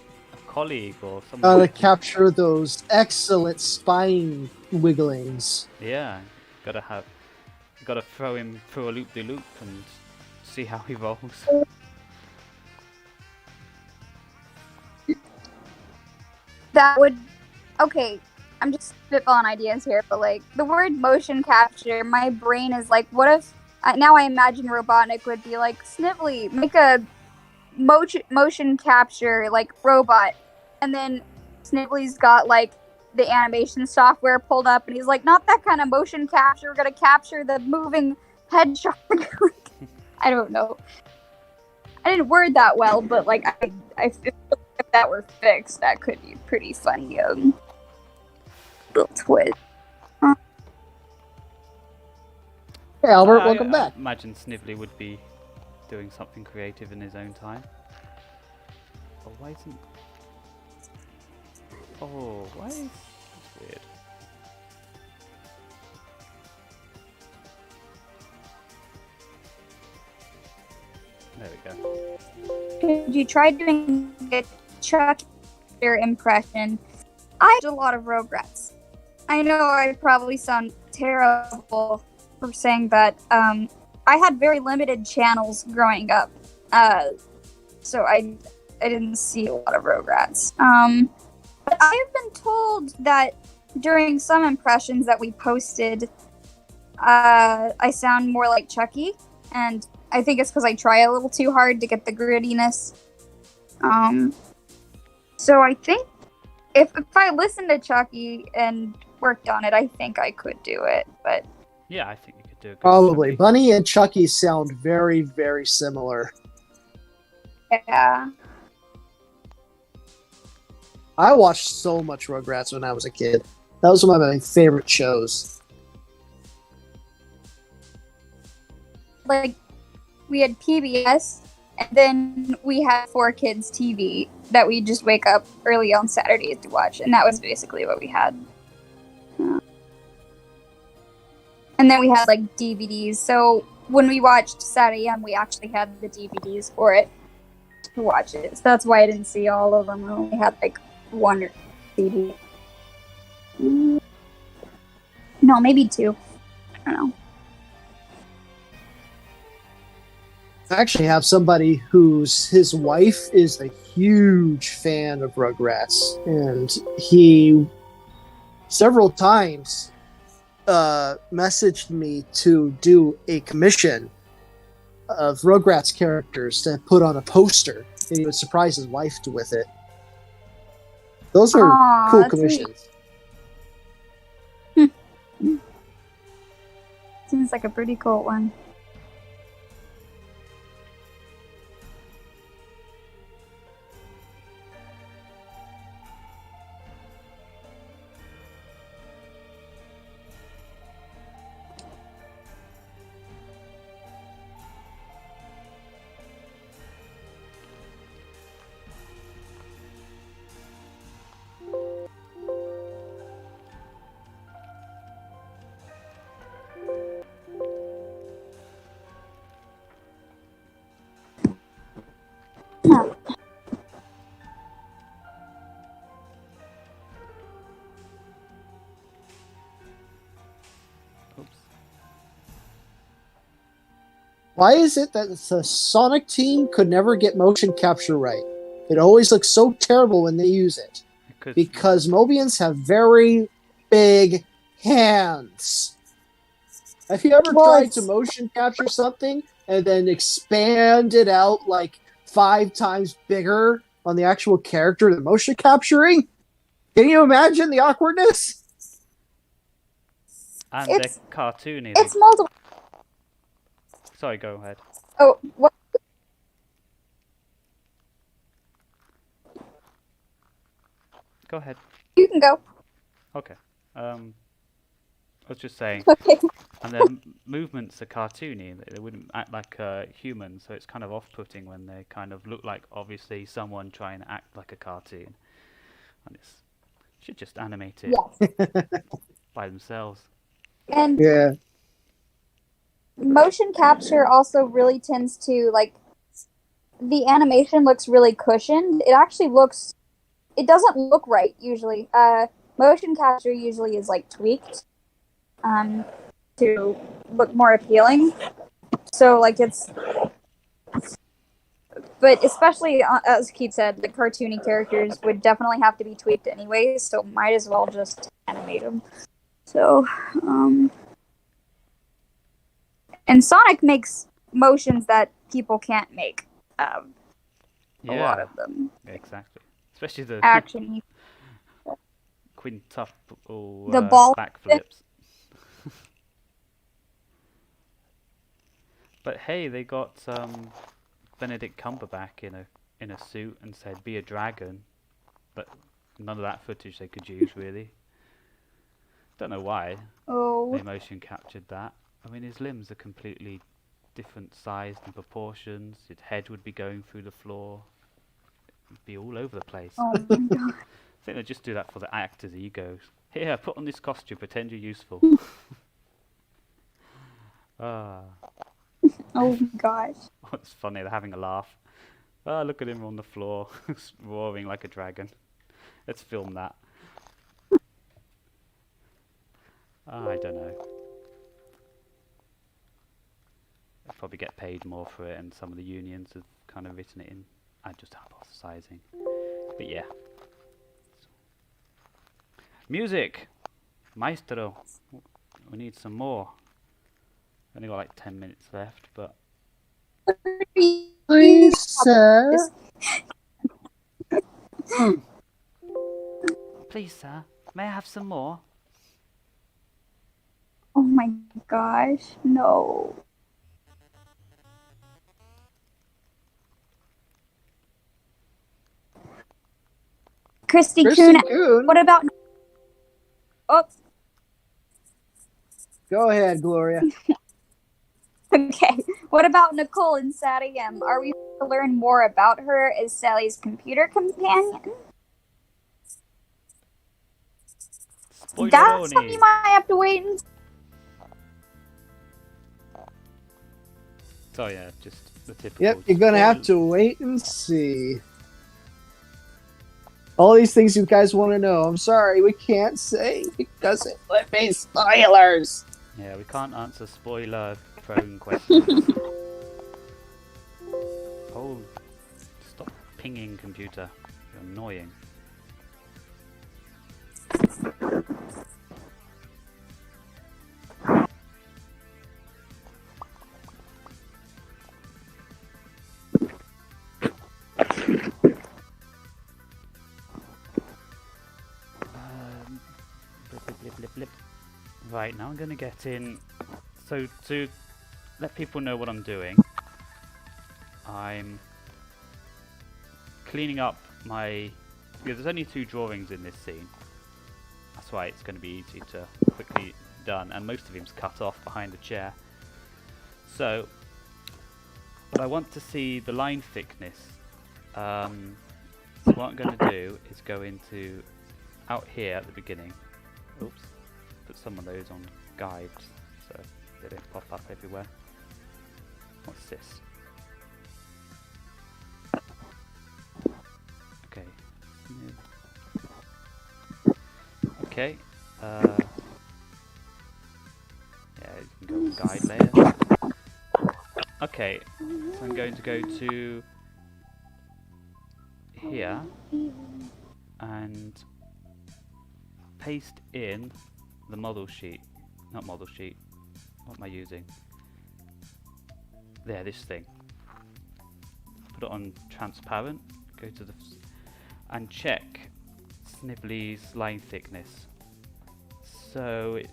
colleague or someone. To capture those excellent spine wigglings. Yeah, gotta throw him through a loop-de-loop and see how he rolls. That would. Okay, I'm just spitballing ideas here, but like the word motion capture, my brain is like, what if. Now I imagine Robotnik would be like, Snively, make a motion capture like robot, and then Snively's got like the animation software pulled up, and he's like, not that kind of motion capture. We're gonna capture the moving hedgehog. I don't know. I didn't word that well, but like I feel like if that were fixed, that could be pretty funny. Little twist. Hey, Albert, I welcome back. imagine Snively would be doing something creative in his own time. Oh, why isn't... Oh, why is... That's weird. There we go. Could you try doing a Chuck impression? I had a lot of regrets. I know I probably sound terrible for saying that I had very limited channels growing up, so I didn't see a lot of Rugrats. But I have been told that during some impressions that we posted, I sound more like Chucky, and I think it's because I try a little too hard to get the grittiness. So I think if I listened to Chucky and worked on it, I think I could do it. But Yeah, I think you could do a good Probably. Chucky. Bunny and Chucky sound very, very similar. yeah, I watched so much Rugrats when I was a kid. That was one of my favorite shows. like we had PBS, and then we had 4Kids TV that we just wake up early on Saturdays to watch, and that was basically what we had. And then we had like DVDs. So when we watched Saturday AM, we actually had the DVDs for it to watch it. So that's why I didn't see all of them. I only had like one CD. No, maybe two. I don't know. I actually have somebody his wife is a huge fan of Rugrats, and he several times messaged me to do a commission of Rugrats characters to put on a poster, and he would surprise his wife with it. Those are Aw, cool that's commissions. Seems like a pretty cool one. Oops. Why is it that the Sonic team could never get motion capture right? It always looks so terrible when they use it. Because Mobians have very big hands. Have you ever tried to motion capture something and then expand it out like 5 times bigger on the actual character than motion capturing? Can you imagine the awkwardness? And It's- they're cartoony. It's multiple. Sorry, go ahead. Oh, what? Go ahead. You can go. Okay. I was just saying, Okay. and their movements are cartoony. They wouldn't act like humans, so it's kind of off-putting when they kind of look like obviously someone trying to act like a cartoon. And it's should just animate it Yes. by themselves. And Yeah. motion capture also really tends to like the animation looks really cushioned. It actually looks it doesn't look right usually. Motion capture usually is like tweaked to look more appealing. So like it's but especially as Keith said, the cartoony characters would definitely have to be tweaked anyway, so might as well just animate them. So and Sonic makes motions that people can't make. A lot of them. Exactly. Especially the Action. quintuple The ball backflips. But hey, they got Benedict Cumberbatch in a suit and said be a dragon, but none of that footage they could use really. Don't know why they motion captured that. I mean, his limbs are completely different sized and proportions. His head would be going through the floor. It'd be all over the place. Oh my god. I think they just do that for the actors' egos. Here, put on this costume, pretend you're useful. Ah. Oh my gosh. It's funny, they're having a laugh. Ah, look at him on the floor, roaring like a dragon. Let's film that. I don't know. probably get paid more for it, and some of the unions have kind of written it in. I'm just hypothesizing. But yeah. Music! Maestro! We need some more. Only got like 10 minutes left, but... Please, sir. Please, sir, may I have some more? Oh my gosh, no. Christy Kuhn, Kuhn. what about... Oh, Go ahead, Gloria. okay. What about Nicole and Sadie M? Are we to learn more about her as Sally's computer companion? That's something you might have to wait and... So yeah, just the typical... Yep, you're gonna have to wait and see. All these things you guys want to know, I'm sorry, we can't say because it would be spoilers. Yeah, we can't answer spoiler-prone questions. Oh, stop pinging, computer. You're annoying. Blip. Right, now I'm going to get in. So, to let people know what I'm doing, I'm cleaning up my... Because there's only 2 drawings in this scene. That's why it's going to be easy to quickly done, and most of him's cut off behind the chair. So, but I want to see the line thickness. So what I'm going to do is go into out here at the beginning. Oops. Put some of those on guides so they don't pop up everywhere. What's this? Okay. Okay. Yeah, you can go with guide layer. Okay, so I'm going to go to here and paste in the model sheet. Not model sheet. What am I using? There, this thing. Put it on transparent. Go to the and check Snivelly's line thickness. So it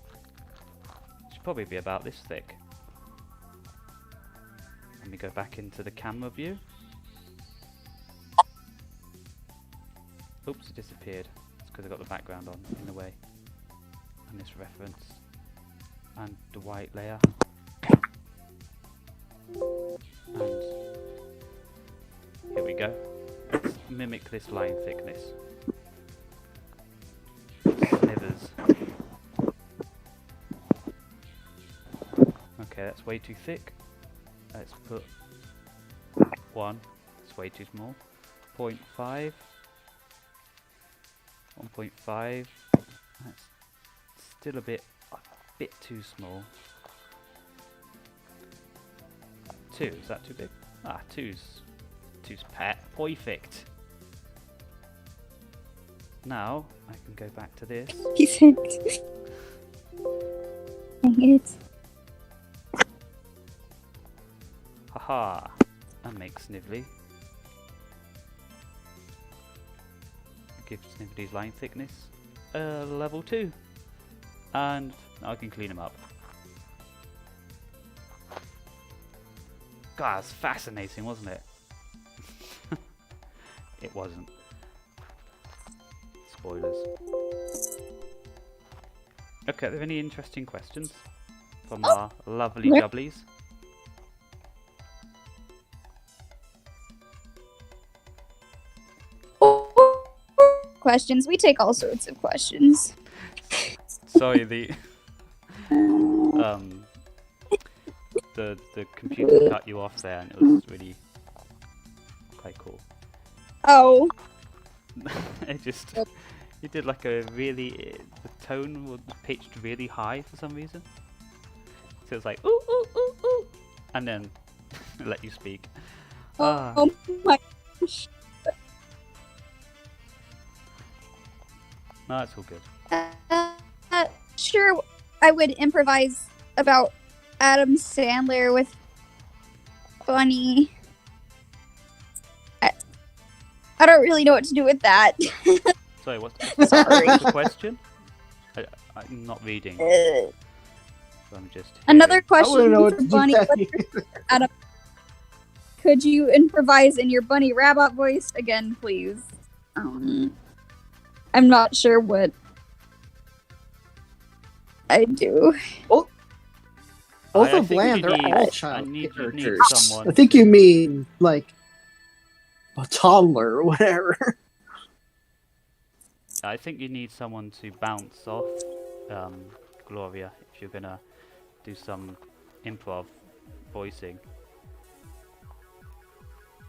should probably be about this thick. Let me go back into the camera view. Oops, it disappeared. It's because I got the background on in the way. And this reference. And the white layer. And here we go. Let's mimic this line thickness. Slivers. Okay, that's way too thick. Let's put 1. It's way too small. 0.5. 1.5. That's still a bit too small. 2. Is that too big? Ah, 2's perfect. Now I can go back to this. Perfect. Dang it. Haha, and make Snivelly. Give Snivelly's line thickness level 2. And now I can clean him up. God, that's fascinating, wasn't it? It wasn't. Spoilers. Okay, are there any interesting questions from our lovely jubblies? Questions. We take all sorts of questions. Sorry, the computer cut you off there, and it was really quite cool. Oh. It did like a really, the tone was pitched really high for some reason. So it's like ooh ooh ooh ooh. and then let you speak. Oh my. No, it's all good. Sure, I would improvise about Adam Sandler with Bunny. I don't really know what to do with that. Sorry, what's Sorry. the question? I'm not reading. So I'm just Another hearing. I want to question know what for to do Bunny. that. Adam, could you improvise in your Bunny Rabbit voice again, please? I'm not sure what I do. Both I of think Bland, you they're need- all I child need characters. someone I think to- you mean like a toddler or whatever. I think you need someone to bounce off Gloria if you're gonna do some improv voicing.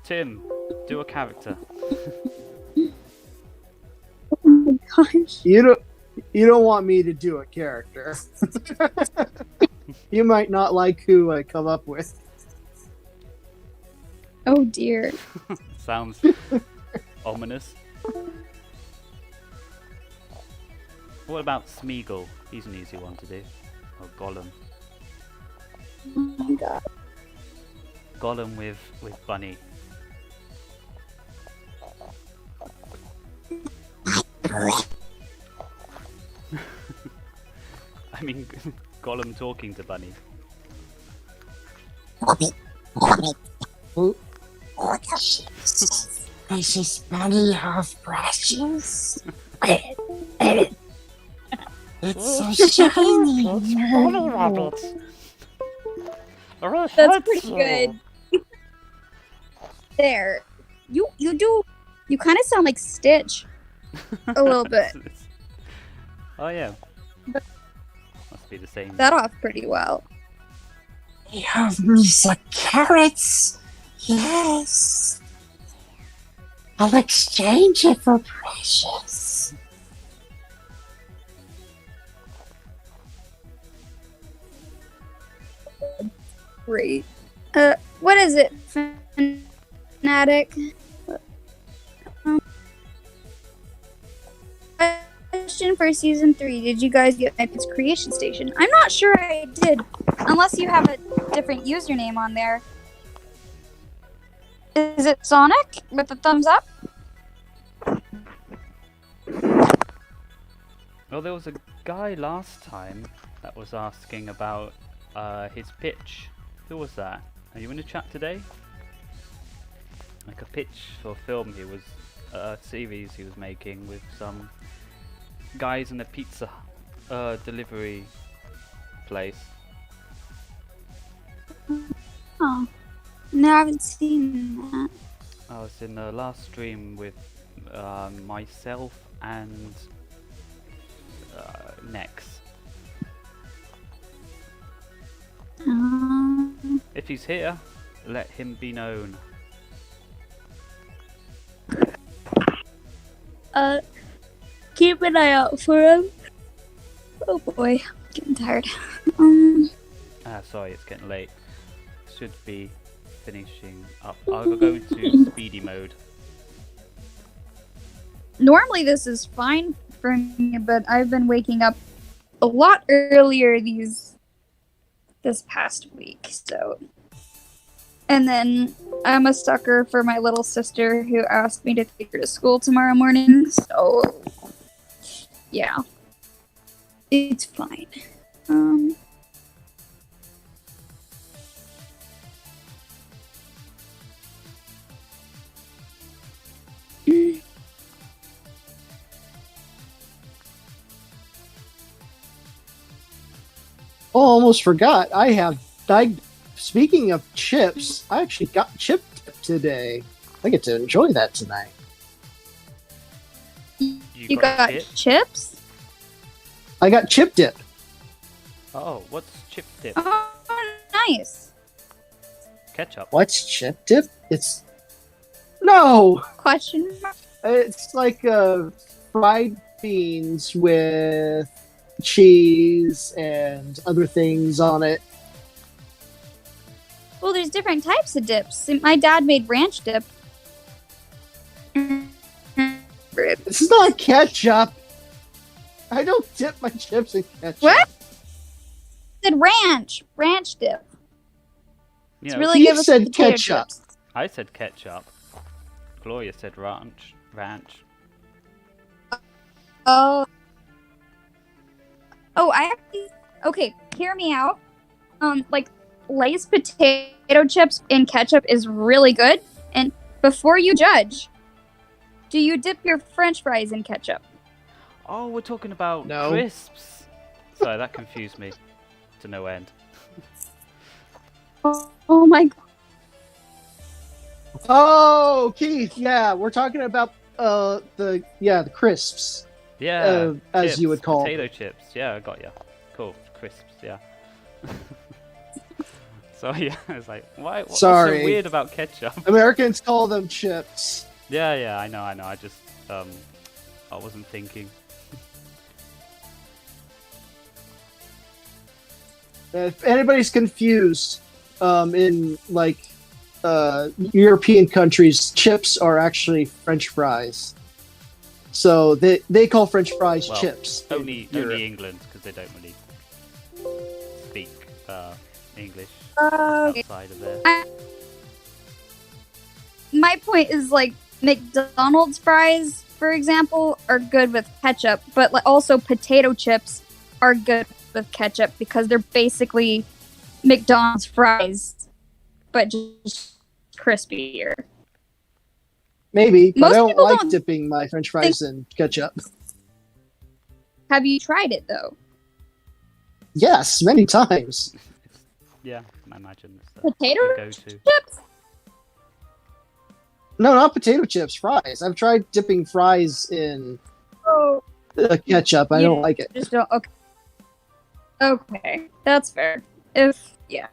Tim, do a character. Oh my gosh. You don't want me to do a character. You might not like who I come up with. Oh dear. Sounds ominous. What about Smeagol? He's an easy one to do. Or Gollum. Oh my god. Gollum with Bunny. I mean, Gollum talking to Bunny. Precious bunny have brushes. It's so shiny. That's pretty good. There. You kind of sound like Stitch. A little bit. Oh yeah. Must be the same. That off pretty well. You have me some carrots. Yes. I'll exchange it for precious. Great. What is it, Fanatic? Question for season 3. Did you guys get Epic Creation Station? I'm not sure I did, unless you have a different username on there. Is it Sonic with the thumbs up? Well, there was a guy last time that was asking about his pitch. Who was that? Are you in the chat today? Like a pitch for a film he was, a series he was making with some guys in a pizza delivery place. Oh, no, I haven't seen that. I was in the last stream with myself and Nex. If he's here, let him be known. Keep an eye out for him. Oh boy, I'm getting tired. Sorry, it's getting late. Should be finishing up. I'll go into speedy mode. Normally this is fine for me, but I've been waking up a lot earlier this past week, so. And then I'm a sucker for my little sister who asked me to take her to school tomorrow morning, so yeah. It's fine. Oh, almost forgot. Speaking of chips, I actually got chip dip today. I get to enjoy that tonight. You got chips? I got chip dip. Oh, what's chip dip? Oh, nice. Ketchup. What's chip dip? No! Question mark? It's like fried beans with cheese and other things on it. Well, there's different types of dips. My dad made ranch dip. This is not ketchup. I don't dip my chips in ketchup. What? I said ranch dip. You It's know, really He good with said potato ketchup. chips. I said ketchup. Gloria said ranch. Oh. Oh, I actually. Okay, hear me out. Like Lay's potato chips in ketchup is really good. And before you judge, do you dip your French fries in ketchup? Oh, we're talking about No. crisps. Sorry, that confused me to no end. Oh my god. Oh, Keith, yeah, we're talking about the crisps. Yeah, As chips, you would call potato them. chips. Yeah, I got you. Cool, crisps. Yeah. So yeah, it's like, what's so Sorry. weird about ketchup? Americans call them chips. Yeah, I know. I just I wasn't thinking. If anybody's confused, in like European countries, chips are actually French fries. So they call French fries Well, chips. in Only Europe. England, because they don't really speak English Okay. outside of there. My point is like McDonald's fries, for example, are good with ketchup, but also potato chips are good with ketchup because they're basically McDonald's fries, but just crispier. Maybe, but Most I don't people like don't dipping my French fries in ketchup. Have you tried it though? Yes, many times. Yeah, I imagine it's the Potato go-to. chips? No, not potato chips, fries. I've tried dipping fries in Oh, ketchup. I You don't like it. just don't. Okay. Okay, that's fair. If yeah.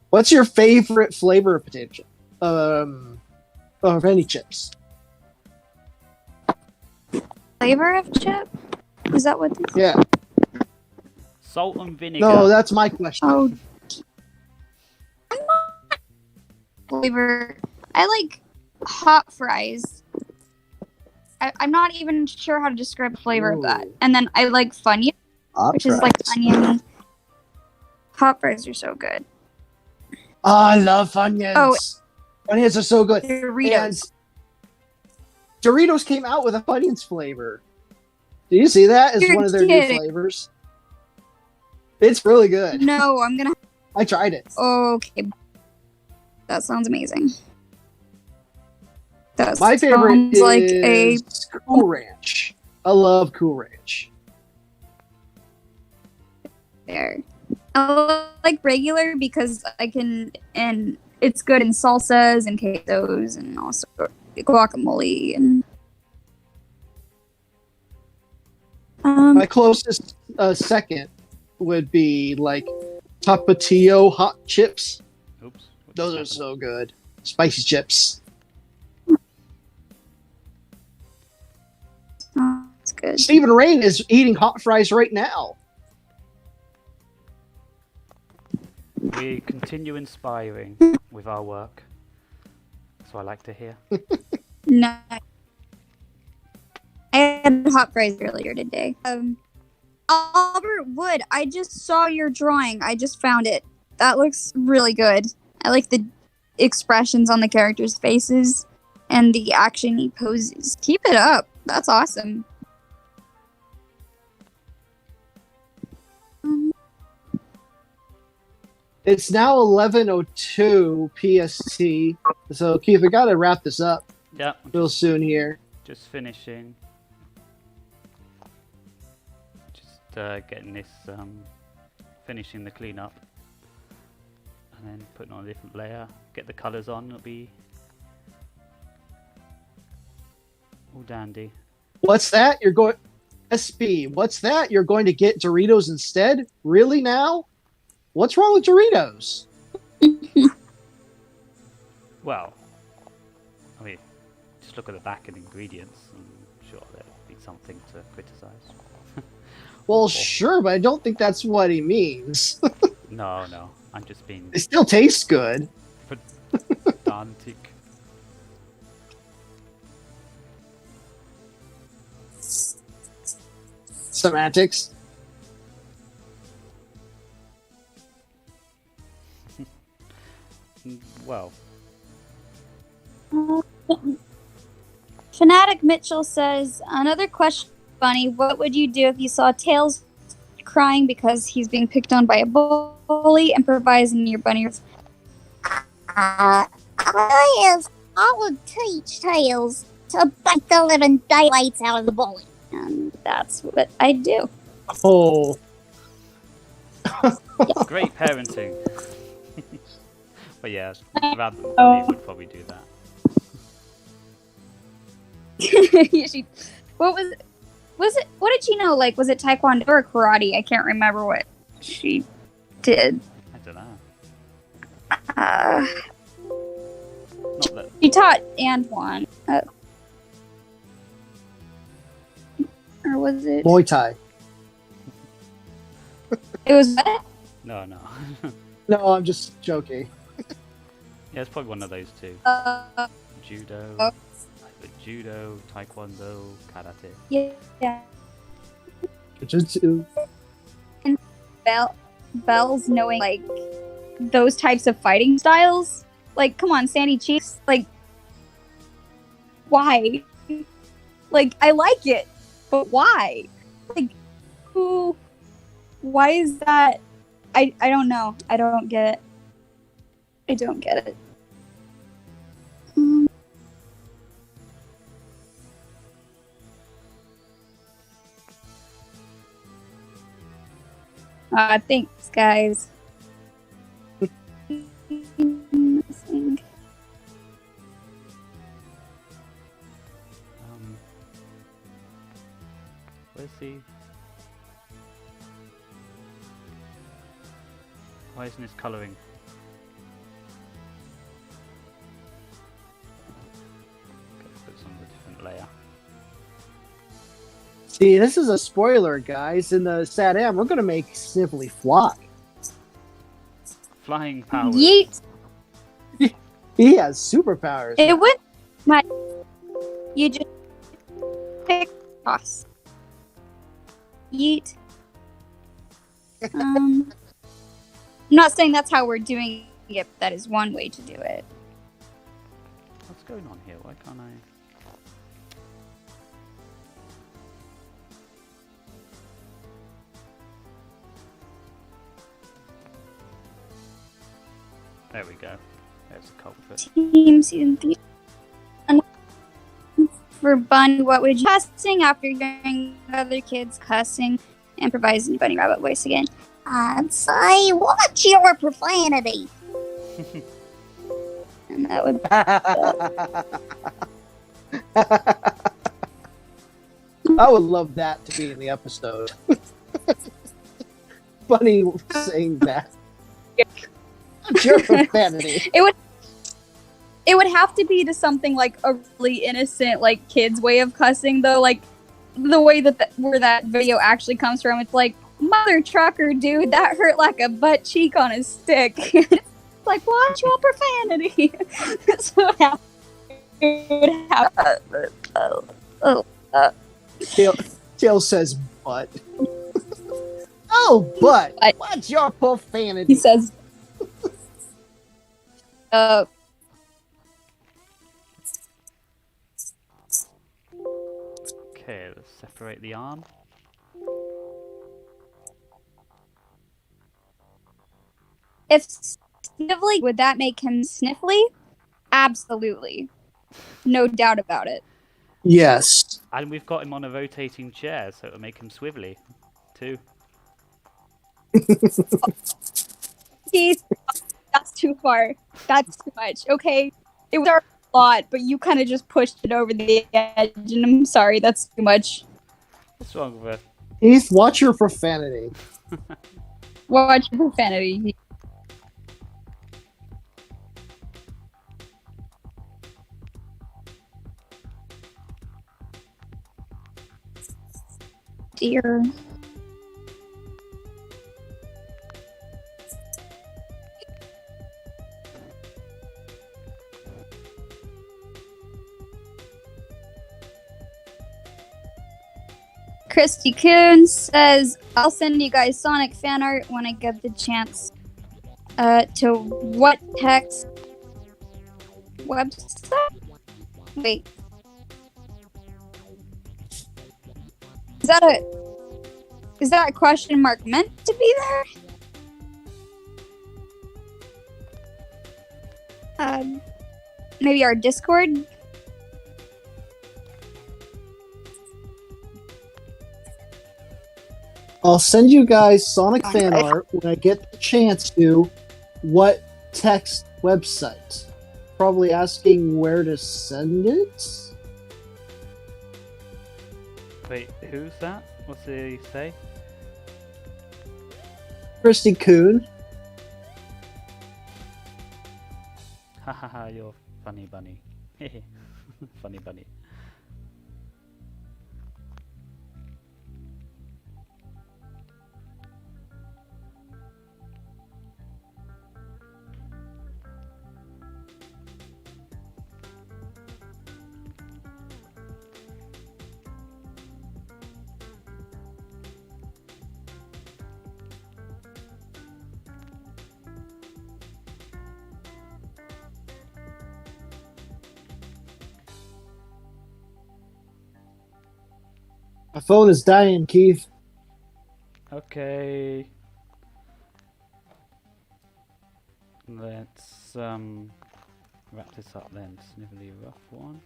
What's your favorite flavor of potato chip? Of any chips? Flavor of chip? Is that what this? Yeah. Salt and vinegar. No, that's my question. Oh. Flavor. I like hot fries. I'm not even sure how to describe the flavor of that. Ooh. And then I like Funyuns, Hot which is like fries. onion. Hot fries are so good. Oh, I love Funyuns. Oh. Funyuns are so good. Doritos. And Doritos came out with a Funyuns flavor. Did you see that as You're one of their kidding. new flavors? It's really good. No, I'm gonna. I tried it. Okay. That sounds amazing. That My favorite sounds is like a. Cool Ranch. I love Cool Ranch. There. I like regular because I can, and it's good in salsas and quesos and also guacamole and. My closest second would be like Tapatio hot chips. Oops. what Those are just so good. Spicy chips. Oh, it's good. Stephen Rain is eating hot fries right now. happened? We continue inspiring with our work. That's what I like to hear. No. I had hot fries earlier today. Albert Wood, I just saw your drawing. I just found it. That looks really good. I like the expressions on the characters' faces and the action he poses. Keep it up. That's awesome. It's now 11:02 PST. So Keith, we gotta wrap this up Yeah, real soon here. just finishing. Just getting this, finishing the cleanup. And then putting on a different layer. Get the colours on, it'll be all dandy. What's that? You're going SB. What's that? You're going to get Doritos instead? Really now? What's wrong with Doritos? Well, I mean, just look at the back of the ingredients, and I'm sure there'll be something to criticise. Well, sure, but I don't think that's what he means. No, no. I'm just being It still tastes good. pedantic. Semantics. Well, Fanatic Mitchell says, another question, Bunny. What would you do if you saw Tails crying because he's being picked on by a bully, improvising your bunny? I would teach Tails to bite the living daylights out of the bully. And that's what I do. Oh, great parenting. But yeah, Rad Bunny would probably do that. What was it? What did she know? Like, was it Taekwondo or karate? I can't remember what she did. I don't know. Uh, Not that. she taught Antoine. Or was it? Muay Thai. It was. No, no. No, I'm just joking. Yeah, it's probably one of those two. Judo. Oh. Either judo, taekwondo, karate. Yeah. Jiu-jitsu. Bells knowing like those types of fighting styles. Like, come on, Sandy Cheeks. Like, why? Like, I like it, but why? Like, who? Why is that? I don't know. I don't get it. I don't get it. Thanks, guys. Where's he? Why isn't his colouring? Okay, put some of a different layer. See, this is a spoiler, guys. In the Sad Am, we're gonna make Sniffly fly. Flying powers. Yeet. He has superpowers. It would. You just pick toss. Yeet. I'm not saying that's how we're doing it, but that is one way to do it. What's going on here? Why can't I? There we go. There's the culprit. Team season 3. For Bunny, what would you cussing after hearing other kids cussing, improvising Bunny Rabbit voice again? I'd say, watch your profanity. And that would I would love that to be in the episode. Bunny saying that. What's your profanity? it would have to be to something like a really innocent, like kids way of cussing, though. Like the way that where that video actually comes from, it's like, mother trucker, dude, that hurt like a butt cheek on a stick. It's like, watch your profanity. So it would have. Tail says butt. Oh, butt. But- What's your profanity? He says, Okay, let's separate the arm. if Sniffly, would that make him Sniffly? Absolutely. No doubt about it. Yes. And we've got him on a rotating chair, so it'll make him swivelly, too. Keith, that's too far. That's too much. Okay, it was a lot, but you kind of just pushed it over the edge, and I'm sorry, that's too much. What's wrong with it? Heath, watch your profanity. Watch your profanity. Dear. Christy Coon says, I'll send you guys Sonic fan art when I get the chance. To what text website? Wait. Is that a question mark meant to be there? Maybe our Discord? I'll send you guys Sonic fan art when I get the chance to. What text website? Probably asking where to send it? Wait, who's that? What's he say? Christy Coon. Hahaha, you're funny bunny. Funny bunny. My phone is dying, Keith. Okay. Let's wrap this up then. Snivelly rough one.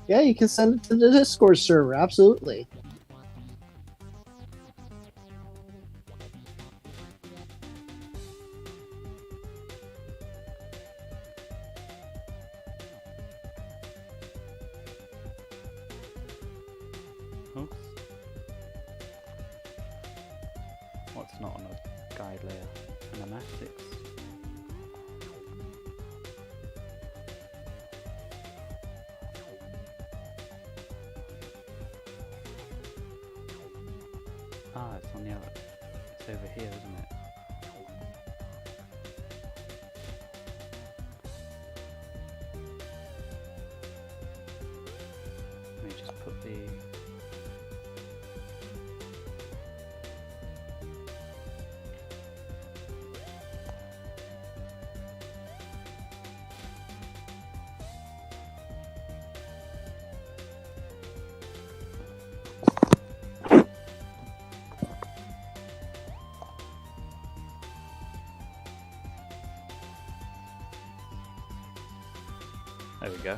Yeah, you can send it to the Discord server, absolutely. Oops. What's not on a guide layer? Animatics. Ah, it's on the other. It's over here, isn't it? Let me just put the. There we go.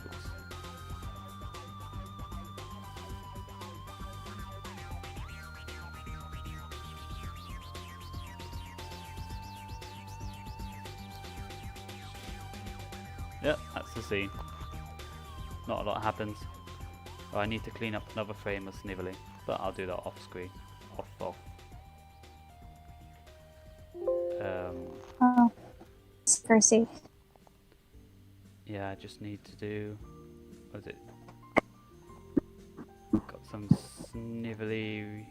Oops. Yep, that's the scene. Not a lot happens. Oh, I need to clean up another frame of Snivelly, but I'll do that off screen. Off. Oh, Scarcy. Yeah, I just need to do. What is it? Got some Snivelly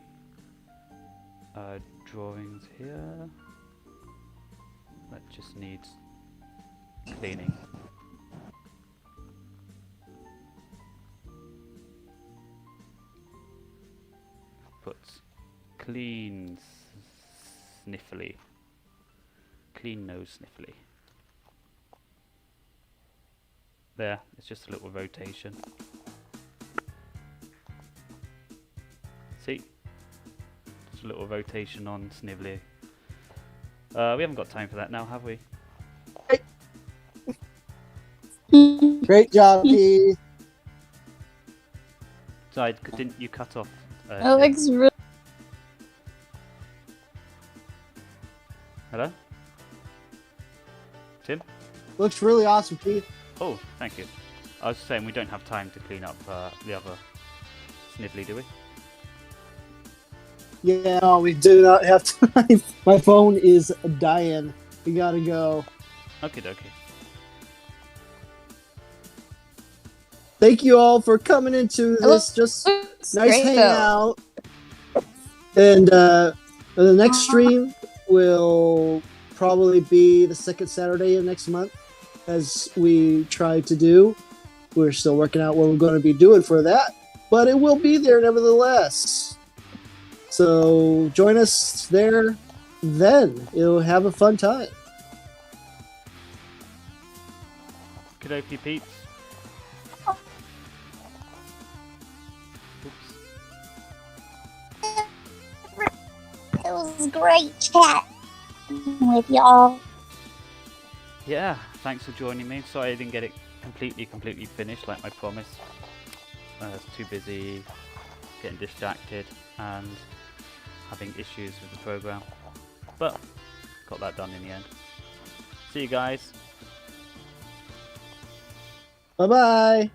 drawings here. That just needs cleaning. Put clean Sniffly. Clean nose Sniffly. There, it's just a little rotation. See? Just a little rotation on Snivelly. We haven't got time for that now, have we? Great job, Keith. So didn't you cut off? Alex really. Hello? Tim? Looks really awesome, Keith. Oh, thank you. I was saying we don't have time to clean up the other Snivelly, do we? Yeah, no, we do not have time. My phone is dying. We gotta go. Okie dokie. Thank you all for coming into this just nice hangout. And And the next stream will probably be the second Saturday of next month, as we try to do. We're still working out what we're going to be doing for that, but it will be there nevertheless. So join us there then. You'll have a fun time. Good okie peeps. Oops. It was great chatting with y'all. Yeah, thanks for joining me. Sorry I didn't get it completely finished like I promised. I was too busy getting distracted and having issues with the program. But got that done in the end. See you guys. Bye bye.